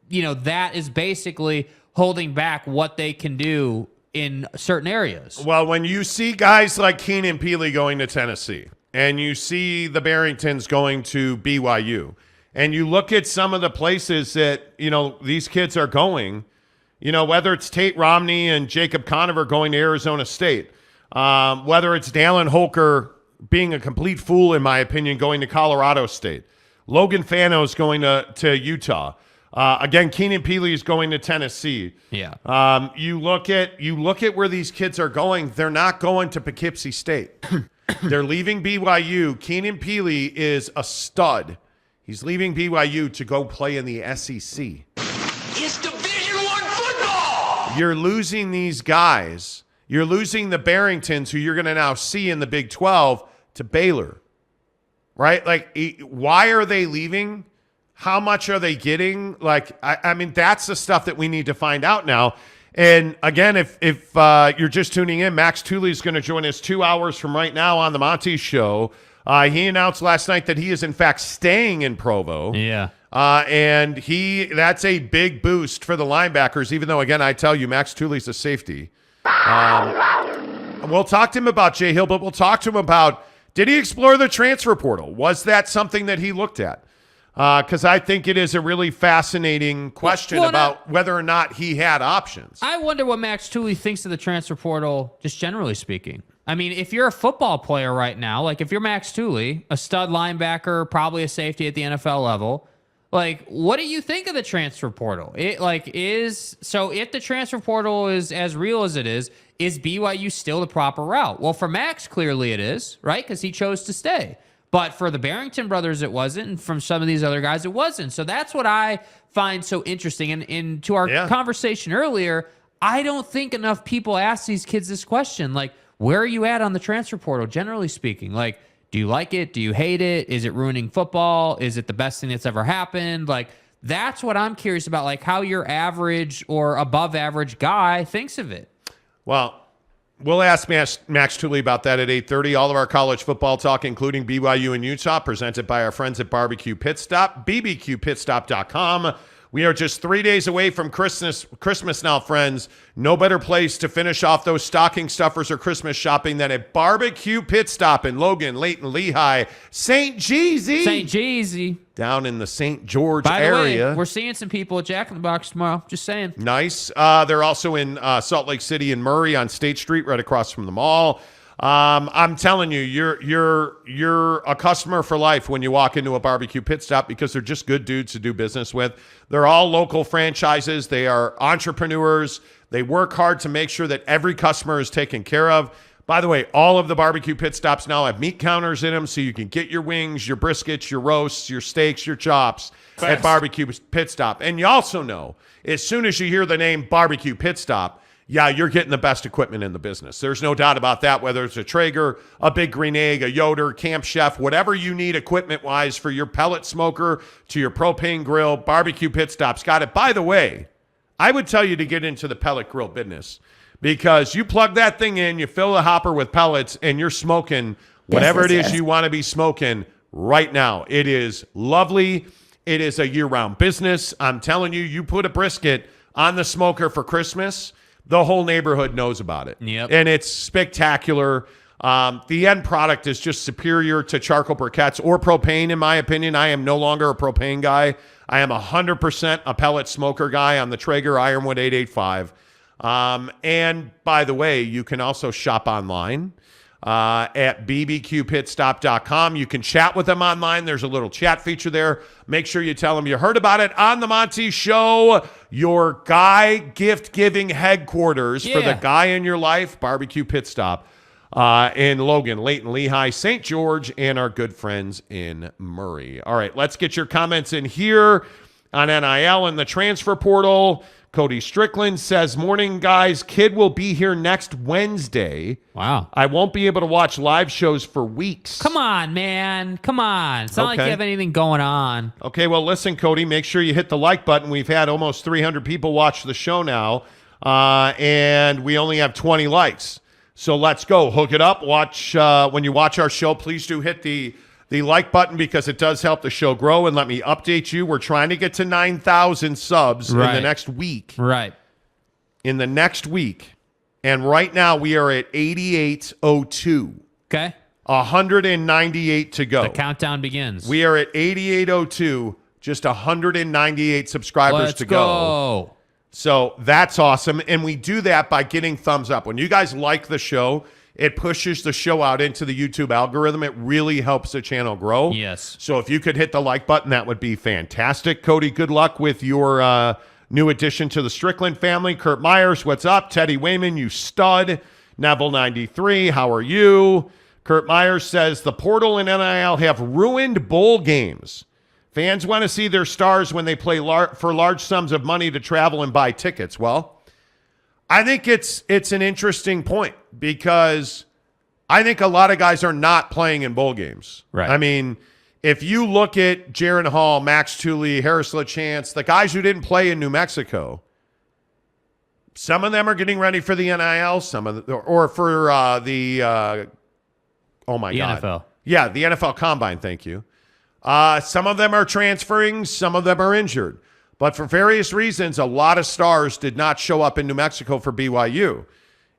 that is basically holding back what they can do in certain areas. Well, when you see guys like Keenan Peely going to Tennessee, and you see the Barringtons going to BYU, and you look at some of the places that, these kids are going, whether it's Tate Romney and Jacob Conover going to Arizona State, whether it's Dallin Holker being a complete fool, in my opinion, going to Colorado State, Logan Fano's going to Utah. Again, Keenan Peely is going to Tennessee. Yeah. You look at where these kids are going. They're not going to Poughkeepsie State. They're leaving BYU. Keenan Peely is a stud. He's leaving BYU to go play in the SEC. It's Division I football. You're losing these guys. You're losing the Barringtons, who you're going to now see in the Big 12, to Baylor. Right? Like, why are they leaving? How much are they getting? Like, I mean, that's the stuff that we need to find out now. And again, if you're just tuning in, Max Tooley is going to join us 2 hours from right now on the Monty Show. He announced last night that he is in fact staying in Provo. Yeah. And that's a big boost for the linebackers, even though, again, I tell you, Max Tooley's a safety. We'll talk to him about Jay Hill, but we'll talk to him about, did he explore the transfer portal? Was that something that he looked at? Because I think it is a really fascinating question about whether or not he had options. I wonder what Max Tooley thinks of the transfer portal, just generally speaking. I mean, if you're a football player right now, like if you're Max Tooley, a stud linebacker, probably a safety at the NFL level, like, what do you think of the transfer portal? If the transfer portal is as real as it is BYU still the proper route? Well, for Max, clearly it is, right? Because he chose to stay. But for the Barrington brothers, it wasn't. And from some of these other guys, it wasn't. So that's what I find so interesting. And to our conversation earlier, I don't think enough people ask these kids this question. Like, where are you at on the transfer portal, generally speaking? Like, do you like it? Do you hate it? Is it ruining football? Is it the best thing that's ever happened? Like, that's what I'm curious about, like how your average or above average guy thinks of it. Well, we'll ask Max Tooley about that at 8:30. All of our college football talk, including BYU and Utah, presented by our friends at Barbecue Pit Stop, bbqpitstop.com. We are just 3 days away from Christmas now, friends. No better place to finish off those stocking stuffers or Christmas shopping than at Barbecue Pit Stop in Logan, Layton, Lehigh, St. Jeezy. Down in the St. George area. By the way, we're seeing some people at Jack in the Box tomorrow. Just saying. Nice. They're also in Salt Lake City and Murray on State Street, right across from the mall. I'm telling you, you're a customer for life when you walk into a Barbecue Pit Stop because they're just good dudes to do business with. They're all local franchises. They are entrepreneurs. They work hard to make sure that every customer is taken care of. By the way, all of the Barbecue Pit Stops now have meat counters in them, so you can get your wings, your briskets, your roasts, your steaks, your chops at Barbecue Pit Stop. And you also know, as soon as you hear the name Barbecue Pit Stop, yeah, you're getting the best equipment in the business. There's no doubt about that, whether it's a Traeger, a Big Green Egg, a Yoder, Camp Chef, whatever you need equipment-wise for your pellet smoker to your propane grill, Barbecue Pit Stop's got it. By the way, I would tell you to get into the pellet grill business because you plug that thing in, you fill the hopper with pellets, and you're smoking whatever it is you want to be smoking right now. It is lovely. It is a year-round business. I'm telling you, you put a brisket on the smoker for Christmas, the whole neighborhood knows about it. Yep. And it's spectacular. The end product is just superior to charcoal briquettes or propane, in my opinion. I am no longer a propane guy. I am 100% a pellet smoker guy on the Traeger Ironwood 885. And by the way, you can also shop online at bbqpitstop.com. You can chat with them online. There's a little chat feature there. Make sure you tell them you heard about it on the Monty Show, your guy gift-giving headquarters for the guy in your life, Barbecue Pit Stop in Logan, Layton, Lehigh, St. George, and our good friends in Murray. All right, let's get your comments in here on NIL and the transfer portal. Cody Strickland says, morning, guys. Kid will be here next Wednesday. Wow. I won't be able to watch live shows for weeks. Come on, man. Come on. It's not like you have anything going on. Okay, well, listen, Cody, make sure you hit the like button. We've had almost 300 people watch the show now, and we only have 20 likes. So let's go. Hook it up. Watch when you watch our show, please do hit the like button because it does help the show grow. And let me update you. We're trying to get to 9,000 subs in the next week. Right. In the next week. And right now we are at 8802. Okay. 198 to go. The countdown begins. We are at 8802. Just 198 subscribers Let's to go. So that's awesome. And we do that by getting thumbs up. When you guys like the show, it pushes the show out into the YouTube algorithm. It really helps the channel grow. Yes. So if you could hit the like button, that would be fantastic. Cody, good luck with your new addition to the Strickland family. Kurt Myers, what's up? Teddy Wayman, you stud. Neville93, how are you? Kurt Myers says, the portal and NIL have ruined bowl games. Fans want to see their stars when they play for large sums of money to travel and buy tickets. Well, I think it's an interesting point because I think a lot of guys are not playing in bowl games. Right. I mean, if you look at Jaron Hall, Max Tooley, Harris LaChance, the guys who didn't play in New Mexico, some of them are getting ready for the NIL, some of the, or for the NFL. Yeah, the NFL Combine, thank you. Some of them are transferring, some of them are injured. But for various reasons, a lot of stars did not show up in New Mexico for BYU.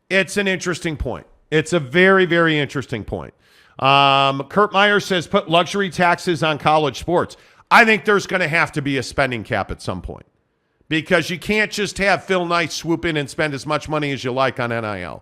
It's an interesting point. It's a very, very interesting point. Kurt Meyer says, put luxury taxes on college sports. I think there's going to have to be a spending cap at some point because you can't just have Phil Knight swoop in and spend as much money as you like on NIL.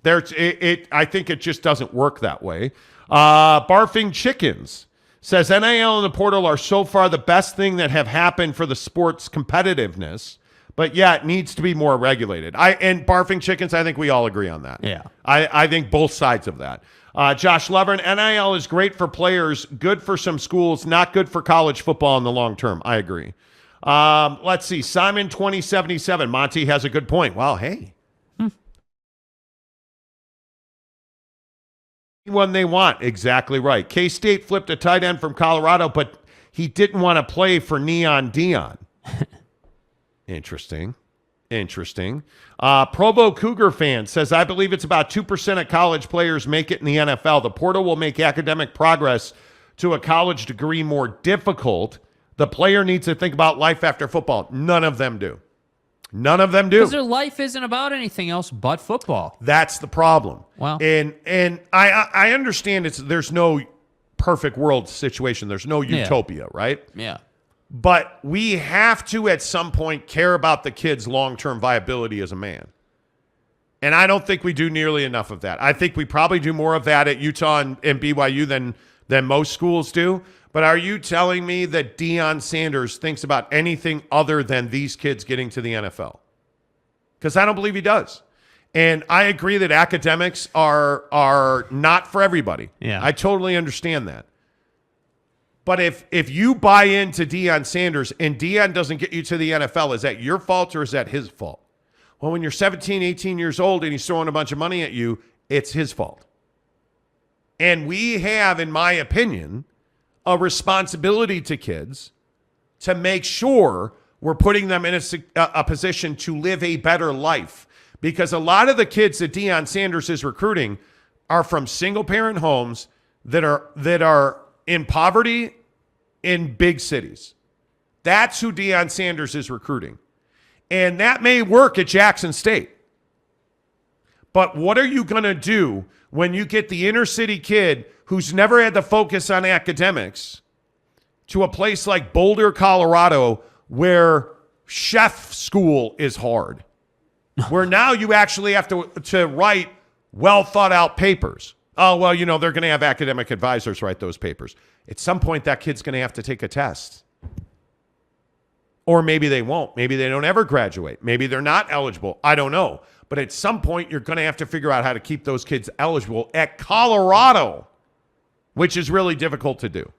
I think it just doesn't work that way. Barfing Chickens says NIL and the portal are so far the best thing that have happened for the sport's competitiveness, but yeah, it needs to be more regulated. And Barfing Chickens, I think we all agree on that. Yeah. I think both sides of that. Josh Levern, NIL is great for players, good for some schools, not good for college football in the long term. I agree. Let's see. Simon 2077. Monty has a good point. Well, hey. One they want. Exactly right. K-State flipped a tight end from Colorado, but he didn't want to play for Neon Dion. Interesting. Provo Cougar fan says, I believe it's about 2% of college players make it in the NFL. The portal will make academic progress to a college degree more difficult. The player needs to think about life after football. None of them do. Because their life isn't about anything else but football. That's the problem. Wow. And I understand there's no perfect world situation. There's no utopia, right? Yeah. But we have to, at some point, care about the kid's long-term viability as a man. And I don't think we do nearly enough of that. I think we probably do more of that at Utah and BYU than most schools do. But are you telling me that Deion Sanders thinks about anything other than these kids getting to the NFL? Because I don't believe he does. And I agree that academics are not for everybody. Yeah. I totally understand that. But if you buy into Deion Sanders and Deion doesn't get you to the NFL, is that your fault or is that his fault? Well, when you're 17, 18 years old and he's throwing a bunch of money at you, it's his fault. And we have, in my opinion, a responsibility to kids to make sure we're putting them in a position to live a better life. Because a lot of the kids that Deion Sanders is recruiting are from single-parent homes that are in poverty in big cities. That's who Deion Sanders is recruiting. And that may work at Jackson State. But what are you going to do when you get the inner city kid who's never had the focus on academics to a place like Boulder, Colorado, where chef school is hard, where now you actually have to write well-thought-out papers? Oh, well, they're going to have academic advisors write those papers. At some point, that kid's going to have to take a test. Or maybe they won't. Maybe they don't ever graduate. Maybe they're not eligible. I don't know. But at some point, you're going to have to figure out how to keep those kids eligible at Colorado, which is really difficult to do.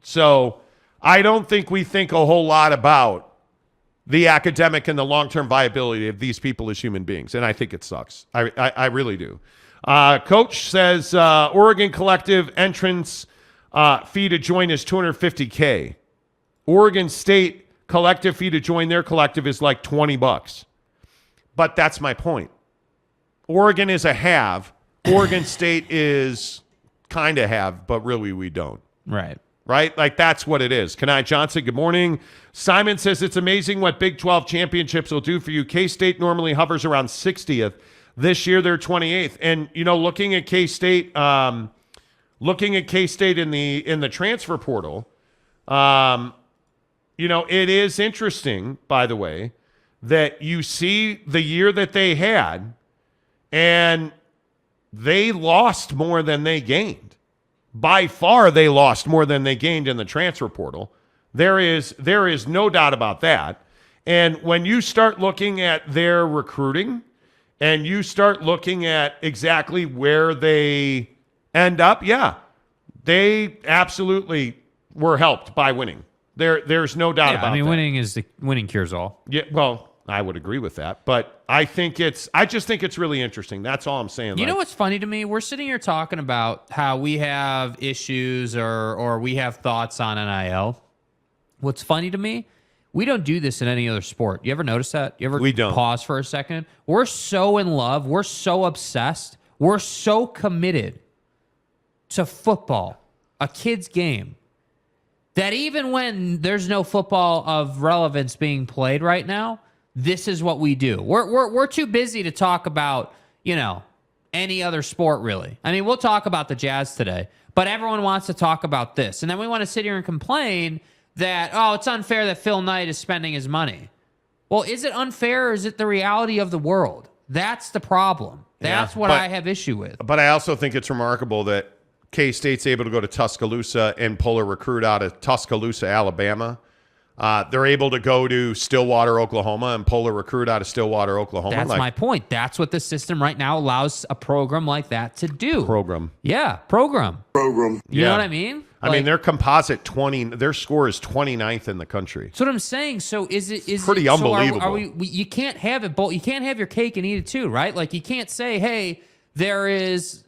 So I don't think we think a whole lot about the academic and the long-term viability of these people as human beings. And I think it sucks. I really do. Coach says Oregon Collective entrance fee to join is $250K. Oregon State collective fee to join their collective is like $20. But that's my point. Oregon is a have. Oregon State is kind of have, but really we don't. Right. Like that's what it is. Kenai Johnson, good morning. Simon says it's amazing what Big 12 championships will do for you. K-State normally hovers around 60th. This year they're 28th. And looking at K-State, in the transfer portal, it is interesting, by the way, that you see the year that they had, and they lost more than they gained. By far, they lost more than they gained in the transfer portal. There is no doubt about that. And when you start looking at their recruiting and you start looking at exactly where they end up, they absolutely were helped by winning. There's no doubt about that. Winning cures all. Yeah, well, I would agree with that, but I just think it's really interesting. That's all I'm saying. You know what's funny to me? We're sitting here talking about how we have issues or we have thoughts on NIL. What's funny to me? We don't do this in any other sport. You ever notice that? You ever We don't. Pause for a second? We're so in love. We're so obsessed. We're so committed to football, a kid's game, that even when there's no football of relevance being played right now, this is what we do. We're too busy to talk about, any other sport, really. I mean, we'll talk about the Jazz today, but everyone wants to talk about this. And then we want to sit here and complain that, it's unfair that Phil Knight is spending his money. Well, is it unfair or is it the reality of the world? That's the problem. That's what I have issue with. But I also think it's remarkable that K-State's able to go to Tuscaloosa and pull a recruit out of Tuscaloosa, Alabama. They're able to go to Stillwater, Oklahoma, and pull a recruit out of Stillwater, Oklahoma. That's my point. That's what the system right now allows a program like that to do. Yeah, program. You know what I mean? I mean, their composite 20, their score is 29th in the country. That's what I'm saying. So is pretty unbelievable. Are we, you can't have it both. You can't have your cake and eat it too, right? Like you can't say, hey, there is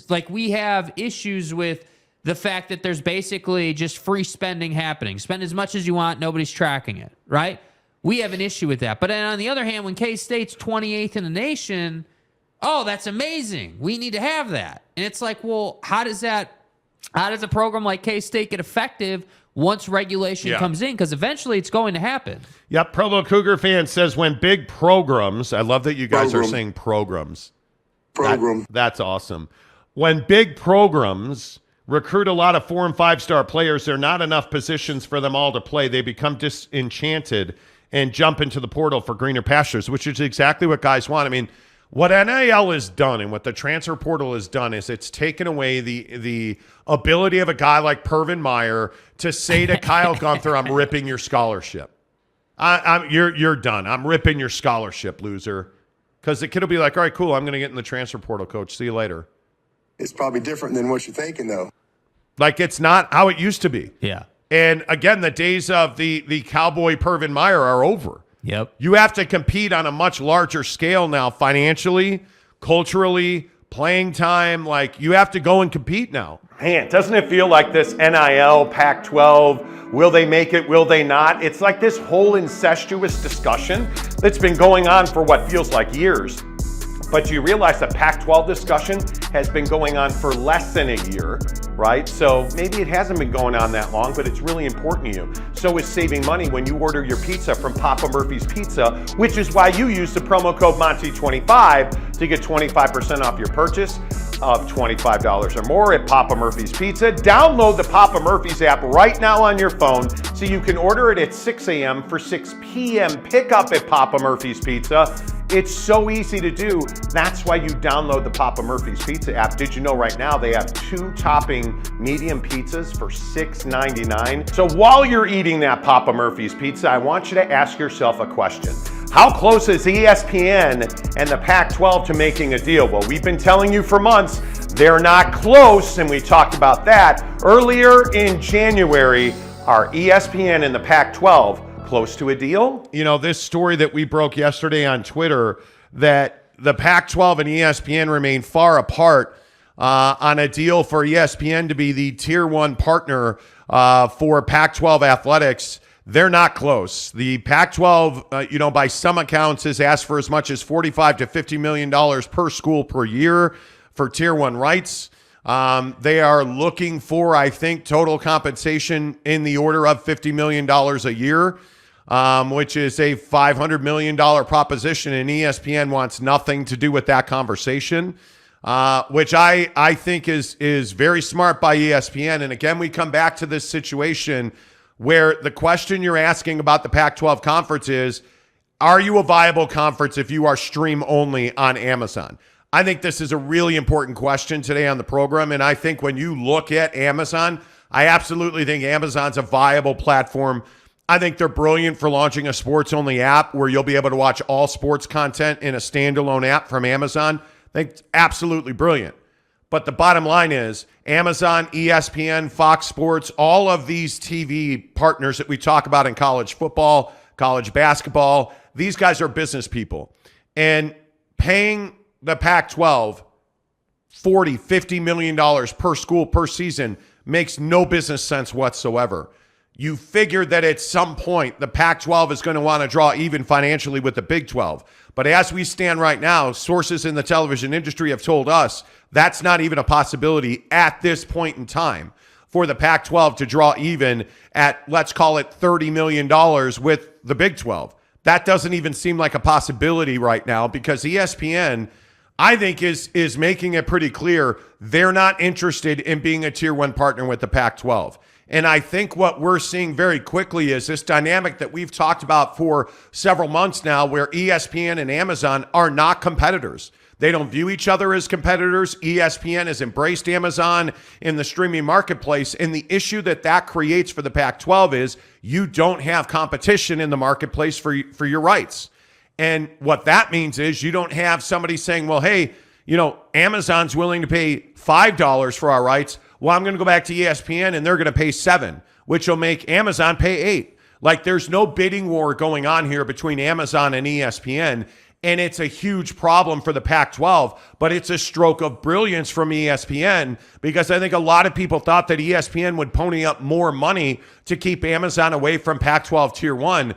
like we have issues with the fact that there's basically just free spending happening. Spend as much as you want. Nobody's tracking it, right? We have an issue with that. But then on the other hand, when K-State's 28th in the nation, that's amazing. We need to have that. And it's like, well, how does a program like K-State get effective once regulation comes in? Because eventually it's going to happen. Yep. Provo Cougar fan says when big programs, I love that you guys are saying programs. That's awesome. When big programs recruit a lot of 4- and 5-star players, there are not enough positions for them all to play. They become disenchanted and jump into the portal for greener pastures, which is exactly what guys want. I mean, what NIL has done and what the transfer portal has done is it's taken away the ability of a guy like Pervin Meyer to say to Kyle Gunther, I'm ripping your scholarship. You're done. I'm ripping your scholarship, loser. Because the kid will be like, all right, cool, I'm going to get in the transfer portal, coach. See you later. It's probably different than what you're thinking, though. Like, it's not how it used to be. Yeah. And, again, the days of the cowboy Pervin Meyer are over. Yep. You have to compete on a much larger scale now, financially, culturally, playing time. Like, you have to go and compete now. Man, doesn't it feel like this NIL, Pac-12, will they make it, will they not? It's like this whole incestuous discussion that's been going on for what feels like years. But you realize the Pac-12 discussion has been going on for less than a year, right? So maybe it hasn't been going on that long, but it's really important to you. So is saving money when you order your pizza from Papa Murphy's Pizza, which is why you use the promo code Monty25 to get 25% off your purchase of $25 or more at Papa Murphy's Pizza. Download the Papa Murphy's app right now on your phone so you can order it at 6 a.m. for 6 p.m. pickup at Papa Murphy's Pizza. It's so easy to do. That's why you download the Papa Murphy's Pizza app. Did you know right now they have 2 topping medium pizzas for $6.99? So while you're eating that Papa Murphy's Pizza, I want you to ask yourself a question. How close is ESPN and the Pac-12 to making a deal? Well, we've been telling you for months they're not close, and we talked about that earlier in January. Are ESPN and the Pac-12 close to a deal? You know, this story that we broke yesterday on Twitter that the Pac-12 and ESPN remain far apart on a deal for ESPN to be the tier 1 partner for Pac-12 athletics. They're not close. The Pac-12, by some accounts, has asked for as much as $45 to $50 million per school per year for tier 1 rights. They are looking for, I think, total compensation in the order of $50 million a year, which is a $500 million proposition, and ESPN wants nothing to do with that conversation, which I think is very smart by ESPN. And again, we come back to this situation where the question you're asking about the Pac-12 conference is, are you a viable conference if you are stream only on Amazon? I think this is a really important question today on the program, and I think when you look at Amazon, I absolutely think Amazon's a viable platform. I think they're brilliant for launching a sports-only app where you'll be able to watch all sports content in a standalone app from Amazon. I think it's absolutely brilliant. But the bottom line is Amazon, ESPN, Fox Sports, all of these TV partners that we talk about in college football, college basketball, these guys are business people. And paying the Pac-12 $40, $50 million per school per season makes no business sense whatsoever. You figure that at some point the Pac-12 is going to want to draw even financially with the Big 12. But as we stand right now, sources in the television industry have told us that's not even a possibility at this point in time for the Pac-12 to draw even at, let's call it $30 million with the Big 12. That doesn't even seem like a possibility right now because ESPN, I think, is making it pretty clear they're not interested in being a tier 1 partner with the Pac-12. And I think what we're seeing very quickly is this dynamic that we've talked about for several months now where ESPN and Amazon are not competitors. They don't view each other as competitors. ESPN has embraced Amazon in the streaming marketplace. And the issue that creates for the Pac-12 is you don't have competition in the marketplace for your rights. And what that means is you don't have somebody saying, well, hey, Amazon's willing to pay $5 for our rights. Well, I'm going to go back to ESPN and they're going to pay $7, which will make Amazon pay $8. Like there's no bidding war going on here between Amazon and ESPN. And it's a huge problem for the Pac-12, but it's a stroke of brilliance from ESPN because I think a lot of people thought that ESPN would pony up more money to keep Amazon away from Pac-12 Tier 1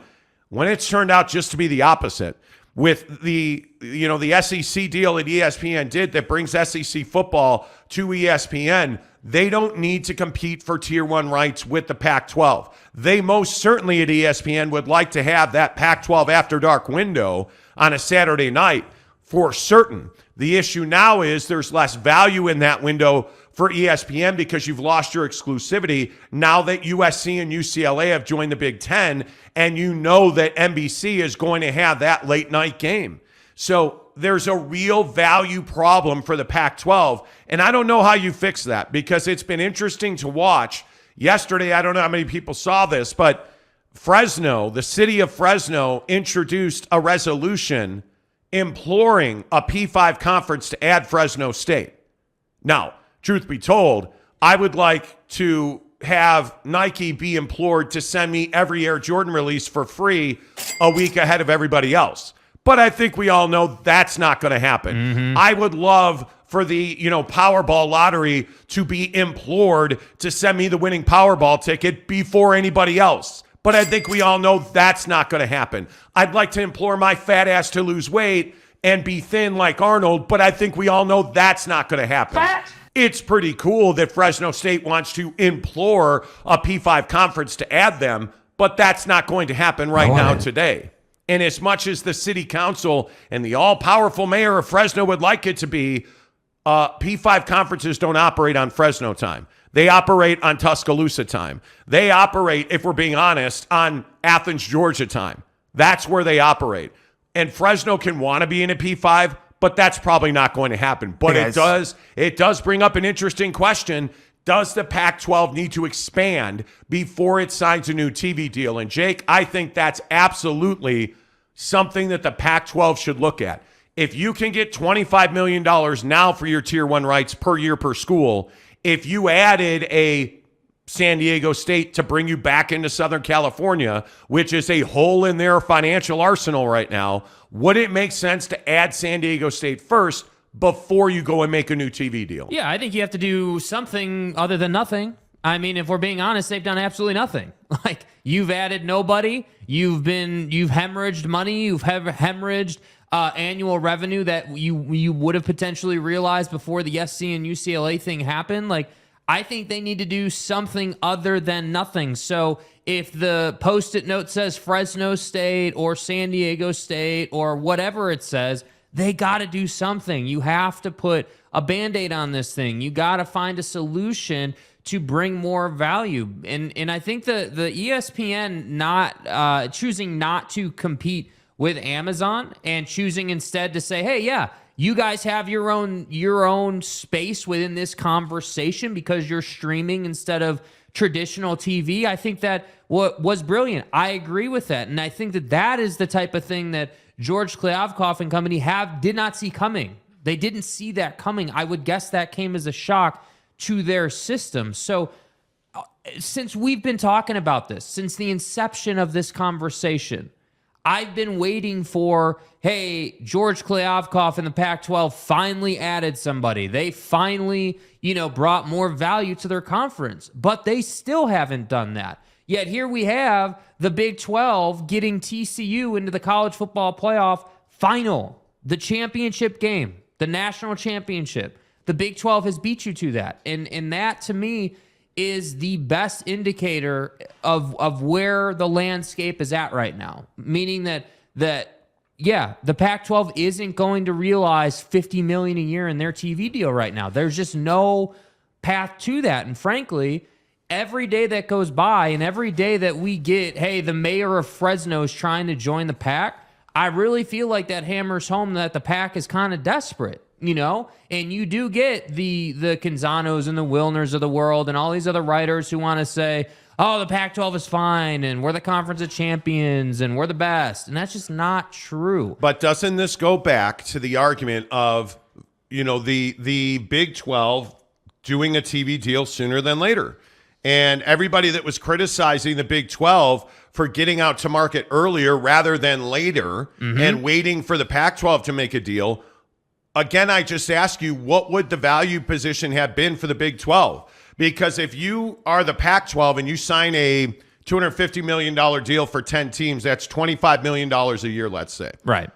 when it's turned out just to be the opposite. With the SEC deal that ESPN did that brings SEC football to ESPN, they don't need to compete for Tier 1 rights with the Pac-12. They most certainly at ESPN would like to have that Pac-12 After Dark window on a Saturday night for certain. The issue now is there's less value in that window for ESPN because you've lost your exclusivity now that USC and UCLA have joined the Big Ten, and you know that NBC is going to have that late night game. So there's a real value problem for the Pac-12, and I don't know how you fix that because it's been interesting to watch. Yesterday, I don't know how many people saw this, but Fresno, the city of Fresno, introduced a resolution imploring a P5 conference to add Fresno State. Now, truth be told, I would like to have Nike be implored to send me every Air Jordan release for free a week ahead of everybody else. But I think we all know that's not going to happen. Mm-hmm. I would love for the Powerball lottery to be implored to send me the winning Powerball ticket before anybody else. But I think we all know that's not going to happen. I'd like to implore my fat ass to lose weight and be thin like Arnold, but I think we all know that's not going to happen. It's pretty cool that Fresno State wants to implore a P5 conference to add them, but that's not going to happen right now today. And as much as the city council and the all-powerful mayor of Fresno would like it to be, P5 conferences don't operate on Fresno time. They operate on Tuscaloosa time. They operate, if we're being honest, on Athens, Georgia time. That's where they operate. And Fresno can want to be in a P5, but that's probably not going to happen. But it does bring up an interesting question. Does the Pac-12 need to expand before it signs a new TV deal? And Jake, I think that's absolutely something that the Pac-12 should look at. If you can get $25 million now for your Tier 1 rights per year per school, if you added a San Diego State to bring you back into Southern California, which is a hole in their financial arsenal right now, would it make sense to add San Diego State first before you go and make a new TV deal? Yeah, I think you have to do something other than nothing. I mean, if we're being honest, they've done absolutely nothing. Like, you've added nobody. You've hemorrhaged money. You've hemorrhaged annual revenue that you would have potentially realized before the SC and UCLA thing happened. Like, I think they need to do something other than nothing. So if the Post-it note says Fresno State or San Diego State or whatever it says, they got to do something. You have to put a Band-Aid on this thing. You got to find a solution to bring more value. And I think the ESPN not choosing not to compete with Amazon and choosing instead to say, hey, yeah, you guys have your own space within this conversation because you're streaming instead of traditional TV. I think that was brilliant. I agree with that. And I think that is the type of thing that George Kliavkoff and company did not see coming. They didn't see that coming. I would guess that came as a shock to their system. So since we've been talking about this, since the inception of this conversation, I've been waiting for, hey, George Kliavkoff and the Pac-12 finally added somebody. They finally, brought more value to their conference, but they still haven't done that. Yet here we have the Big 12 getting TCU into the college football playoff final, the championship game, the national championship. The Big 12 has beat you to that. And that, to me, is the best indicator of where the landscape is at right now. Meaning that the Pac-12 isn't going to realize $50 million a year in their TV deal right now. There's just no path to that. And frankly, every day that goes by and every day that we get, hey, the mayor of Fresno is trying to join the PAC, I really feel like that hammers home that the PAC is kind of desperate. And you do get the Canzanos and the Wilners of the world and all these other writers who want to say, oh, the Pac-12 is fine and we're the conference of champions and we're the best. And that's just not true. But doesn't this go back to the argument of, the Big 12 doing a TV deal sooner than later? And everybody that was criticizing the Big 12 for getting out to market earlier rather than later and waiting for the Pac-12 to make a deal. Again, I just ask you, what would the value position have been for the Big 12? Because if you are the Pac-12 and you sign a $250 million deal for 10 teams, that's $25 million a year, let's say. Right.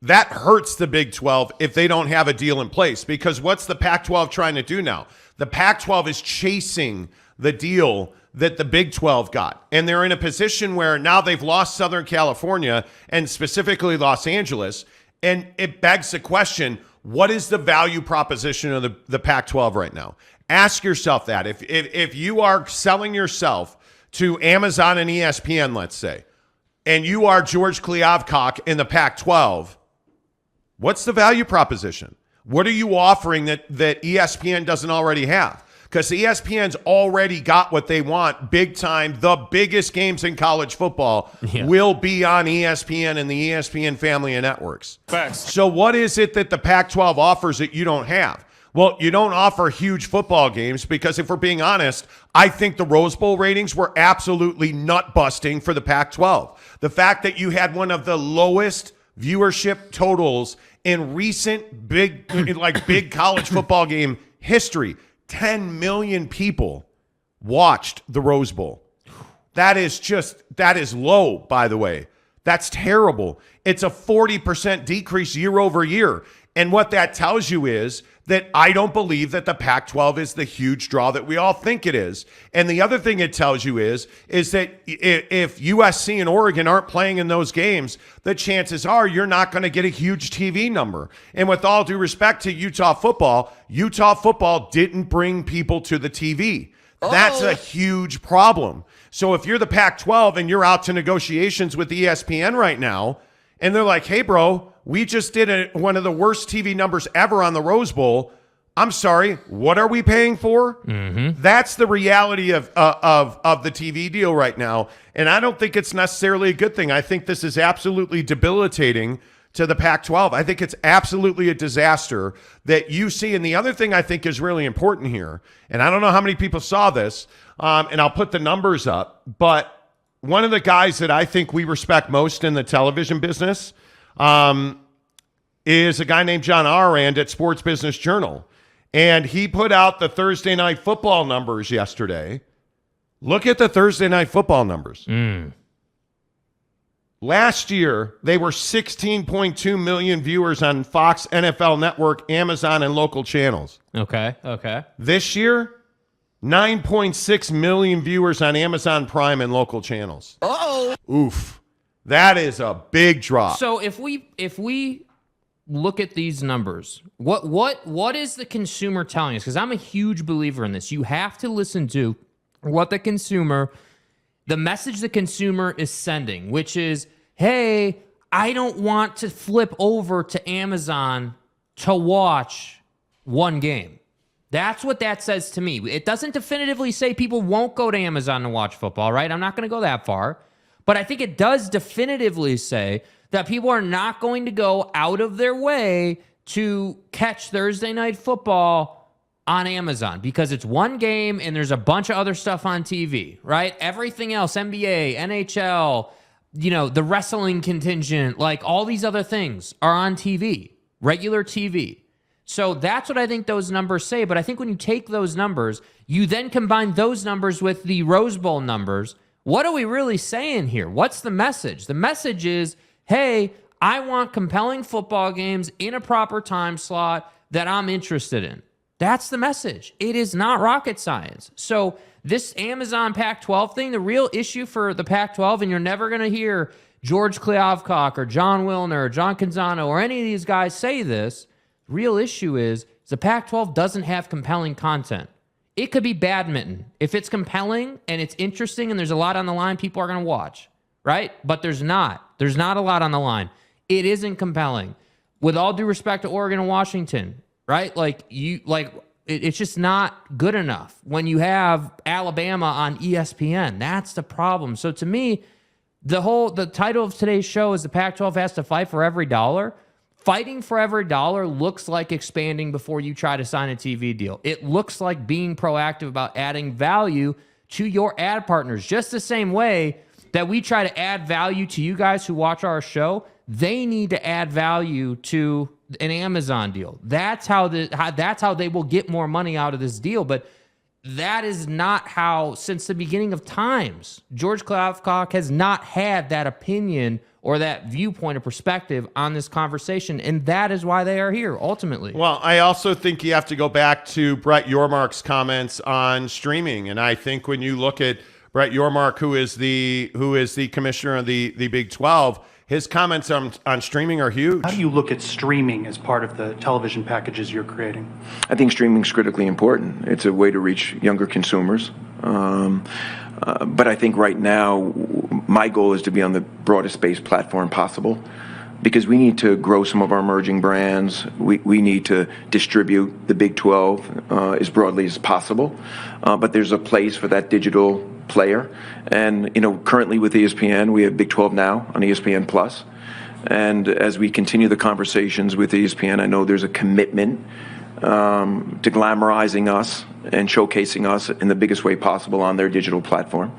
That hurts the Big 12 if they don't have a deal in place. Because what's the Pac-12 trying to do now? The Pac-12 is chasing the deal that the Big 12 got. And they're in a position where now they've lost Southern California and specifically Los Angeles. And it begs the question, what is the value proposition of the Pac-12 right now? Ask yourself that. If you are selling yourself to Amazon and ESPN, let's say, and you are George Kliavkoff in the Pac-12, what's the value proposition? What are you offering that ESPN doesn't already have? Because ESPN's already got what they want big time. The biggest games in college football will be on ESPN and the ESPN family of networks. Facts. So what is it that the Pac-12 offers that you don't have? Well, you don't offer huge football games because if we're being honest, I think the Rose Bowl ratings were absolutely nut-busting for the Pac-12. The fact that you had one of the lowest viewership totals in recent big college football game history. 10 million people watched the Rose Bowl. That is low, by the way. That's terrible. It's a 40% decrease year over year. And what that tells you is that I don't believe that the Pac-12 is the huge draw that we all think it is. And the other thing it tells you is that if USC and Oregon aren't playing in those games, the chances are you're not going to get a huge TV number. And with all due respect to Utah football didn't bring people to the TV. That's a huge problem. So if you're the Pac-12 and you're out to negotiations with ESPN right now, and they're like, hey, bro, we just did one of the worst TV numbers ever on the Rose Bowl. I'm sorry, what are we paying for? That's the reality of the TV deal right now. And I don't think it's necessarily a good thing. I think this is absolutely debilitating to the Pac-12. I think it's absolutely a disaster that you see. And the other thing I think is really important here, and I don't know how many people saw this, and I'll put the numbers up, but one of the guys that I think we respect most in the television business is a guy named John Arand at Sports Business Journal. And he put out the Thursday Night Football numbers yesterday. Look at the Thursday Night Football numbers. Last year, they were 16.2 million viewers on Fox, NFL Network, Amazon, and local channels. Okay. This year, 9.6 million viewers on Amazon Prime and local channels. Oof. That is a big drop. So if we look at these numbers. What is the consumer telling us? Because I'm a huge believer in this. You have to listen to what the message the consumer is sending, which is, hey, I don't want to flip over to Amazon to watch one game. That's what that says to me. It doesn't definitively say people won't go to Amazon to watch football, right? I'm not going to go that far. But I think it does definitively say that people are not going to go out of their way to catch Thursday Night Football on Amazon because it's one game and there's a bunch of other stuff on TV, right? Everything else, NBA, NHL, the wrestling contingent, like all these other things are on TV, regular TV. So that's what I think those numbers say. But I think when you take those numbers, you then combine those numbers with the Rose Bowl numbers. What are we really saying here? What's the message? The message is, hey, I want compelling football games in a proper time slot that I'm interested in. That's the message. It is not rocket science. So this Amazon Pac-12 thing, the real issue for the Pac-12, and you're never going to hear George Kliavkoff or John Wilner or John Canzano or any of these guys say this, real issue is the Pac-12 doesn't have compelling content. It could be badminton. If it's compelling and it's interesting and there's a lot on the line, people are going to watch, right? But there's not. There's not a lot on the line. It isn't compelling. With all due respect to Oregon and Washington, right? It's just not good enough when you have Alabama on ESPN. That's the problem. So to me, the title of today's show is the Pac-12 has to fight for every dollar. Fighting for every dollar looks like expanding before you try to sign a TV deal. It looks like being proactive about adding value to your ad partners. Just the same way that we try to add value to you guys who watch our show, they need to add value to an Amazon deal. That's how they will get more money out of this deal. But that is not how, since the beginning of times, George Kliavkoff has not had that opinion or that viewpoint or perspective on this conversation, and that is why they are here, ultimately. Well, I also think you have to go back to Brett Yormark's comments on streaming, and I think when you look at Brett Yormark, who is the commissioner of the Big 12, his comments on streaming are huge. How do you look at streaming as part of the television packages you're creating? I think streaming is critically important. It's a way to reach younger consumers. But I think right now, my goal is to be on the broadest based platform possible because we need to grow some of our emerging brands. We need to distribute the Big 12 as broadly as possible. But there's a place for that digital player. And, currently with ESPN, we have Big 12 Now on ESPN Plus. And as we continue the conversations with ESPN, I know there's a commitment to glamorizing us and showcasing us in the biggest way possible on their digital platform.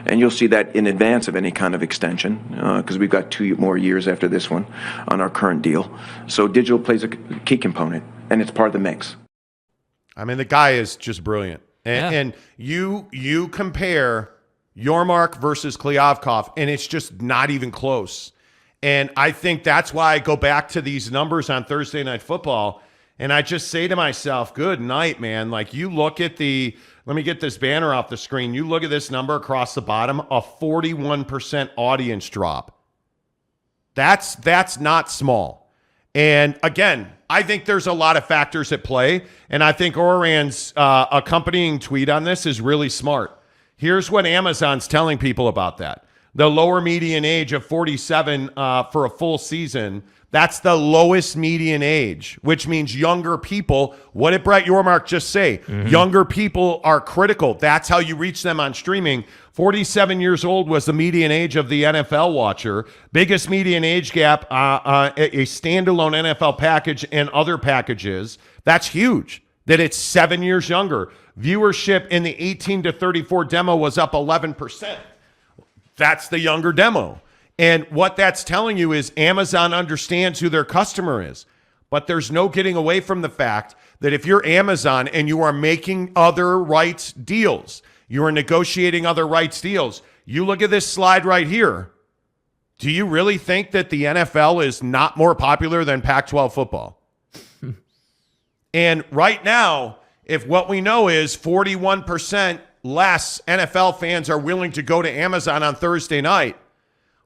And you'll see that in advance of any kind of extension because we've got 2 more years after this one on our current deal. So digital plays a key component, and it's part of the mix. I mean, the guy is just brilliant. And you compare Yormark versus Kliavkoff, and it's just not even close. And I think that's why I go back to these numbers on Thursday Night Football, and I just say to myself, good night, man. Like, you look at let me get this banner off the screen. You look at this number across the bottom, a 41% audience drop. That's not small. And again, I think there's a lot of factors at play, and I think Oran's accompanying tweet on this is really smart. Here's what Amazon's telling people about that. The lower median age of 47 for a full season, that's the lowest median age, which means younger people. What did Brett Yormark just say? Mm-hmm. Younger people are critical. That's how you reach them on streaming. 47 years old was the median age of the NFL watcher. Biggest median age gap, a standalone NFL package and other packages. That's huge, that it's 7 years younger. Viewership in the 18 to 34 demo was up 11%. That's the younger demo. And what that's telling you is Amazon understands who their customer is. But there's no getting away from the fact that if you're Amazon and you are making other rights deals, you are negotiating other rights deals, you look at this slide right here. Do you really think that the NFL is not more popular than Pac-12 football? And right now, if what we know is 41% less NFL fans are willing to go to Amazon on Thursday night,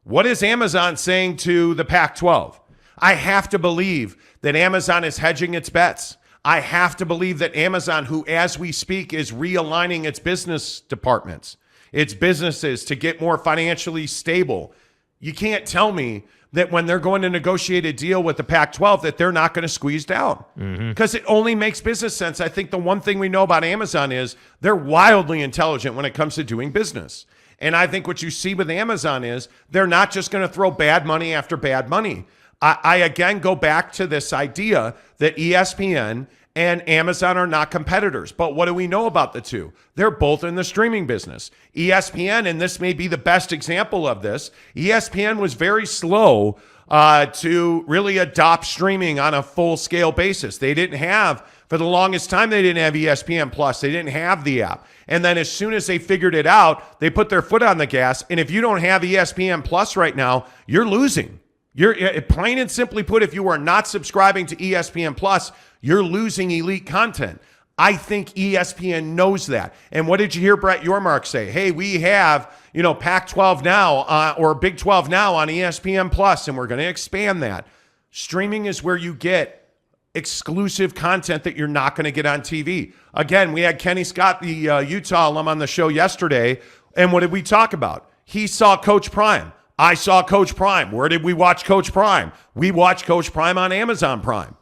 what is Amazon saying to the Pac-12? I have to believe that Amazon is hedging its bets. I have to believe that Amazon, who as we speak is realigning its business departments, its businesses to get more financially stable. You can't tell me that when they're going to negotiate a deal with the Pac-12 that they're not going to squeeze down, because it only makes business sense. I think the one thing we know about Amazon is they're wildly intelligent when it comes to doing business. And I think what you see with Amazon is they're not just going to throw bad money after bad money. I again go back to this idea that ESPN and Amazon are not competitors. But what do we know about the two? They're both in the streaming business. ESPN, and this may be the best example of this, ESPN was very slow to really adopt streaming on a full-scale basis. They didn't have, for the longest time, they didn't have ESPN Plus. They didn't have the app. And then as soon as they figured it out, they put their foot on the gas. And if you don't have ESPN Plus right now, you're losing. You're plain and simply put, if you are not subscribing to ESPN Plus, you're losing elite content. I think ESPN knows that. And what did you hear Brett Yormark say? Hey, we have, Pac-12 now or Big 12 now on ESPN Plus, and we're going to expand that. Streaming is where you get exclusive content that you're not going to get on TV. Again, we had Kenny Scott, the Utah alum, on the show yesterday, and what did we talk about? He saw Coach Prime. I saw Coach Prime. Where did we watch Coach Prime? We watched Coach Prime on Amazon Prime.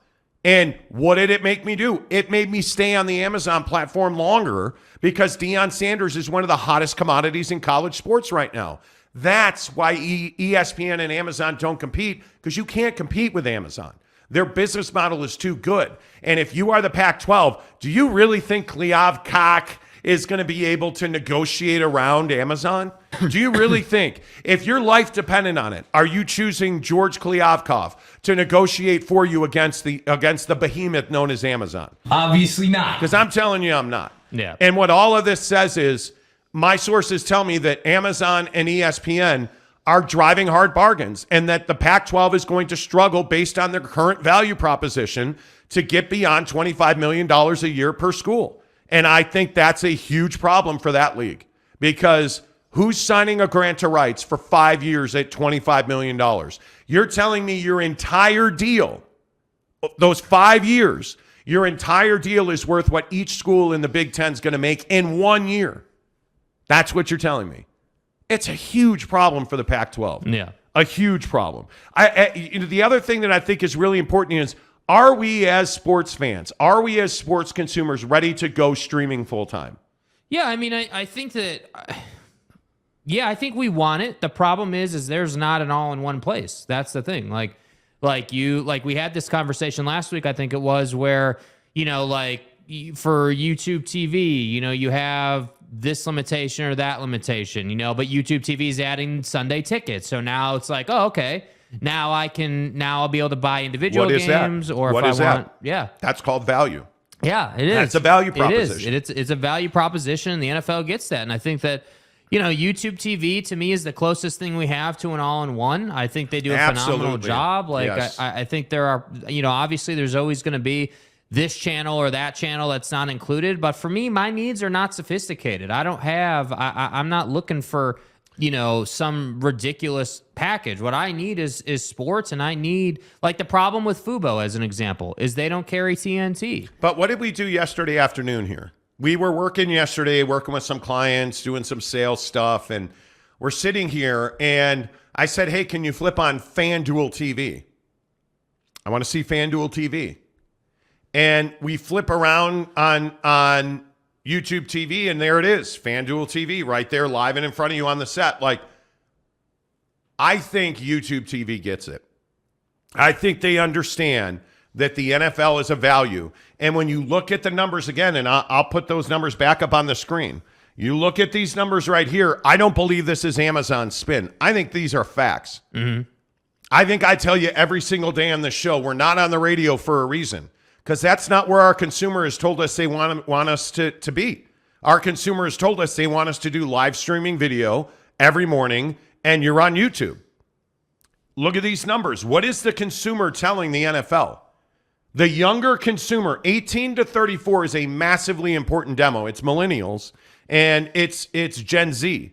And what did it make me do? It made me stay on the Amazon platform longer because Deion Sanders is one of the hottest commodities in college sports right now. That's why ESPN and Amazon don't compete, because you can't compete with Amazon. Their business model is too good. And if you are the Pac-12, do you really think Kliavkoff is going to be able to negotiate around Amazon? Do you really think, if your life depended on it, are you choosing George Kliavkoff to negotiate for you against the behemoth known as Amazon? Obviously not. Because I'm telling you I'm not. Yeah. And what all of this says is, my sources tell me that Amazon and ESPN are driving hard bargains, and that the Pac-12 is going to struggle based on their current value proposition to get beyond $25 million a year per school. And I think that's a huge problem for that league, because who's signing a grant of rights for 5 years at $25 million? You're telling me your entire deal, those 5 years, your entire deal is worth what each school in the Big Ten is going to make in 1 year. That's what you're telling me. It's a huge problem for the Pac-12. Yeah. A huge problem. The other thing that I think is really important is, are we as sports fans, are we as sports consumers ready to go streaming full time? Yeah, I mean, I think that, I think we want it. The problem is there's not an all-in-one place. That's the thing. Like we had this conversation last week, I think it was, where, for YouTube TV, you have this limitation or that limitation, but YouTube TV is adding Sunday tickets. So now it's like, oh, okay. Now I'll be able to buy individual games, or what if is I that? want, yeah. That's called value. Yeah, it is. That's a value proposition. It is. It's a value proposition. The NFL gets that. And I think that, YouTube TV to me is the closest thing we have to an all-in-one. I think they do a phenomenal job. Yes. I think there are, obviously there's always going to be this channel or that channel that's not included. But for me, my needs are not sophisticated. I'm not looking for, some ridiculous package. What I need is sports, and I need, like, the problem with Fubo, as an example, is they don't carry TNT. But what did we do yesterday afternoon here? We were working with some clients, doing some sales stuff, and we're sitting here, and I said, hey, can you flip on FanDuel TV? I want to see FanDuel TV. And we flip around on YouTube TV, and there it is, FanDuel TV, right there, live and in front of you on the set. Like, I think YouTube TV gets it. I think they understand that the NFL is a value. And when you look at the numbers again, and I'll put those numbers back up on the screen, you look at these numbers right here, I don't believe this is Amazon's spin. I think these are facts. Mm-hmm. I think I tell you every single day on this show, we're not on the radio for a reason. Because that's not where our consumer has told us they want us to be. Our consumer has told us they want us to do live streaming video every morning, and you're on YouTube. Look at these numbers. What is the consumer telling the NFL? The younger consumer, 18 to 34, is a massively important demo. It's millennials, and it's Gen Z,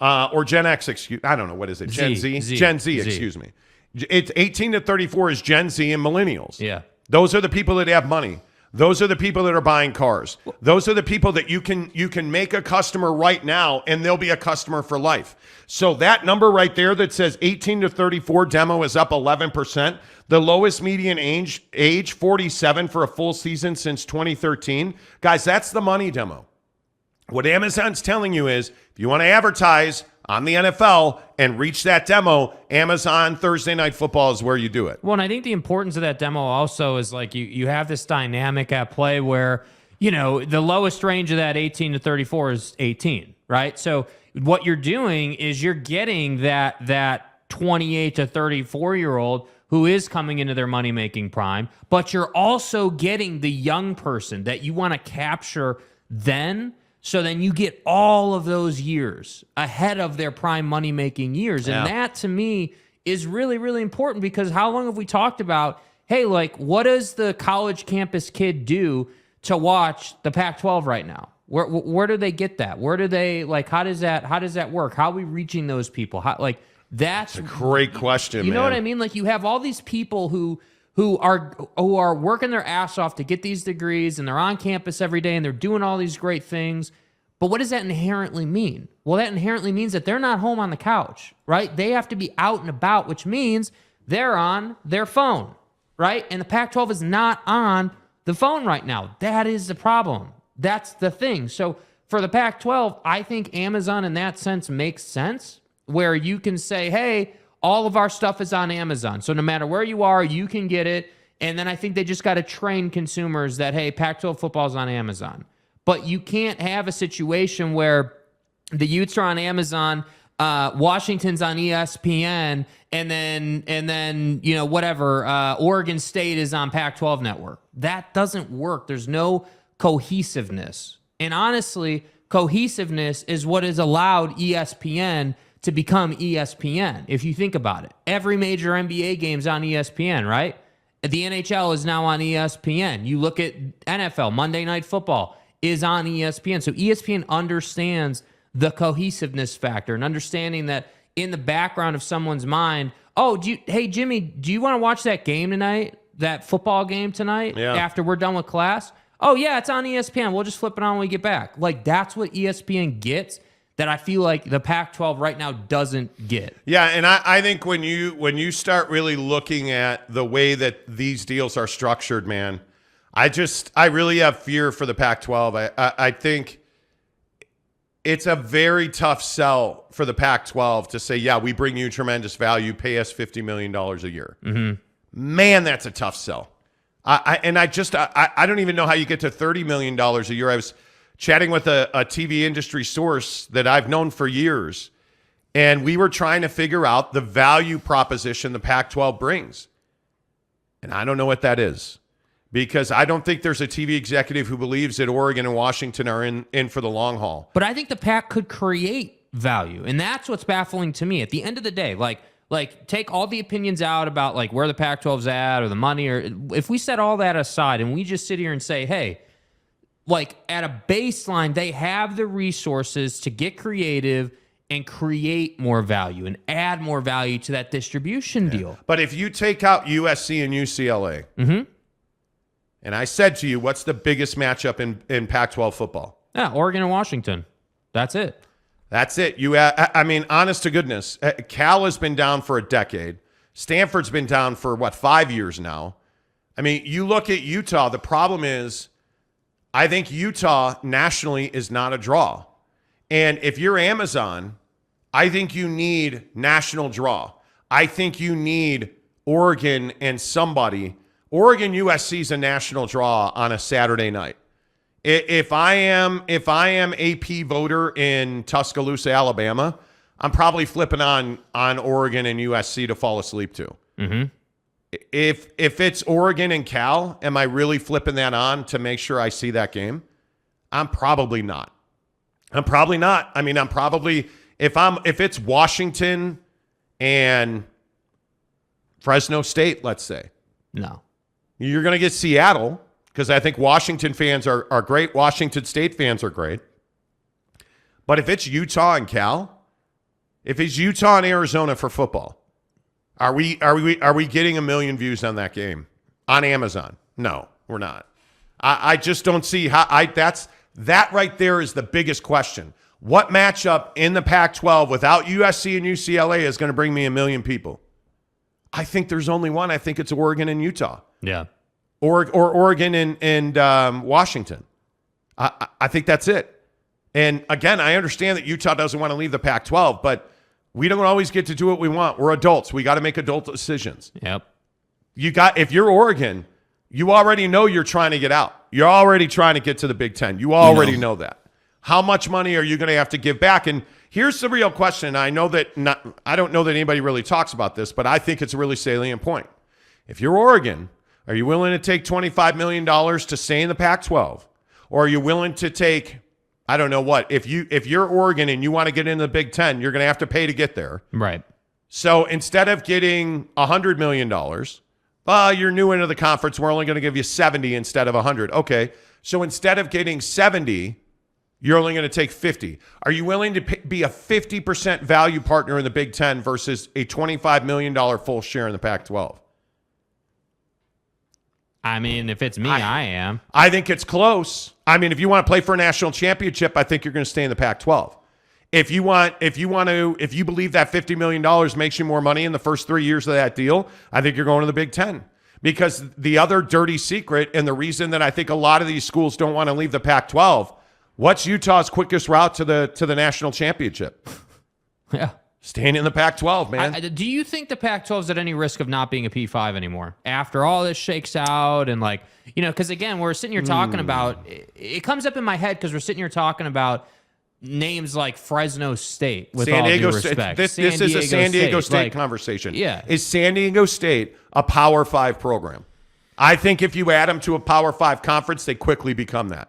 or Gen X, I don't know, what is it? Gen Z? Gen Z, excuse me. It's 18 to 34 is Gen Z and millennials. Yeah. Those are the people that have money. Those are the people that are buying cars. Those are the people that you can make a customer right now, and they'll be a customer for life. So that number right there that says 18 to 34 demo is up 11%. The lowest median age 47 for a full season since 2013. Guys, that's the money demo. What Amazon's telling you is if you want to advertise on the NFL and reach that demo, Amazon Thursday Night Football is where you do it. Well, and I think the importance of that demo also is like you have this dynamic at play where, you know, the lowest range of that 18 to 34 is 18, right? So what you're doing is you're getting that 28 to 34-year-old who is coming into their money-making prime, but you're also getting the young person that you want to capture then. So then you get all of those years ahead of their prime money-making years. And that, to me, is really, really important because how long have we talked about, hey, like, what does the college campus kid do to watch the Pac-12 right now? Where do they get that? Where do they, like, how does that work? How are we reaching those people? That's a great question, You know what I mean? Like, you have all these people who are working their ass off to get these degrees, and they're on campus every day, and they're doing all these great things. But what does that inherently mean? Well, that inherently means that they're not home on the couch, right? They have to be out and about, which means they're on their phone, right? And the Pac-12 is not on the phone right now. That is the problem. That's the thing. So for the Pac-12, I think Amazon in that sense makes sense, where you can say, hey, all of our stuff is on Amazon. So no matter where you are, you can get it. And then I think they just got to train consumers that, hey, Pac-12 football is on Amazon. But you can't have a situation where the Utes are on Amazon, Washington's on ESPN, and then you know, whatever, Oregon State is on Pac-12 network. That doesn't work. There's no cohesiveness. And honestly, cohesiveness is what has allowed ESPN to become ESPN. If you think about it, every major NBA game's on ESPN, right? The NHL is now on ESPN. You look at NFL, Monday Night Football is on ESPN. So ESPN understands the cohesiveness factor and understanding that in the background of someone's mind, hey, Jimmy, do you want to watch that game tonight? That football game tonight after we're done with class? Oh, yeah, it's on ESPN. We'll just flip it on when we get back. Like, that's what ESPN gets that I feel like the Pac-12 right now doesn't get. Yeah, and I think when you start really looking at the way that these deals are structured, man, I really have fear for the Pac-12. I think it's a very tough sell for the Pac-12 to say, yeah, we bring you tremendous value, pay us $50 million a year. Mm-hmm. Man, that's a tough sell. I don't even know how you get to $30 million a year. I was chatting with a TV industry source that I've known for years, and we were trying to figure out the value proposition the Pac-12 brings. And I don't know what that is, because I don't think there's a TV executive who believes that Oregon and Washington are in for the long haul. But I think the Pac could create value, and that's what's baffling to me. At the end of the day, like take all the opinions out about like where the Pac-12's at or the money, or if we set all that aside and we just sit here and say, hey, like at a baseline, they have the resources to get creative and create more value and add more value to that distribution deal. But if you take out USC and UCLA, and I said to you, what's the biggest matchup in Pac-12 football? Yeah, Oregon and Washington. That's it. That's it. I mean, honest to goodness, Cal has been down for a decade. Stanford's been down for, 5 years now? I mean, you look at Utah, the problem is, I think Utah nationally is not a draw. And if you're Amazon, I think you need national draw. I think you need Oregon and somebody. Oregon USC is a national draw on a Saturday night. If I am AP voter in Tuscaloosa, Alabama, I'm probably flipping on Oregon and USC to fall asleep to. Mm-hmm. If it's Oregon and Cal, am I really flipping that on to make sure I see that game? I'm probably not. I mean, I'm probably if it's Washington and Fresno State, let's say. No. You're going to get Seattle, because I think Washington fans are great. Washington State fans are great. But if it's Utah and Cal, if it's Utah and Arizona for football, Are we getting 1 million views on that game on Amazon? No, we're not. I just don't see how that right there is the biggest question. What matchup in the Pac-12 without USC and UCLA is going to bring me 1 million people? I think there's only one. I think it's Oregon and Utah. Yeah. Or Oregon and Washington. I think that's it. And again, I understand that Utah doesn't want to leave the Pac-12, but we don't always get to do what we want. We're adults. We got to make adult decisions. Yep. If you're Oregon, you already know you're trying to get out. You're already trying to get to the Big Ten. You already know that. How much money are you going to have to give back? And here's the real question. I don't know that anybody really talks about this, but I think it's a really salient point. If you're Oregon, are you willing to take $25 million to stay in the Pac-12? Or are you willing to take, I don't know what, if you're Oregon and you want to get into the Big Ten, you're going to have to pay to get there. Right. So instead of getting $100 million, you're new into the conference, we're only going to give you 70 instead of 100. Okay. So instead of getting 70, you're only going to take 50. Are you willing to be a 50% value partner in the Big Ten versus a $25 million full share in the Pac-12? I mean, if it's me, I am. I think it's close. I mean, if you want to play for a national championship, I think you're going to stay in the Pac-12. If you believe that $50 million makes you more money in the first 3 years of that deal, I think you're going to the Big Ten. Because the other dirty secret, and the reason that I think a lot of these schools don't want to leave the Pac-12, what's Utah's quickest route to the national championship? Yeah. Staying in the Pac-12, man. Do you think the Pac-12 is at any risk of not being a P5 anymore after all this shakes out? And because again, we're sitting here talking about, it comes up in my head because we're sitting here talking about names like Fresno State, with San Diego all due respect. This is a San Diego State conversation. Yeah. Is San Diego State a Power 5 program? I think if you add them to a Power 5 conference, they quickly become that.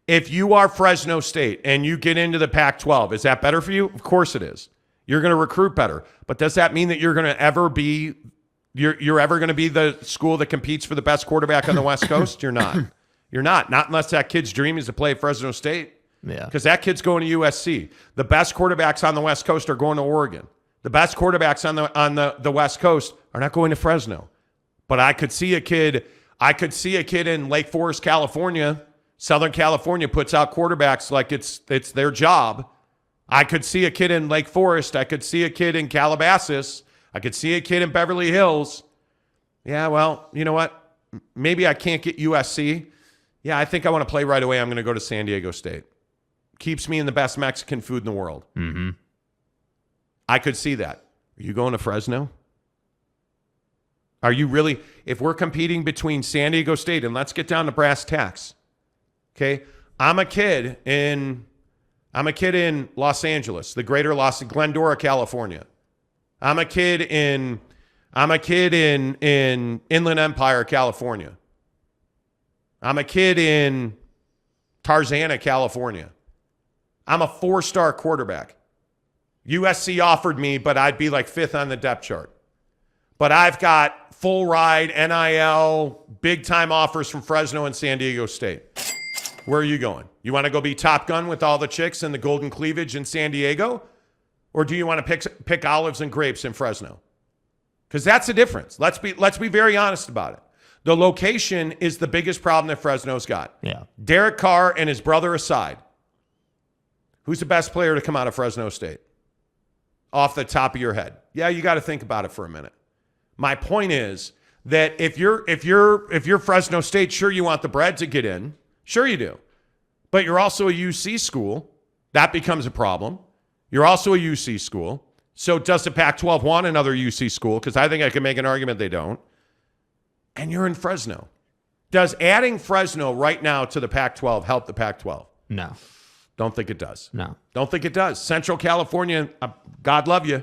If you are Fresno State and you get into the Pac-12, is that better for you? Of course it is. You're going to recruit better. But does that mean that you're going to ever be the school that competes for the best quarterback on the West Coast? You're not. You're not. Not unless that kid's dream is to play at Fresno State. Yeah. Because that kid's going to USC. The best quarterbacks on the West Coast are going to Oregon. The best quarterbacks on the West Coast are not going to Fresno. But I could see a kid in Lake Forest, California. Southern California puts out quarterbacks like it's their job. I could see a kid in Lake Forest. I could see a kid in Calabasas. I could see a kid in Beverly Hills. Yeah, well, you know what? Maybe I can't get USC. Yeah, I think I want to play right away. I'm going to go to San Diego State. Keeps me in the best Mexican food in the world. Mm-hmm. I could see that. Are you going to Fresno? Are you really? If we're competing between San Diego State, and let's get down to brass tacks. Okay, I'm a kid in Los Angeles, the greater Glendora, California. I'm a kid in Inland Empire, California. I'm a kid in Tarzana, California. I'm a 4-star quarterback. USC offered me, but I'd be like 5th on the depth chart. But I've got full ride, NIL, big time offers from Fresno and San Diego State. Where are you going? You want to go be Top Gun with all the chicks and the golden cleavage in San Diego? Or do you want to pick olives and grapes in Fresno? Because that's the difference. Let's be very honest about it. The location is the biggest problem that Fresno's got. Yeah. Derek Carr and his brother aside, who's the best player to come out of Fresno State? Off the top of your head. Yeah, you got to think about it for a minute. My point is that if you're Fresno State, sure you want the bread to get in. Sure you do. But you're also a UC school. That becomes a problem. You're also a UC school. So does the Pac-12 want another UC school? Because I think I can make an argument they don't. And you're in Fresno. Does adding Fresno right now to the Pac-12 help the Pac-12? No. Don't think it does. No. Don't think it does. Central California, God love you,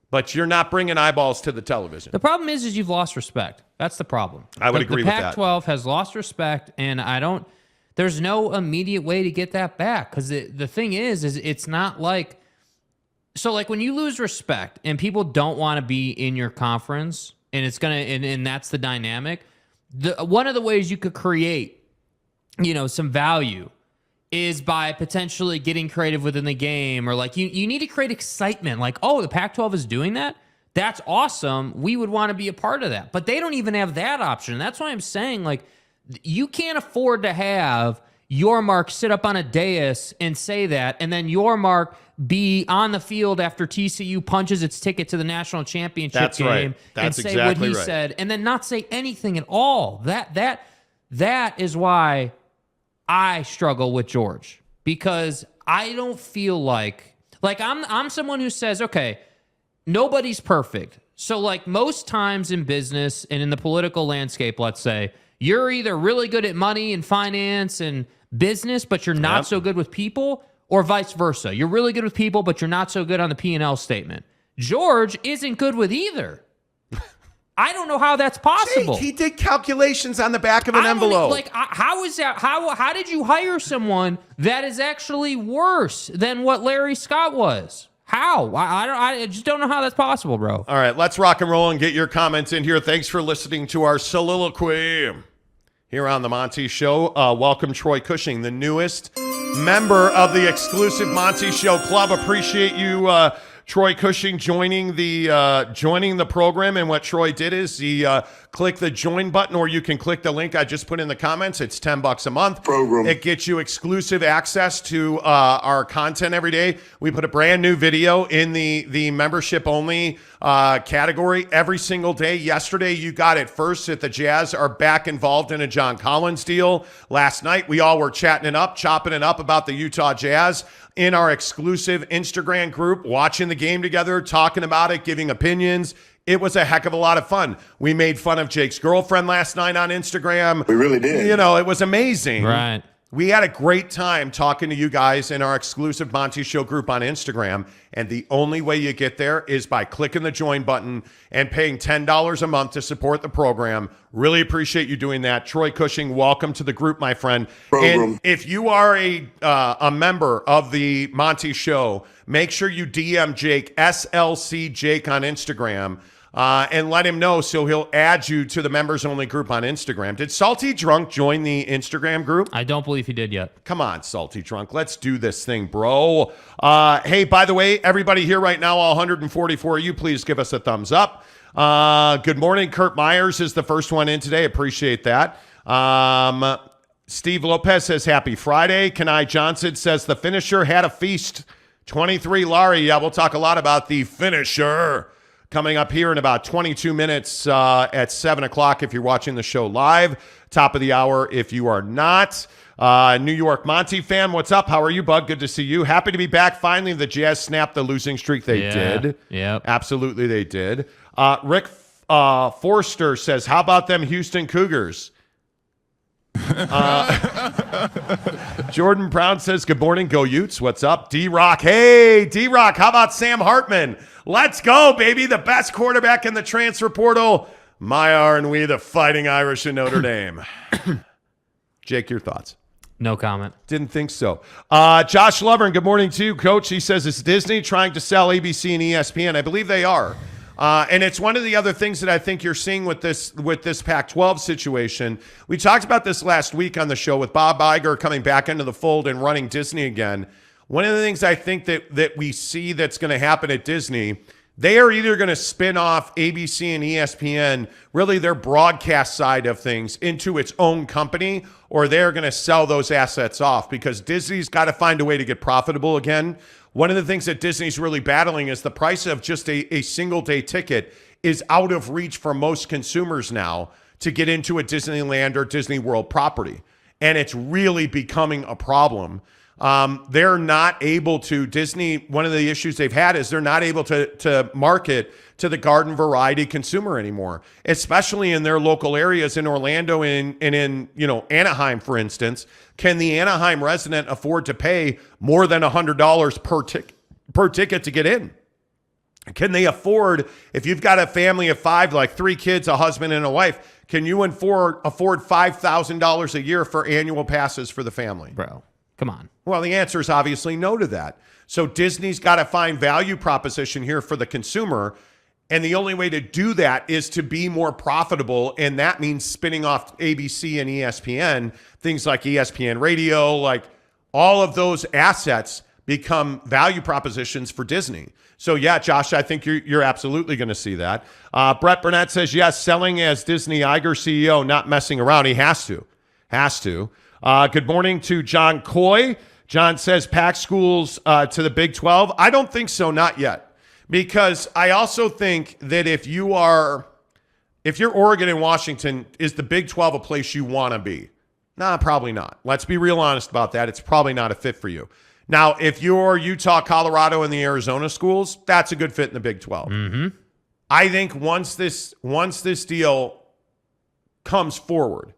but you're not bringing eyeballs to the television. The problem is you've lost respect. That's the problem. I would agree with that. The Pac-12 has lost respect, and there's no immediate way to get that back. Because the thing is it's not like, so like when you lose respect and people don't want to be in your conference, and it's and that's the dynamic. One of the ways you could create, some value is by potentially getting creative within the game, or like you need to create excitement. Like, oh, the Pac-12 is doing that. that's awesome. We would want to be a part of that. But they don't even have that option. That's why I'm saying, like, you can't afford to have Yormark sit up on a dais and say that, and then Yormark be on the field after TCU punches its ticket to the national championship game right. That's and say exactly what he right. said, and then not say anything at all. That is why I struggle with George, because I don't feel like I'm someone who says, okay, nobody's perfect. So like most times in business and in the political landscape, let's say, you're either really good at money and finance and business, but you're not so good with people, or vice versa. You're really good with people, but you're not so good on the P&L statement. George isn't good with either. I don't know how that's possible. Jake, he did calculations on the back of an envelope. How is that? How did you hire someone that is actually worse than what Larry Scott was? How? I just don't know how that's possible, bro. All right, let's rock and roll and get your comments in here. Thanks for listening to our soliloquy here on the Monty Show. Welcome, Troy Cushing, the newest member of the exclusive Monty Show Club. Appreciate you, Troy Cushing, joining the program. And what Troy did is he click the join button, or you can click the link I just put in the comments. It's $10 a month. Program. It gets you exclusive access to our content every day. We put a brand new video in the membership only category every single day. Yesterday, you got it first that the Jazz are back involved in a John Collins deal. Last night, we all were chopping it up about the Utah Jazz in our exclusive Instagram group, watching the game together, talking about it, giving opinions. It was a heck of a lot of fun. We made fun of Jake's girlfriend last night on Instagram. We really did. You know, it was amazing. Right. We had a great time talking to you guys in our exclusive Monty Show group on Instagram. And the only way you get there is by clicking the join button and paying $10 a month to support the program. Really appreciate you doing that. Troy Cushing, welcome to the group, my friend. Program. And if you are a member of the Monty Show, make sure you DM Jake, SLC Jake on Instagram. And let him know so he'll add you to the members only group on Instagram. Did Salty Drunk join the Instagram group? I don't believe he did yet. Come on, Salty Drunk. Let's do this thing, bro. Hey, by the way, everybody here right now, all 144 of you, please give us a thumbs up. Good morning. Kurt Myers is the first one in today. Appreciate that. Steve Lopez says, happy Friday. Kenai Johnson says, the finisher had a feast. 23 Laurie. Yeah, we'll talk a lot about the finisher coming up here in about 22 minutes at 7 o'clock if you're watching the show live. Top of the hour if you are not. New York Monty fan, what's up? How are you, bud? Good to see you. Happy to be back. Finally, the Jazz snapped the losing streak. They did. Yep. Absolutely, they did. Rick Forster says, how about them Houston Cougars? Jordan Brown says, good morning, go Utes. What's up? D-Rock. Hey, D-Rock, how about Sam Hartman? Let's go, baby. The best quarterback in the transfer portal. My aren't we the Fighting Irish in Notre Dame? Jake, your thoughts? No comment. Didn't think so. Josh Lovern, good morning to you, Coach. He says, is Disney trying to sell ABC and ESPN? I believe they are. And it's one of the other things that I think you're seeing with this Pac-12 situation. We talked about this last week on the show with Bob Iger coming back into the fold and running Disney again. One of the things I think that we see that's going to happen at Disney, they are either going to spin off ABC and ESPN, really their broadcast side of things, into its own company, or they're going to sell those assets off because Disney's got to find a way to get profitable again. One of the things that Disney's really battling is the price of just a single day ticket is out of reach for most consumers now to get into a Disneyland or Disney World property. And it's really becoming a problem. They're not able to, Disney, one of the issues they've had is they're not able to market to the garden variety consumer anymore, especially in their local areas in Orlando and in Anaheim, for instance. Can the Anaheim resident afford to pay more than $100 per ticket to get in? Can they afford, if you've got a family of 5, like 3 kids, a husband and a wife, can you afford $5,000 a year for annual passes for the family? Bro, come on. Well, the answer is obviously no to that. So Disney's got to find value proposition here for the consumer. And the only way to do that is to be more profitable. And that means spinning off ABC and ESPN, things like ESPN Radio, like all of those assets, become value propositions for Disney. So yeah, Josh, I think you're absolutely going to see that. Brett Burnett says, yes, selling as Disney Iger CEO, not messing around. He has to. Good morning to John Coy. John says PAC schools to the Big 12. I don't think so, not yet. Because I also think that if you're Oregon and Washington, is the Big 12 a place you want to be? Nah, probably not. Let's be real honest about that. It's probably not a fit for you. Now, if you're Utah, Colorado, and the Arizona schools, that's a good fit in the Big 12. Mm-hmm. I think once this deal comes forward,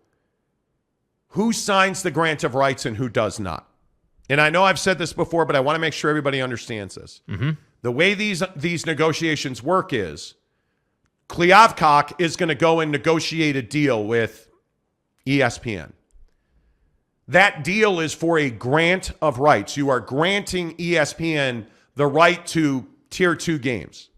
who signs the grant of rights and who does not? And I know I've said this before, but I want to make sure everybody understands this. Mm-hmm. The way these negotiations work is Kliavkoff is going to go and negotiate a deal with ESPN. That deal is for a grant of rights. You are granting ESPN the right to Tier 2 games.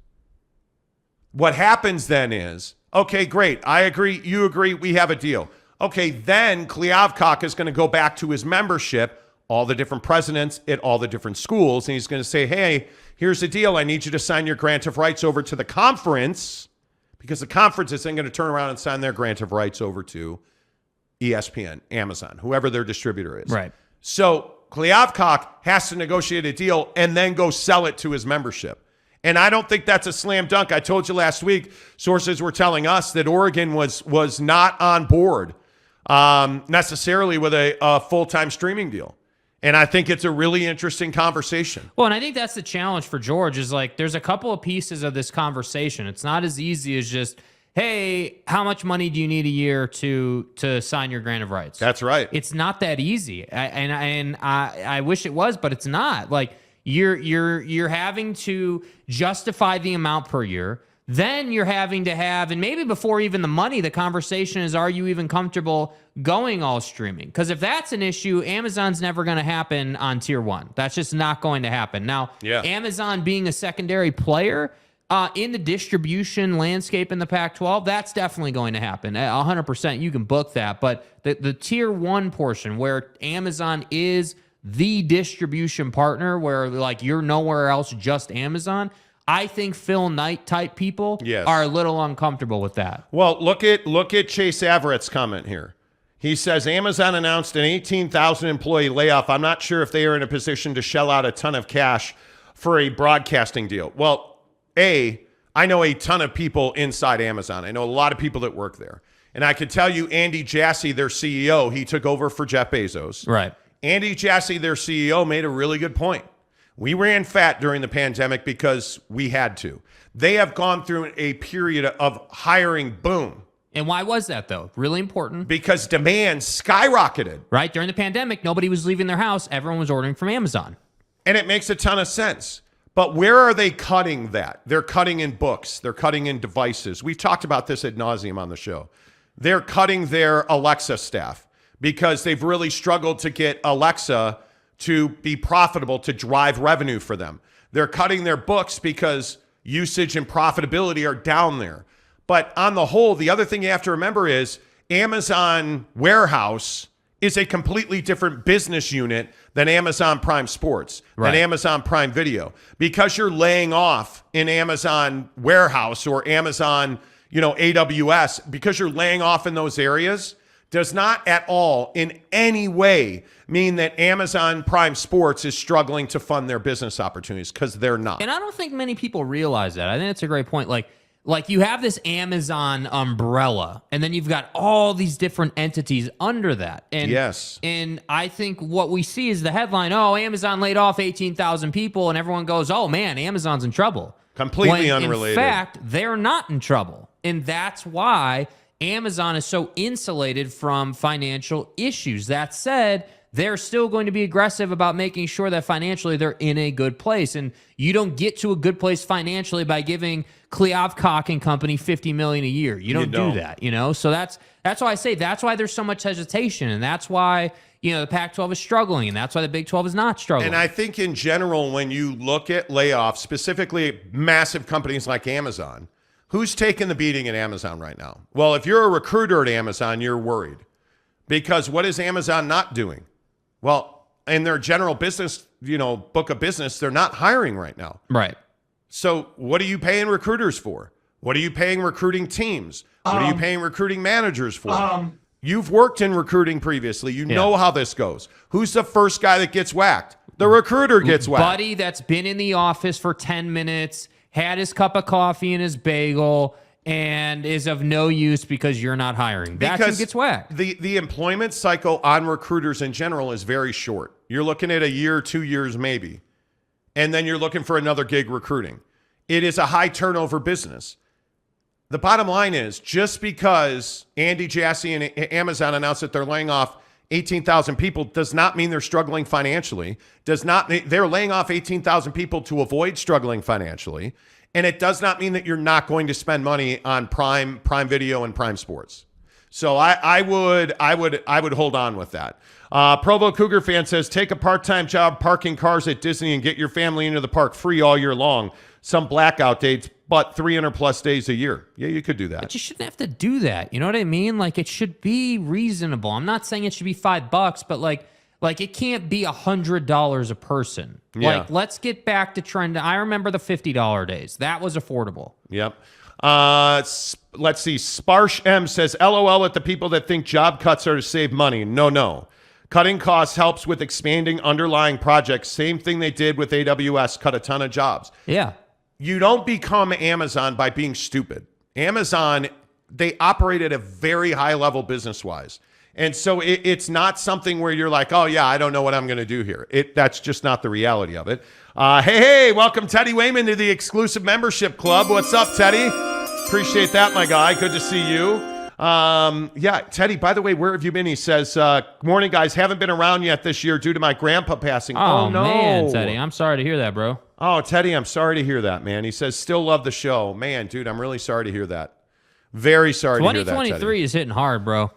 What happens then is, okay, great. I agree. You agree. We have a deal. Okay, then Kliavkoff is going to go back to his membership, all the different presidents at all the different schools, and he's going to say, hey, here's the deal. I need you to sign your grant of rights over to the conference, because the conference is then going to turn around and sign their grant of rights over to ESPN, Amazon, whoever their distributor is. Right. So Kliavkoff has to negotiate a deal and then go sell it to his membership. And I don't think that's a slam dunk. I told you last week, sources were telling us that Oregon was not on board necessarily with a full-time streaming deal. And I think it's a really interesting conversation. Well, and I think that's the challenge for George is like there's a couple of pieces of this conversation. It's not as easy as just, hey, how much money do you need a year to sign your grant of rights? That's right. It's not that easy. I wish it was, but it's not. Like you're having to justify the amount per year. Then you're having to have, and maybe before even the money, the conversation is, are you even comfortable going all streaming? Because if that's an issue, Amazon's never going to happen on Tier 1. That's just not going to happen. Now, Amazon being a secondary player in the distribution landscape in the Pac-12, that's definitely going to happen. 100%, you can book that. But the Tier 1 portion where Amazon is the distribution partner, where like you're nowhere else, just Amazon, I think Phil Knight type people are a little uncomfortable with that. Well, look at Chase Averett's comment here. He says Amazon announced an 18,000 employee layoff. I'm not sure if they are in a position to shell out a ton of cash for a broadcasting deal. Well, I know a ton of people inside Amazon. I know a lot of people that work there. And I can tell you Andy Jassy, their CEO, he took over for Jeff Bezos. Right. Andy Jassy, their CEO, made a really good point. We ran fat during the pandemic because we had to. They have gone through a period of hiring boom. And why was that, though? Really important. Because demand skyrocketed. Right? During the pandemic, nobody was leaving their house. Everyone was ordering from Amazon. And it makes a ton of sense. But where are they cutting that? They're cutting in books. They're cutting in devices. We've talked about this ad nauseum on the show. They're cutting their Alexa staff because they've really struggled to get Alexa to be profitable, to drive revenue for them. They're cutting their books because usage and profitability are down there. But on the whole, the other thing you have to remember is Amazon Warehouse is a completely different business unit than Amazon Prime Sports, than Amazon Prime Video. Because you're laying off in Amazon Warehouse or Amazon, AWS, because you're laying off in those areas, does not at all in any way mean that Amazon Prime Sports is struggling to fund their business opportunities, because they're not. And I don't think many people realize that. I think that's a great point. Like you have this Amazon umbrella, and then you've got all these different entities under that. And And I think what we see is the headline, Amazon laid off 18,000 people, and everyone goes, oh man, Amazon's in trouble. Completely unrelated. In fact, they're not in trouble. And that's why Amazon is so insulated from financial issues. That said, they're still going to be aggressive about making sure that financially they're in a good place. And you don't get to a good place financially by giving Kliavkoff and company $50 million a year. You don't do that, So that's why I say that's why there's so much hesitation, and that's why the Pac-12 is struggling, and that's why the Big 12 is not struggling. And I think in general, when you look at layoffs, specifically massive companies like Amazon, who's taking the beating at Amazon right now? Well, if you're a recruiter at Amazon, you're worried. Because what is Amazon not doing? Well, in their general business, book of business, they're not hiring right now. Right. So what are you paying recruiters for? What are you paying recruiting teams? What are you paying recruiting managers for? You've worked in recruiting previously. You know how this goes. Who's the first guy that gets whacked? The recruiter gets whacked. Buddy that's been in the office for 10 minutes, had his cup of coffee and his bagel, and is of no use because you're not hiring. That's who gets whacked. The employment cycle on recruiters in general is very short. You're looking at a year, 2 years maybe. And then you're looking for another gig recruiting. It is a high turnover business. The bottom line is, just because Andy Jassy and Amazon announced that they're laying off 18,000 people does not mean they're struggling financially. They're laying off 18,000 people to avoid struggling financially. And it does not mean that you're not going to spend money on Prime Video and Prime Sports. So I would hold on with that. Provo Cougar fan says, take a part-time job parking cars at Disney and get your family into the park free all year long. Some blackout dates, but 300 plus days a year. Yeah, you could do that. But you shouldn't have to do that. You know what I mean? Like, it should be reasonable. I'm not saying it should be $5, but like it can't be $100 a person. Yeah. Like, let's get back to trend. I remember the $50 days. That was affordable. Yep. Let's see. Sparsh M says, LOL at the people that think job cuts are to save money. No. Cutting costs helps with expanding underlying projects. Same thing they did with AWS, cut a ton of jobs. Yeah. You don't become Amazon by being stupid. Amazon, they operate at a very high level business-wise. And so it's not something where you're like, oh, yeah, I don't know what I'm going to do here. That's just not the reality of it. Hey, welcome Teddy Wayman to the exclusive membership club. What's up, Teddy? Appreciate that, my guy. Good to see you. Yeah, Teddy, by the way, where have you been? He says, morning, guys. Haven't been around yet this year due to my grandpa passing. Oh, no. Man, Teddy, I'm sorry to hear that, bro. Oh, Teddy, I'm sorry to hear that, man. He says, still love the show. Man, dude, I'm really sorry to hear that. Very sorry to hear that, Teddy. 2023 is hitting hard, bro.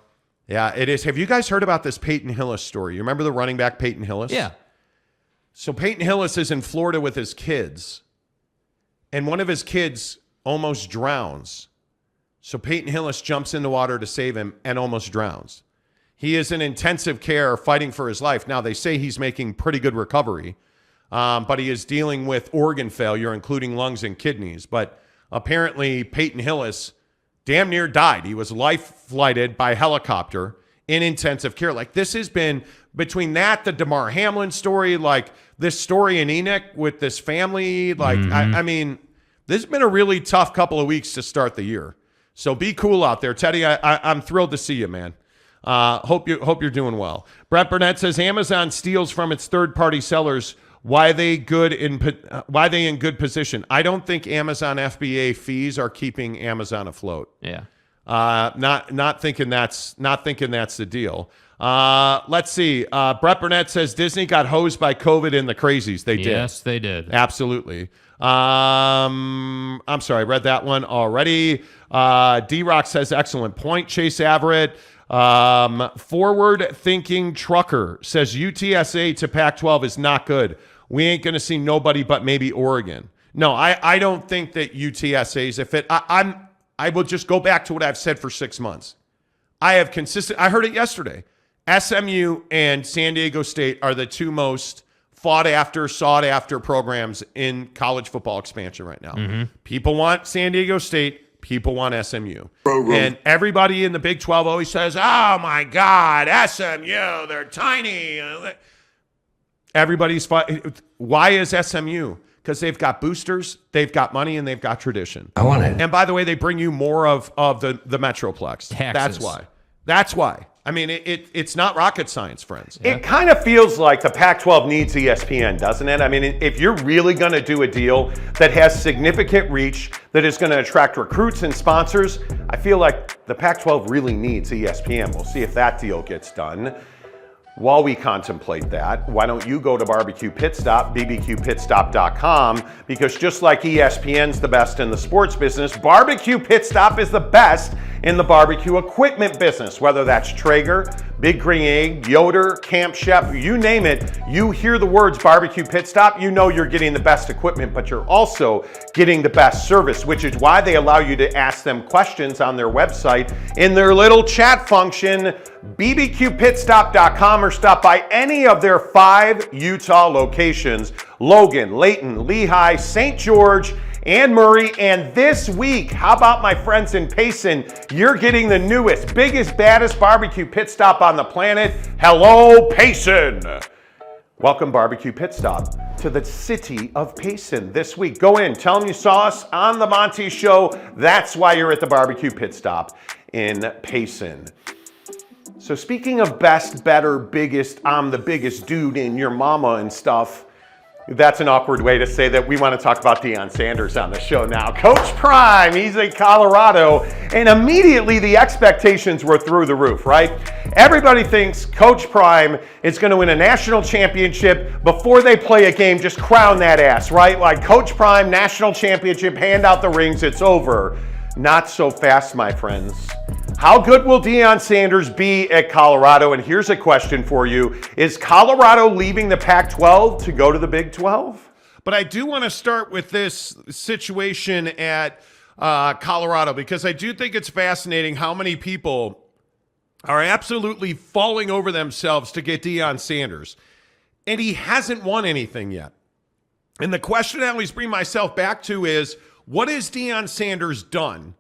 Yeah, it is. Have you guys heard about this Peyton Hillis story? You remember the running back Peyton Hillis? Yeah. So Peyton Hillis is in Florida with his kids, and one of his kids almost drowns. So Peyton Hillis jumps in the water to save him and almost drowns. He is in intensive care fighting for his life. Now, they say he's making pretty good recovery, but he is dealing with organ failure, including lungs and kidneys. But apparently, Peyton Hillis damn near died. He was life-flighted by helicopter in intensive care. Like, this has been, between that, the DeMar Hamlin story, like this story in Enoch with this family, like, I mean, this has been a really tough couple of weeks to start the year. So be cool out there. Teddy, I'm thrilled to see you, man. Hope you're doing well. Brett Burnett says, Amazon steals from its third-party sellers. Why are they in good position? I don't think Amazon FBA fees are keeping Amazon afloat. Yeah. Not thinking that's the deal. Let's see. Brett Burnett says Disney got hosed by COVID and the crazies. They did. Yes, they did. Absolutely. I'm sorry, I read that one already. D-Rock says excellent point. Chase Averett. Forward-thinking trucker says UTSA to Pac-12 is not good. We ain't going to see nobody but maybe Oregon. No, I don't think that UTSA's a fit. I will just go back to what I've said for 6 months. I heard it yesterday. SMU and San Diego State are the two most sought after programs in college football expansion right now. Mm-hmm. People want San Diego State. People want SMU. And everybody in the Big 12 always says, oh, my God, SMU, they're tiny. Why is SMU? Because they've got boosters, they've got money, and they've got tradition. I want it. And by the way, they bring you more of the Metroplex. Taxes. That's why. I mean, it's not rocket science, friends. Yeah. It kind of feels like the Pac-12 needs ESPN, doesn't it? I mean, if you're really going to do a deal that has significant reach, that is going to attract recruits and sponsors, I feel like the Pac-12 really needs ESPN. We'll see if that deal gets done. While we contemplate that, why don't you go to Barbecue Pit Stop, bbqpitstop.com, because just like ESPN's the best in the sports business, Barbecue Pit Stop is the best in the barbecue equipment business, whether that's Traeger, Big Green Egg, Yoder, Camp Chef, you name it. You hear the words Barbecue Pit Stop, you know you're getting the best equipment, but you're also getting the best service, which is why they allow you to ask them questions on their website in their little chat function, bbqpitstop.com. or stop by any of their 5 Utah locations: Logan, Layton, Lehigh, St. George, and Murray. And this week, how about my friends in Payson? You're getting the newest, biggest, baddest barbecue pit stop on the planet. Hello, Payson. Welcome, Barbecue Pit Stop, to the city of Payson this week. Go in, tell them you saw us on the Monty Show. That's why you're at the Barbecue Pit Stop in Payson. So speaking of best, better, biggest, I'm the biggest dude in your mama and stuff, that's an awkward way to say that we want to talk about Deion Sanders on the show now. Coach Prime, he's in Colorado, and immediately the expectations were through the roof, right? Everybody thinks Coach Prime is going to win a national championship before they play a game. Just crown that ass, right? Like Coach Prime, national championship, hand out the rings, it's over. Not so fast, my friends. How good will Deion Sanders be at Colorado? And here's a question for you. Is Colorado leaving the Pac-12 to go to the Big 12? But I do want to start with this situation at Colorado, because I do think it's fascinating how many people are absolutely falling over themselves to get Deion Sanders. And he hasn't won anything yet. And the question I always bring myself back to is, what has Deion Sanders done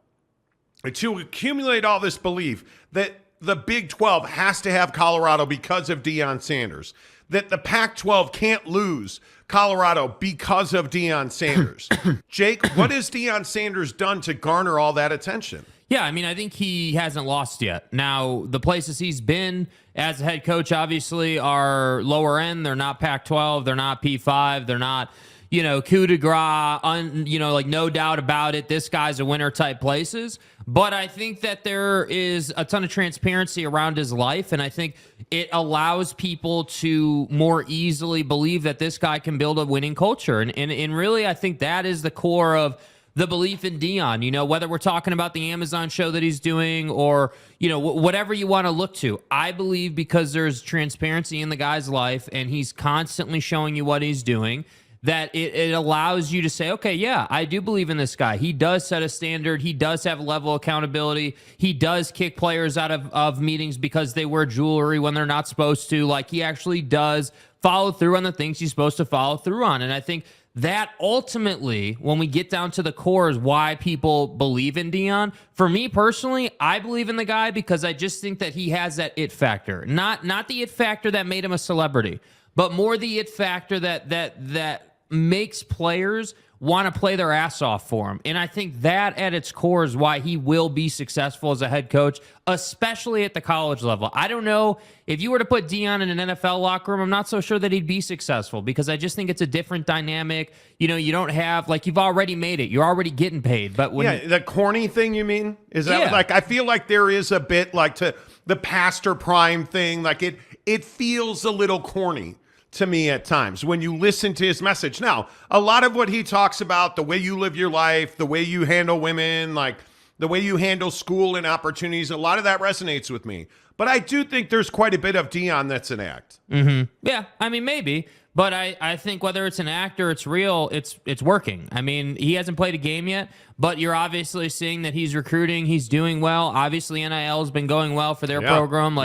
to accumulate all this belief that the Big 12 has to have Colorado because of Deion Sanders, that the Pac-12 can't lose Colorado because of Deion Sanders? Jake, what has Deion Sanders done to garner all that attention? Yeah, I mean, I think he hasn't lost yet. Now, the places he's been as a head coach obviously are lower end. They're not Pac-12. They're not P5. They're not, coup de grace, like no doubt about it. This guy's a winner type places. But I think that there is a ton of transparency around his life, and I think it allows people to more easily believe that this guy can build a winning culture. And really, I think that is the core of the belief in Deion. Whether we're talking about the Amazon show that he's doing or, whatever you want to look to. I believe because there's transparency in the guy's life and he's constantly showing you what he's doing, that it allows you to say, okay, yeah, I do believe in this guy. He does set a standard. He does have a level of accountability. He does kick players out of meetings because they wear jewelry when they're not supposed to. Like, he actually does follow through on the things he's supposed to follow through on. And I think that ultimately, when we get down to the core, is why people believe in Deion. For me personally, I believe in the guy because I just think that he has that it factor. Not the it factor that made him a celebrity, but more the it factor that makes players want to play their ass off for him. And I think that at its core is why he will be successful as a head coach, especially at the college level. I don't know if you were to put Deion in an NFL locker room, I'm not so sure that he'd be successful because I just think it's a different dynamic. You don't have, like, you've already made it. You're already getting paid. But when the corny thing, you mean? Is that like, I feel like there is a bit like to the Pastor Prime thing. Like it feels a little corny to me at times when you listen to his message. Now, a lot of what he talks about, the way you live your life, the way you handle women, like the way you handle school and opportunities, a lot of that resonates with me. But I do think there's quite a bit of Deion that's an act. Mm-hmm. Yeah, I mean, maybe. But I think whether it's an act or it's real, it's working. I mean, he hasn't played a game yet, but you're obviously seeing that he's recruiting. He's doing well. Obviously, NIL has been going well for their program.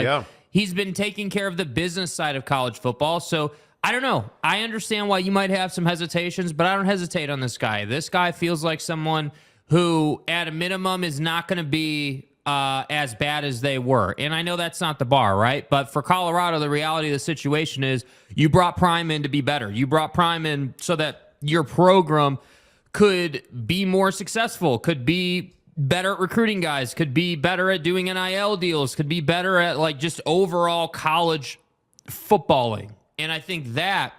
He's been taking care of the business side of college football. So I don't know. I understand why you might have some hesitations, but I don't hesitate on this guy. This guy feels like someone who, at a minimum, is not going to be as bad as they were. And I know that's not the bar, right? But for Colorado, the reality of the situation is you brought Prime in to be better. You brought Prime in so that your program could be more successful, could be better at recruiting guys, could be better at doing NIL deals, could be better at like just overall college footballing. And I think that,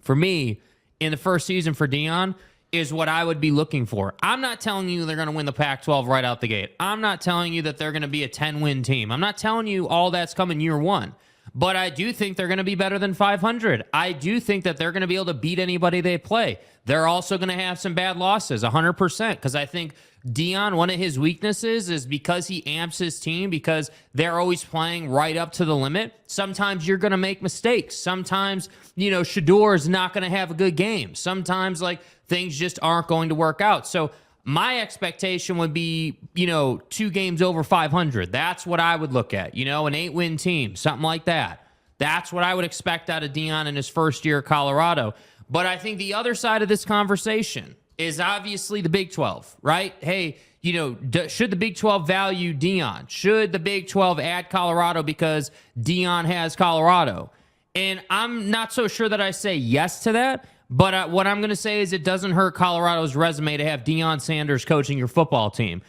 for me, in the first season for Deion, is what I would be looking for. I'm not telling you they're going to win the Pac-12 right out the gate. I'm not telling you that they're going to be a 10-win team. I'm not telling you all that's coming year one. But I do think they're going to be better than 500. I do think that they're going to be able to beat anybody they play. They're also going to have some bad losses, 100%, because I think Deion, one of his weaknesses is because he amps his team, because they're always playing right up to the limit. Sometimes you're going to make mistakes. Sometimes, Shador is not going to have a good game. Sometimes, things just aren't going to work out. So my expectation would be, 2 games over 500. That's what I would look at, an 8-win team, something like that. That's what I would expect out of Deion in his first year at Colorado. But I think the other side of this conversation is obviously the Big 12, right? Hey, should the Big 12 value Deion? Should the Big 12 add Colorado because Deion has Colorado? And I'm not so sure that I say yes to that. But what I'm going to say is it doesn't hurt Colorado's resume to have Deion Sanders coaching your football team,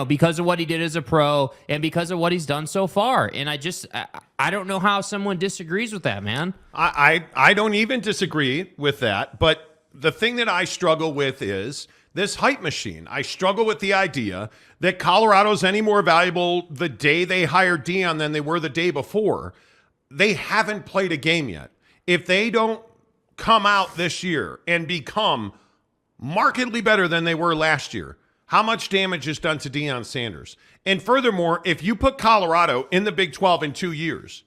because of what he did as a pro and because of what he's done so far. And I don't know how someone disagrees with that, man. I don't even disagree with that. But the thing that I struggle with is this hype machine. I struggle with the idea that Colorado's any more valuable the day they hired Deion than they were the day before. They haven't played a game yet. If they don't come out this year and become markedly better than they were last year, how much damage is done to Deion Sanders? And furthermore, if you put Colorado in the Big 12 in 2 years,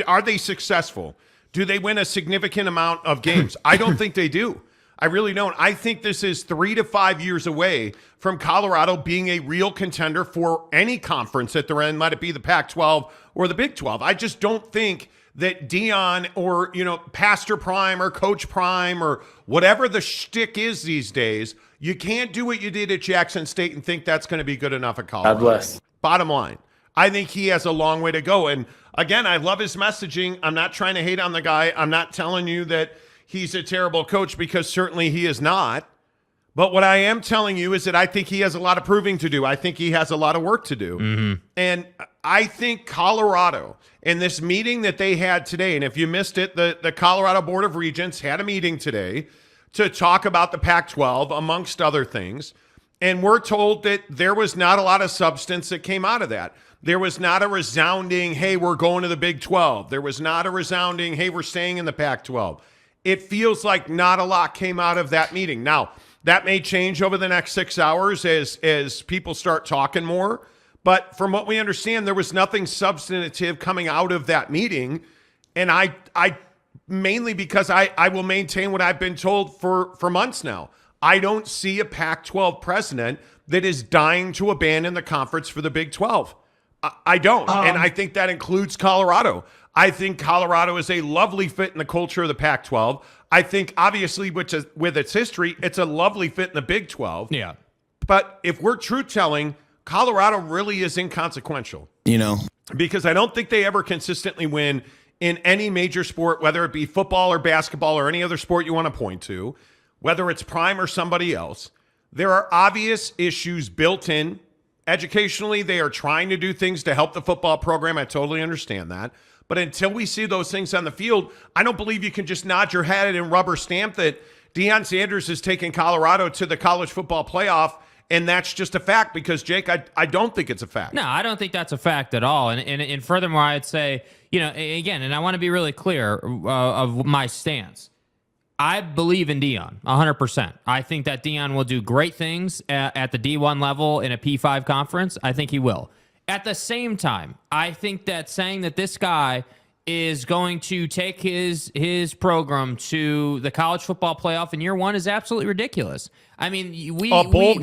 are they successful? Do they win a significant amount of games? I don't think they do. I really don't. I think this is 3 to 5 years away from Colorado being a real contender for any conference at their end, let it be the Pac-12 or the Big 12. I just don't think that Deion or, Pastor Prime or Coach Prime or whatever the shtick is these days, you can't do what you did at Jackson State and think that's going to be good enough at Colorado. God bless. Bottom line, I think he has a long way to go. And again, I love his messaging. I'm not trying to hate on the guy. I'm not telling you that he's a terrible coach, because certainly he is not. But what I am telling you is that I think he has a lot of proving to do. I think he has a lot of work to do. Mm-hmm. And I think Colorado, in this meeting that they had today, and if you missed it, the Colorado Board of Regents had a meeting today to talk about the Pac-12, amongst other things. And we're told that there was not a lot of substance that came out of that. There was not a resounding, hey, we're going to the Big 12. There was not a resounding, hey, we're staying in the Pac-12. It feels like not a lot came out of that meeting. Now, that may change over the next 6 hours as people start talking more. But from what we understand, there was nothing substantive coming out of that meeting. And I mainly because I will maintain what I've been told for months now. I don't see a Pac-12 president that is dying to abandon the conference for the Big 12. I don't. And I think that includes Colorado. I think Colorado is a lovely fit in the culture of the Pac-12. I think, obviously, with its history, it's a lovely fit in the Big 12. Yeah. But if we're truth-telling, Colorado really is inconsequential. Because I don't think they ever consistently win in any major sport, whether it be football or basketball or any other sport you want to point to, whether it's Prime or somebody else. There are obvious issues built in. Educationally, they are trying to do things to help the football program. I totally understand that. But until we see those things on the field, I don't believe you can just nod your head and rubber stamp that Deion Sanders is taking Colorado to the college football playoff, and that's just a fact, because, Jake, I don't think it's a fact. No, I don't think that's a fact at all. And furthermore, I'd say, again, and I want to be really clear of my stance. I believe in Deion 100%. I think that Deion will do great things at the D1 level in a P5 conference. I think he will. At the same time, I think that saying that this guy is going to take his program to the college football playoff in year one is absolutely ridiculous. I mean, a bowl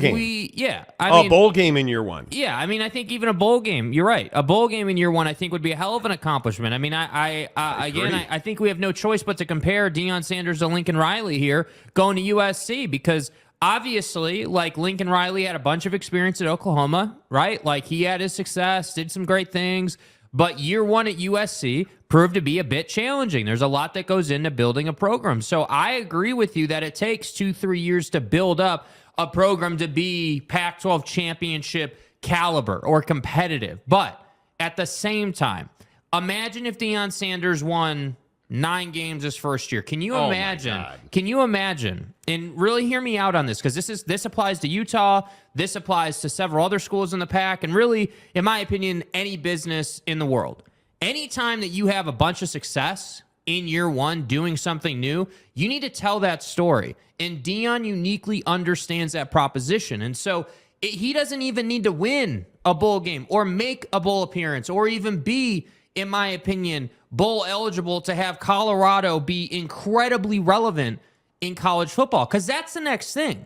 game in year one. Yeah, I mean, I think even a bowl game. You're right. A bowl game in year one, I think, would be a hell of an accomplishment. I mean, I think we have no choice but to compare Deion Sanders to Lincoln Riley here, going to USC, because obviously, like, Lincoln Riley had a bunch of experience at Oklahoma, right? Like, he had his success, did some great things, but year one at USC proved to be a bit challenging. There's a lot that goes into building a program. So I agree with you that it takes 2-3 years to build up a program to be Pac-12 championship caliber or competitive. But at the same time, imagine if Deion Sanders won 9 games his first year. Can you imagine? Can you imagine? And really hear me out on this, because this applies to Utah. This applies to several other schools in the PAC, and really, in my opinion, any business in the world. Anytime that you have a bunch of success in year one doing something new, you need to tell that story. And Deion uniquely understands that proposition. And so he doesn't even need to win a bowl game or make a bowl appearance or even be, in my opinion, bowl eligible to have Colorado be incredibly relevant in college football. Because that's the next thing.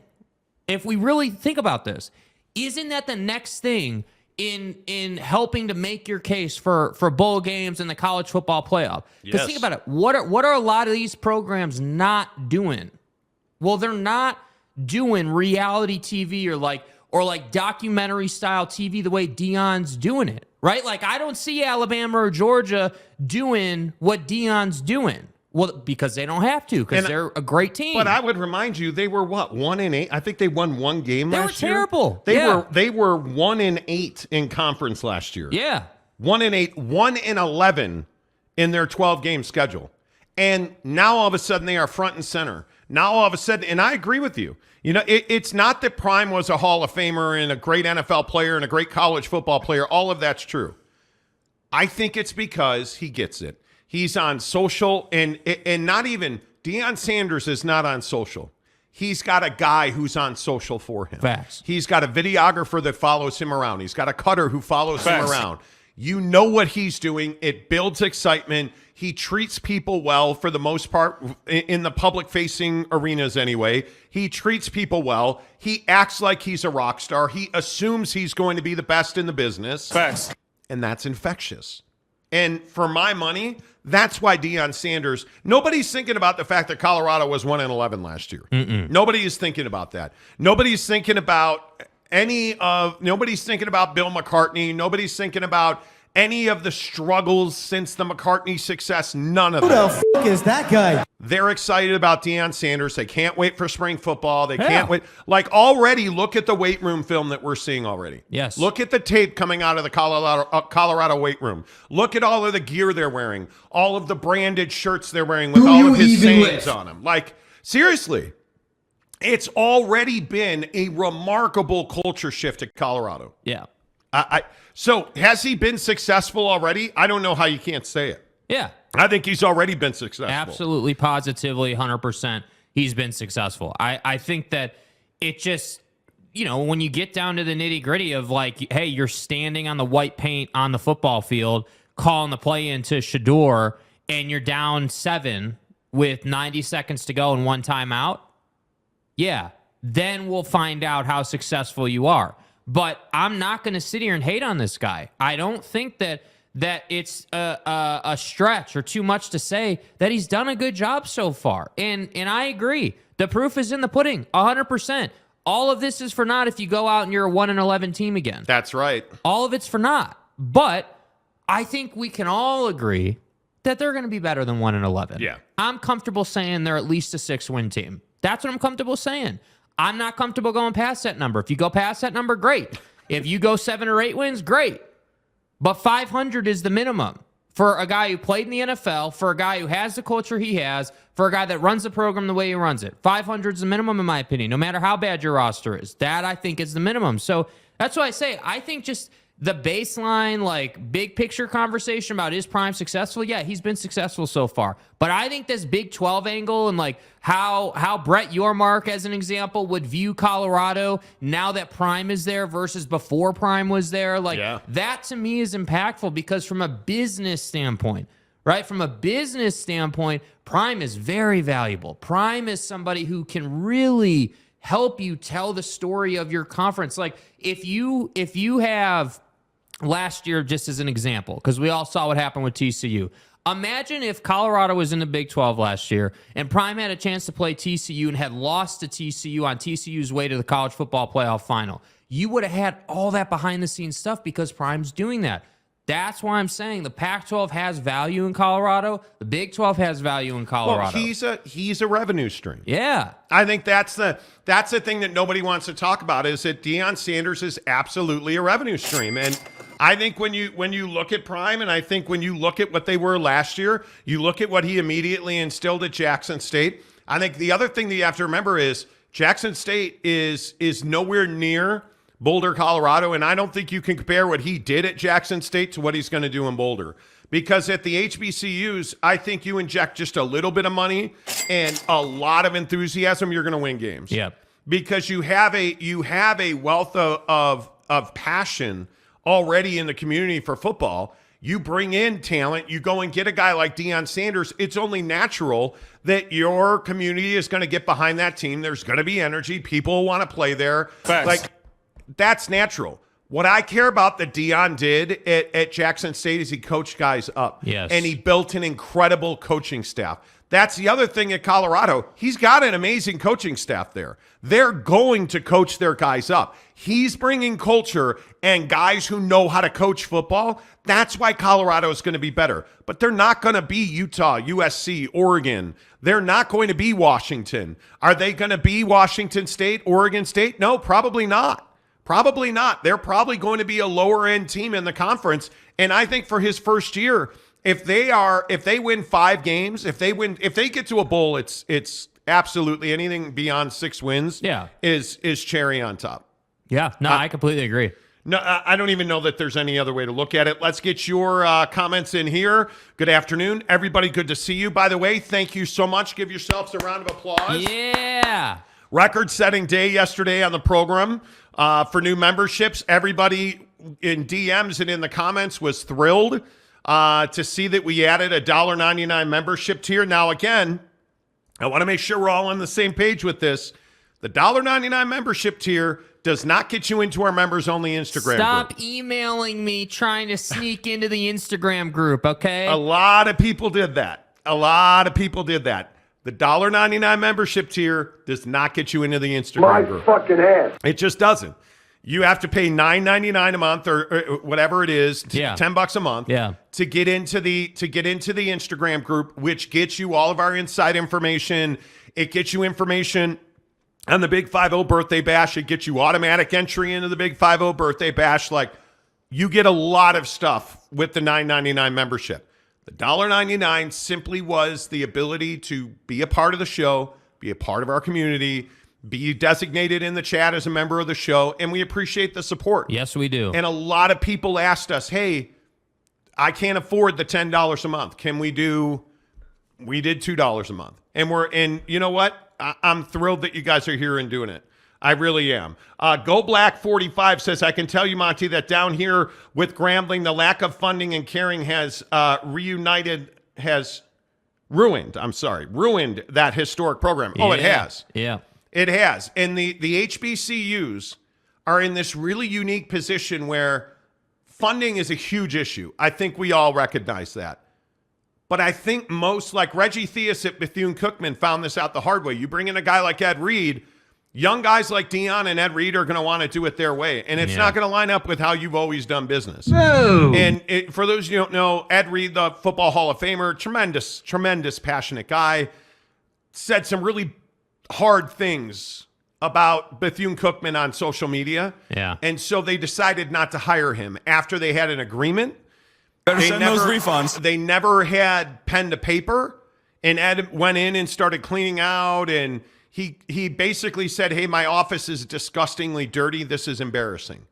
If we really think about this, isn't that the next thing? in helping to make your case for bowl games and the college football playoff. Because think about it, what are a lot of these programs not doing? Well, they're not doing reality TV or like documentary style TV the way Deion's doing it, right? Like I don't see Alabama or Georgia doing what Deion's doing. Well, because they don't have to, because they're a great team. But I would remind you, they were what, 1-8? I think they won one game last year. They were terrible. They were 1-8 in conference last year. Yeah. 1-8, 1-11 in their 12-game schedule. And now all of a sudden they are front and center. Now all of a sudden, and I agree with you. You know, it's not that Prime was a Hall of Famer and a great NFL player and a great college football player. All of that's true. I think it's because he gets it. He's on social, and not even Deion Sanders is not on social. He's got a guy who's on social for him. Facts. He's got a videographer that follows him around. He's got a cutter who follows him around. You know what he's doing. It builds excitement. He treats people well for the most part in the public-facing arenas anyway. He treats people well. He acts like he's a rock star. He assumes he's going to be the best in the business. Facts. And that's infectious. And for my money, that's why Deion Sanders, nobody's thinking about the fact that Colorado was 1-11 last year. Nobody is thinking about that. Nobody's thinking about nobody's thinking about Bill McCartney. Nobody's thinking about any of the struggles since the McCartney success. None of that. Who the f*** is that guy? They're excited about Deion Sanders. They can't wait for spring football. They can't wait. Like already, look at the weight room film that we're seeing already. Yes. Look at the tape coming out of the Colorado weight room. Look at all of the gear they're wearing. All of the branded shirts they're wearing with all of his sayings on them. Like, seriously. It's already been a remarkable culture shift at Colorado. Yeah. So has he been successful already? I don't know how you can't say it. Yeah. I think he's already been successful. Absolutely, positively, 100%. He's been successful. I think that it just, you know, when you get down to the nitty gritty of like, hey, you're standing on the white paint on the football field, calling the play into Shador, and you're down 7 with 90 seconds to go and 1 timeout. Yeah, then we'll find out how successful you are. But I'm not going to sit here and hate on this guy. I don't think that it's a stretch or too much to say that he's done a good job so far. And I agree. The proof is in the pudding, 100%. All of this is for naught if you go out and you're a 1-11 team again. That's right. All of it's for naught. But I think we can all agree that they're going to be better than 1-11. Yeah. I'm comfortable saying they're at least a 6-win team. That's what I'm comfortable saying. I'm not comfortable going past that number. If you go past that number, great. If you go 7 or 8 wins, great. But 500 is the minimum for a guy who played in the NFL, for a guy who has the culture he has, for a guy that runs the program the way he runs it. 500 is the minimum, in my opinion, no matter how bad your roster is. That, I think, is the minimum. So that's why I say, I think just the baseline, like, big picture conversation about is Prime successful? Yeah, he's been successful so far. But I think this Big 12 angle and, like, how Brett Yormark, as an example, would view Colorado now that Prime is there versus before Prime was there, like, that to me is impactful because from a business standpoint, right? From a business standpoint, Prime is very valuable. Prime is somebody who can really help you tell the story of your conference. Like, if you have last year, just as an example, because we all saw what happened with TCU. Imagine if Colorado was in the Big 12 last year and Prime had a chance to play TCU and had lost to TCU on TCU's way to the college football playoff final. You would have had all that behind-the-scenes stuff because Prime's doing that. That's why I'm saying the Pac-12 has value in Colorado. The Big 12 has value in Colorado. Well, he's a revenue stream. Yeah. I think that's the thing that nobody wants to talk about is that Deion Sanders is absolutely a revenue stream. And I think when you look at Prime, and I think when you look at what they were last year, you look at what he immediately instilled at Jackson State. I think the other thing that you have to remember is Jackson State is nowhere near Boulder, Colorado, and I don't think you can compare what he did at Jackson State to what he's going to do in Boulder. Because at the HBCUs, I think you inject just a little bit of money and a lot of enthusiasm, you're going to win games. Yep. Because you have a wealth of passion already in the community for football. You bring in talent, you go and get a guy like Deion Sanders, it's only natural that your community is going to get behind that team. There's going to be energy. People want to play there. Facts. Like, that's natural. What I care about that Deion did at Jackson State is he coached guys up. Yes. And he built an incredible coaching staff. That's the other thing at Colorado. He's got an amazing coaching staff there. They're going to coach their guys up. He's bringing culture and guys who know how to coach football. That's why Colorado is going to be better. But they're not going to be Utah, USC, Oregon. They're not going to be Washington. Are they going to be Washington State, Oregon State? No, probably not. Probably not. They're probably going to be a lower end team in the conference. And I think for his first year, if they win 5 games, if they get to a bowl, it's absolutely anything beyond 6 wins. Yeah. is cherry on top. Yeah, no, I completely agree. No, I don't even know that there's any other way to look at it. Let's get your comments in here. Good afternoon, everybody. Good to see you. By the way, thank you so much. Give yourselves a round of applause. Yeah. Record-setting day yesterday on the program for new memberships. Everybody in DMs and in the comments was thrilled to see that we added a $1.99 membership tier. Now, again, I want to make sure we're all on the same page with this. The $1.99 membership tier does not get you into our members-only Instagram Stop group. emailing me trying to sneak into the Instagram group, okay? A lot of people did that. The $1.99 membership tier does not get you into the Instagram group. My fucking ass. It just doesn't. You have to pay $9.99 a month or whatever it is, $10 a month, to get into the Instagram group, which gets you all of our inside information. It gets you information on the Big 5-0 birthday bash. It gets you automatic entry into the Big 5-0 birthday bash. Like, you get a lot of stuff with the $9.99 membership. The $1.99 simply was the ability to be a part of the show, be a part of our community, be designated in the chat as a member of the show, and we appreciate the support. Yes, we do. And a lot of people asked us, hey, I can't afford the $10 a month. Can we do, we did $2 a month. And you know what? I'm thrilled that you guys are here and doing it. I really am. Go Black 45 says, I can tell you, Monty, that down here with Grambling, the lack of funding and caring has ruined that historic program. Oh, it has. Yeah. It has. And the HBCUs are in this really unique position where funding is a huge issue. I think we all recognize that. But I think most, like Reggie Theus at Bethune-Cookman found this out the hard way. You bring in a guy like Ed Reed, young guys like Deion and Ed Reed are going to want to do it their way. And it's not going to line up with how you've always done business. No. And for those who don't know, Ed Reed, the Football Hall of Famer, tremendous, passionate guy, said some really hard things about Bethune-Cookman on social media. Yeah. And so they decided not to hire him after they had an agreement. Better send those refunds. They never had pen to paper. And Ed went in and started cleaning out. And he basically said, hey, my office is disgustingly dirty. This is embarrassing.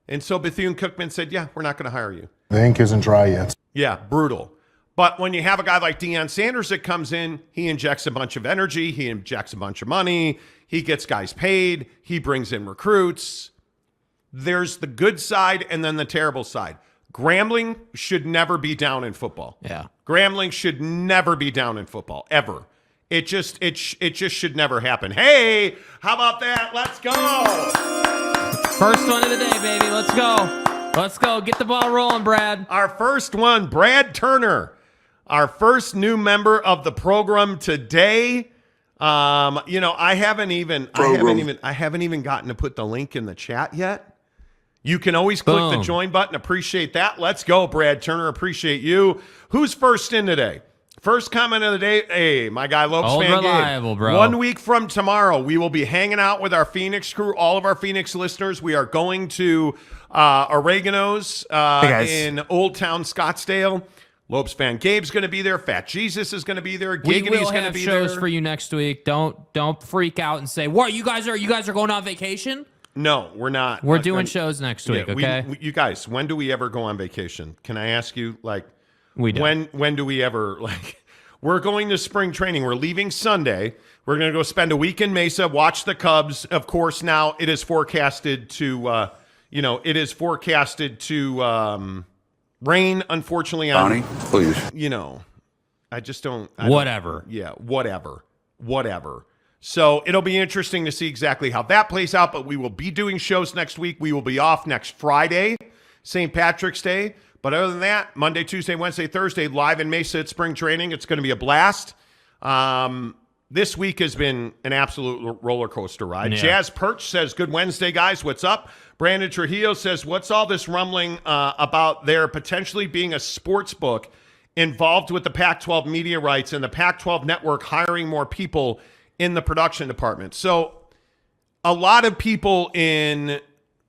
And so Bethune-Cookman said, yeah, we're not going to hire you. The ink isn't dry yet. Yeah, brutal. But when you have a guy like Deion Sanders that comes in, he injects a bunch of energy. He injects a bunch of money. He gets guys paid. He brings in recruits. There's the good side and then the terrible side. Grambling should never be down in football. Yeah. Grambling should never be down in football, ever. It just should never happen. Hey, how about that? Let's go. First one of the day, baby. Let's go. Let's go. Get the ball rolling, Brad. Our first one, Brad Turner, our first new member of the program today. I haven't even gotten to put the link in the chat yet. You can always click the join button. Appreciate that. Let's go, Brad Turner. Appreciate you. Who's first in today? First comment of the day. Hey, my guy Lopes Old Van reliable, Gabe. bro. 1 week from tomorrow, we will be hanging out with our Phoenix crew, all of our Phoenix listeners. We are going to Oregano's in Old Town Scottsdale. Lopes Van Gabe's going to be there. Fat Jesus is going to be there. We Giggity's will going to have be shows there. for you next week. Don't freak out and say, "What? You guys are going on vacation?" No, we're not. We're doing shows next week. Okay. You guys, when do we ever go on vacation? Can I ask you? Like, we don't. When do we ever like? We're going to spring training. We're leaving Sunday. We're going to go spend a week in Mesa, watch the Cubs. Of course, now it is forecasted to, rain. Unfortunately, Bonnie, please. I just don't. Whatever. Whatever. So it'll be interesting to see exactly how that plays out, but we will be doing shows next week. We will be off next Friday, St. Patrick's Day. But other than that, Monday, Tuesday, Wednesday, Thursday, live in Mesa at spring training. It's going to be a blast. This week has been an absolute roller coaster ride. Yeah. Jazz Perch says, good Wednesday, guys. What's up? Brandon Trujillo says, what's all this rumbling about there potentially being a sports book involved with the Pac-12 media rights and the Pac-12 network hiring more people in the production department? So a lot of people in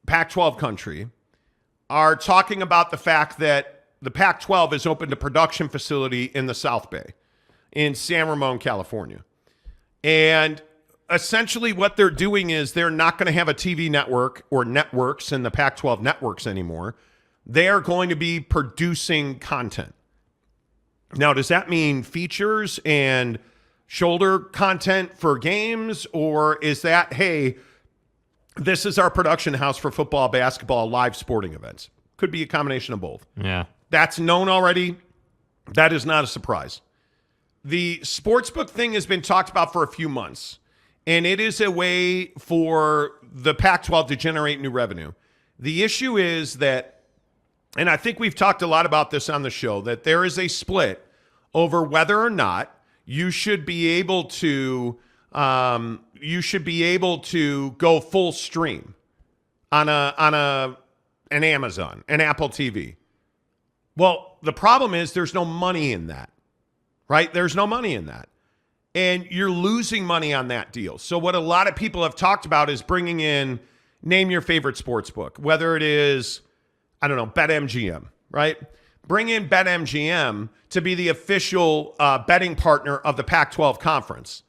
Pac-12 country are talking about the fact that the Pac-12 has opened a production facility in the South Bay in San Ramon, California. And essentially what they're doing is they're not going to have a TV network or networks in the Pac-12 networks anymore. They are going to be producing content. Now, does that mean features and shoulder content for games, or is that, hey, this is our production house for football, basketball, live sporting events? Could be a combination of both. Yeah. That's known already. That is not a surprise. The sportsbook thing has been talked about for a few months, and it is a way for the Pac-12 to generate new revenue. The issue is that, and I think we've talked a lot about this on the show, that there is a split over whether or not you should be able to go full stream on an Amazon, an Apple TV. Well, the problem is there's no money in that, right? There's no money in that. And you're losing money on that deal. So what a lot of people have talked about is bringing in, name your favorite sports book, whether it is, I don't know, BetMGM, right? Bring in BetMGM to be the official betting partner of the Pac-12 conference.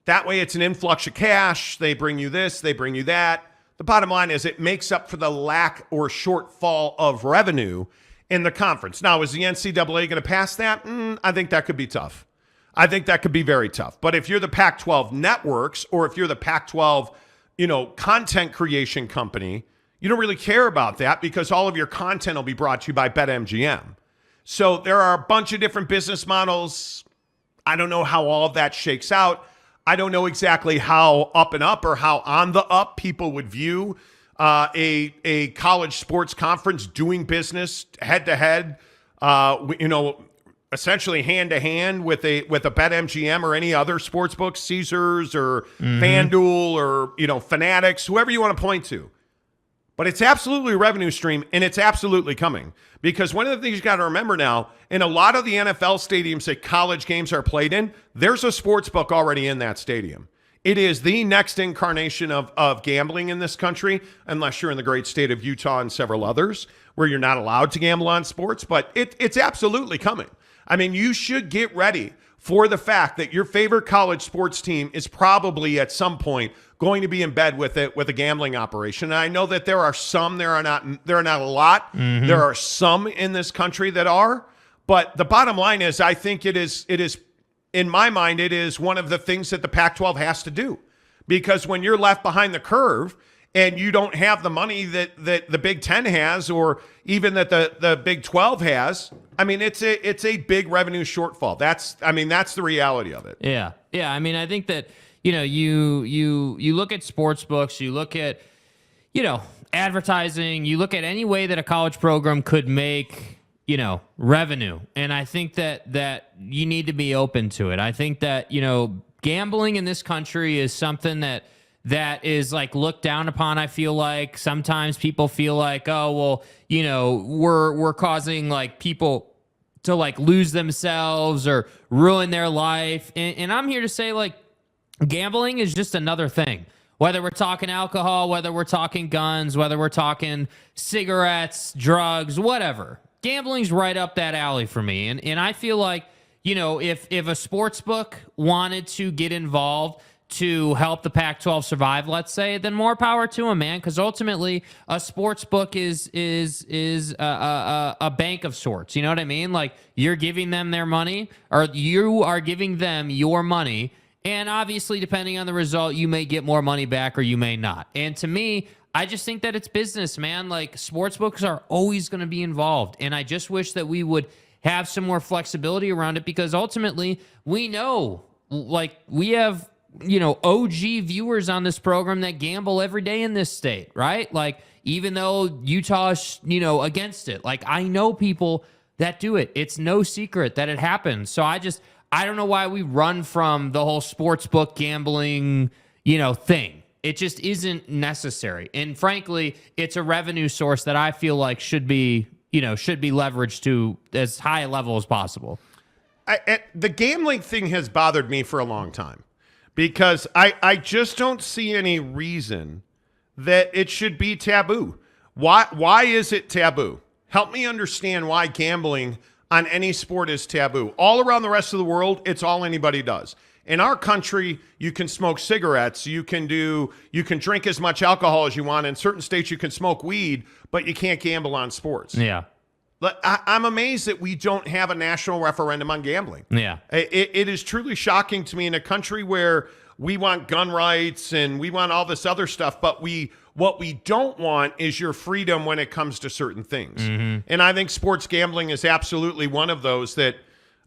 That way it's an influx of cash. They bring you this, they bring you that. The bottom line is it makes up for the lack or shortfall of revenue in the conference. Now, is the NCAA going to pass that? I think that could be tough. I think that could be very tough. But if you're the Pac-12 networks, or if you're the Pac-12, content creation company, you don't really care about that because all of your content will be brought to you by BetMGM. So there are a bunch of different business models. I don't know how all of that shakes out. I don't know exactly how up and up or how on the up people would view a college sports conference doing business head to head, essentially hand to hand with a BetMGM or any other sports book, Caesars or FanDuel or Fanatics, whoever you want to point to. But it's absolutely a revenue stream, and it's absolutely coming. Because one of the things you got to remember now, in a lot of the NFL stadiums that college games are played in, there's a sports book already in that stadium. It is the next incarnation of gambling in this country, unless you're in the great state of Utah and several others, where you're not allowed to gamble on sports. But it's absolutely coming. I mean, you should get ready for the fact that your favorite college sports team is probably at some point going to be in bed with a gambling operation. And I know that there are some, there are not a lot. There are some in this country that are, but the bottom line is, I think it is, in my mind, it is one of the things that the Pac-12 has to do, because when you're left behind the curve and you don't have the money that the Big Ten has, or even that the Big 12 has, I mean, it's a big revenue shortfall. That's the reality of it. Yeah. I mean, I think that, you look at sports books, you look at, advertising, you look at any way that a college program could make, revenue. And I think that you need to be open to it. I think that, gambling in this country is something that is like looked down upon. I feel like sometimes people feel like, oh, well, we're causing like people to like lose themselves or ruin their life. And I'm here to say, like, gambling is just another thing. Whether we're talking alcohol, whether we're talking guns, whether we're talking cigarettes, drugs, whatever. Gambling's right up that alley for me. And I feel like, if a sports book wanted to get involved to help the Pac-12 survive, let's say, then more power to them, man. Because ultimately, a sports book is a bank of sorts. You know what I mean? Like, you're giving them their money, or you are giving them your money. And obviously, depending on the result, you may get more money back or you may not. And to me, I just think that it's business, man. Like, sports books are always going to be involved. And I just wish that we would have some more flexibility around it, because ultimately, we know, like, we have OG viewers on this program that gamble every day in this state, right? Like, even though Utah's, against it, like, I know people that do it. It's no secret that it happens. So I don't know why we run from the whole sports book gambling, thing. It just isn't necessary. And frankly, it's a revenue source that I feel like should be leveraged to as high a level as possible. The gambling thing has bothered me for a long time because I just don't see any reason that it should be taboo. Why is it taboo? Help me understand why gambling on any sport is taboo. All around the rest of the world, it's all anybody does. In our country, you can smoke cigarettes, you can drink as much alcohol as you want. In certain states, you can smoke weed, but you can't gamble on sports. Yeah. I'm amazed that we don't have a national referendum on gambling. Yeah. It is truly shocking to me in a country where we want gun rights and we want all this other stuff, but what we don't want is your freedom when it comes to certain things. Mm-hmm. And I think sports gambling is absolutely one of those that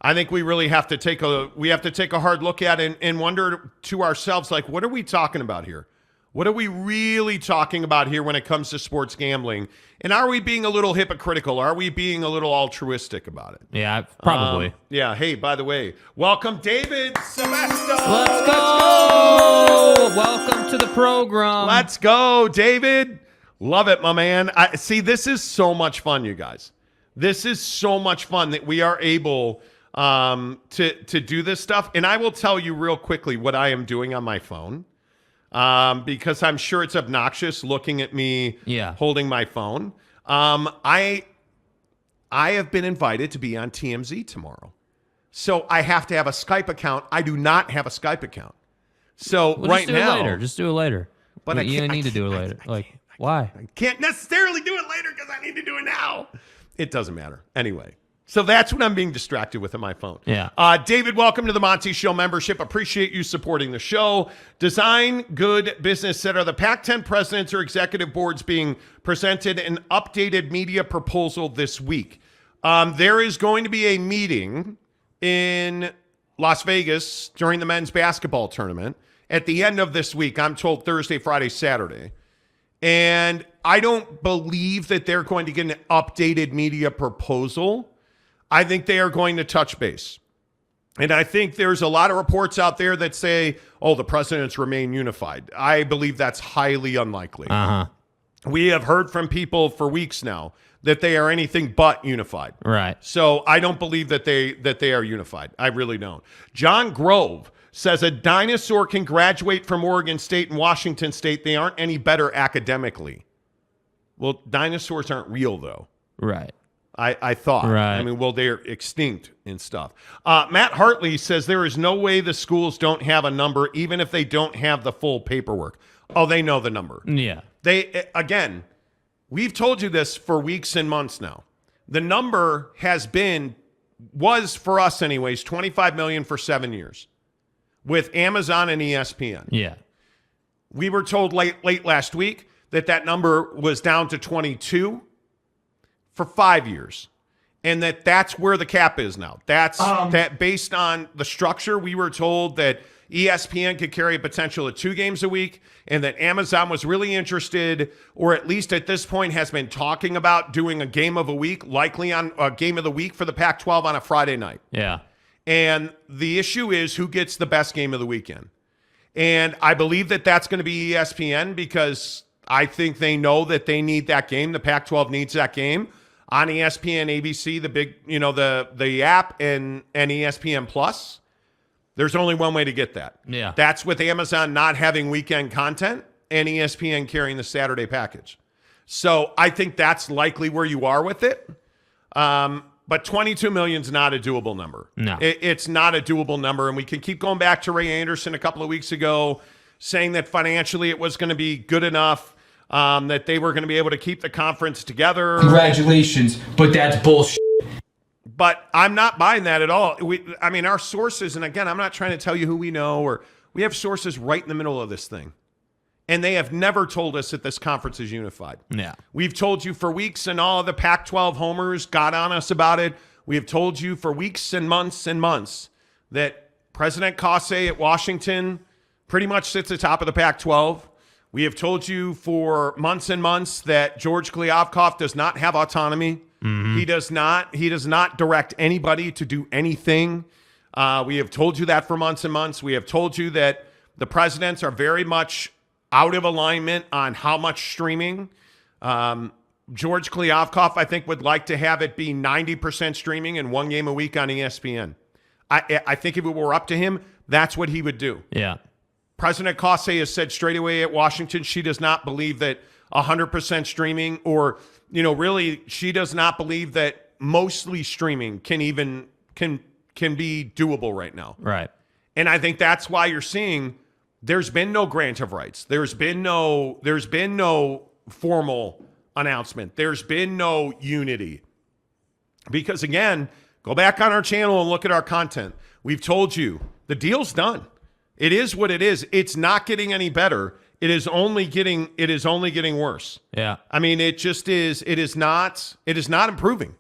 I think we really have to take a hard look at and wonder to ourselves, like, what are we talking about here? What are we really talking about here when it comes to sports gambling? And are we being a little hypocritical? Are we being a little altruistic about it? Yeah, probably. Yeah. Hey, by the way, welcome David Semesto. Let's go. Welcome to the program. Let's go, David. Love it, my man. See, this is so much fun, you guys. This is so much fun that we are able to do this stuff. And I will tell you real quickly what I am doing on my phone. Because I'm sure it's obnoxious looking at me holding my phone. I have been invited to be on TMZ tomorrow. So I have to have a Skype account. I do not have a Skype account. So right now. Just do it later. But you need to do it later. Why? I can't necessarily do it later because I need to do it now. It doesn't matter. Anyway. So that's what I'm being distracted with on my phone. Yeah. David, welcome to the Monty Show membership. Appreciate you supporting the show. Design Good Business Center. The Pac-10 presidents or executive boards being presented an updated media proposal this week. There is going to be a meeting in Las Vegas during the men's basketball tournament at the end of this week. I'm told Thursday, Friday, Saturday. And I don't believe that they're going to get an updated media proposal. I think they are going to touch base. And I think there's a lot of reports out there that say, the presidents remain unified. I believe that's highly unlikely. We have heard from people for weeks now that they are anything but unified. Right. So I don't believe that they are unified. I really don't. John Grove says a dinosaur can graduate from Oregon State and Washington State. They aren't any better academically. Well, dinosaurs aren't real, though. Right. I thought. Right. I mean, well, they're extinct and stuff. Matt Hartley says there is no way the schools don't have a number, even if they don't have the full paperwork. Oh, they know the number. Yeah. Again, we've told you this for weeks and months now. The number was for us anyways, 25 million for 7 years with Amazon and ESPN. Yeah. We were told late last week that number was down to 22 for 5 years, and that's where the cap is now. That's that based on the structure. We were told that ESPN could carry a potential of 2 games a week, and that Amazon was really interested, or at least at this point has been talking about doing a game of a week, likely on a game of the week for the Pac-12 on a Friday night. Yeah. And the issue is who gets the best game of the weekend. And I believe that that's going to be ESPN because I think they know that they need that game. The Pac-12 needs that game. On ESPN, ABC, the big, the app and ESPN Plus, there's only one way to get that. Yeah. That's with Amazon not having weekend content and ESPN carrying the Saturday package. So I think that's likely where you are with it. But 22 million is not a doable number. No. It's not a doable number. And we can keep going back to Ray Anderson a couple of weeks ago saying that financially it was going to be good enough. That they were going to be able to keep the conference together. Congratulations, but that's bullshit. But I'm not buying that at all. Our sources, and again, I'm not trying to tell you who we know, or we have sources right in the middle of this thing. And they have never told us that this conference is unified. Yeah. We've told you for weeks, and all of the Pac-12 homers got on us about it. We have told you for weeks and months that President Kase at Washington pretty much sits atop of the Pac-12. We have told you for months and months that George Kliavkoff does not have autonomy. He does not direct anybody to do anything. We have told you that for months and months. We have told you that the presidents are very much out of alignment on how much streaming. George Kliavkoff, I think, would like to have it be 90% streaming and one game a week on ESPN. I think if it were up to him, that's what he would do. Yeah. President Kosei has said straight away at Washington she does not believe that 100% streaming, or really she does not believe that mostly streaming can be doable right now. Right. And I think that's why you're seeing there's been no grant of rights. There's been no formal announcement. There's been no unity. Because again, go back on our channel and look at our content. We've told you the deal's done. It is what it is. It's not getting any better. It is only getting worse. Yeah. I mean, it just is. It is not improving.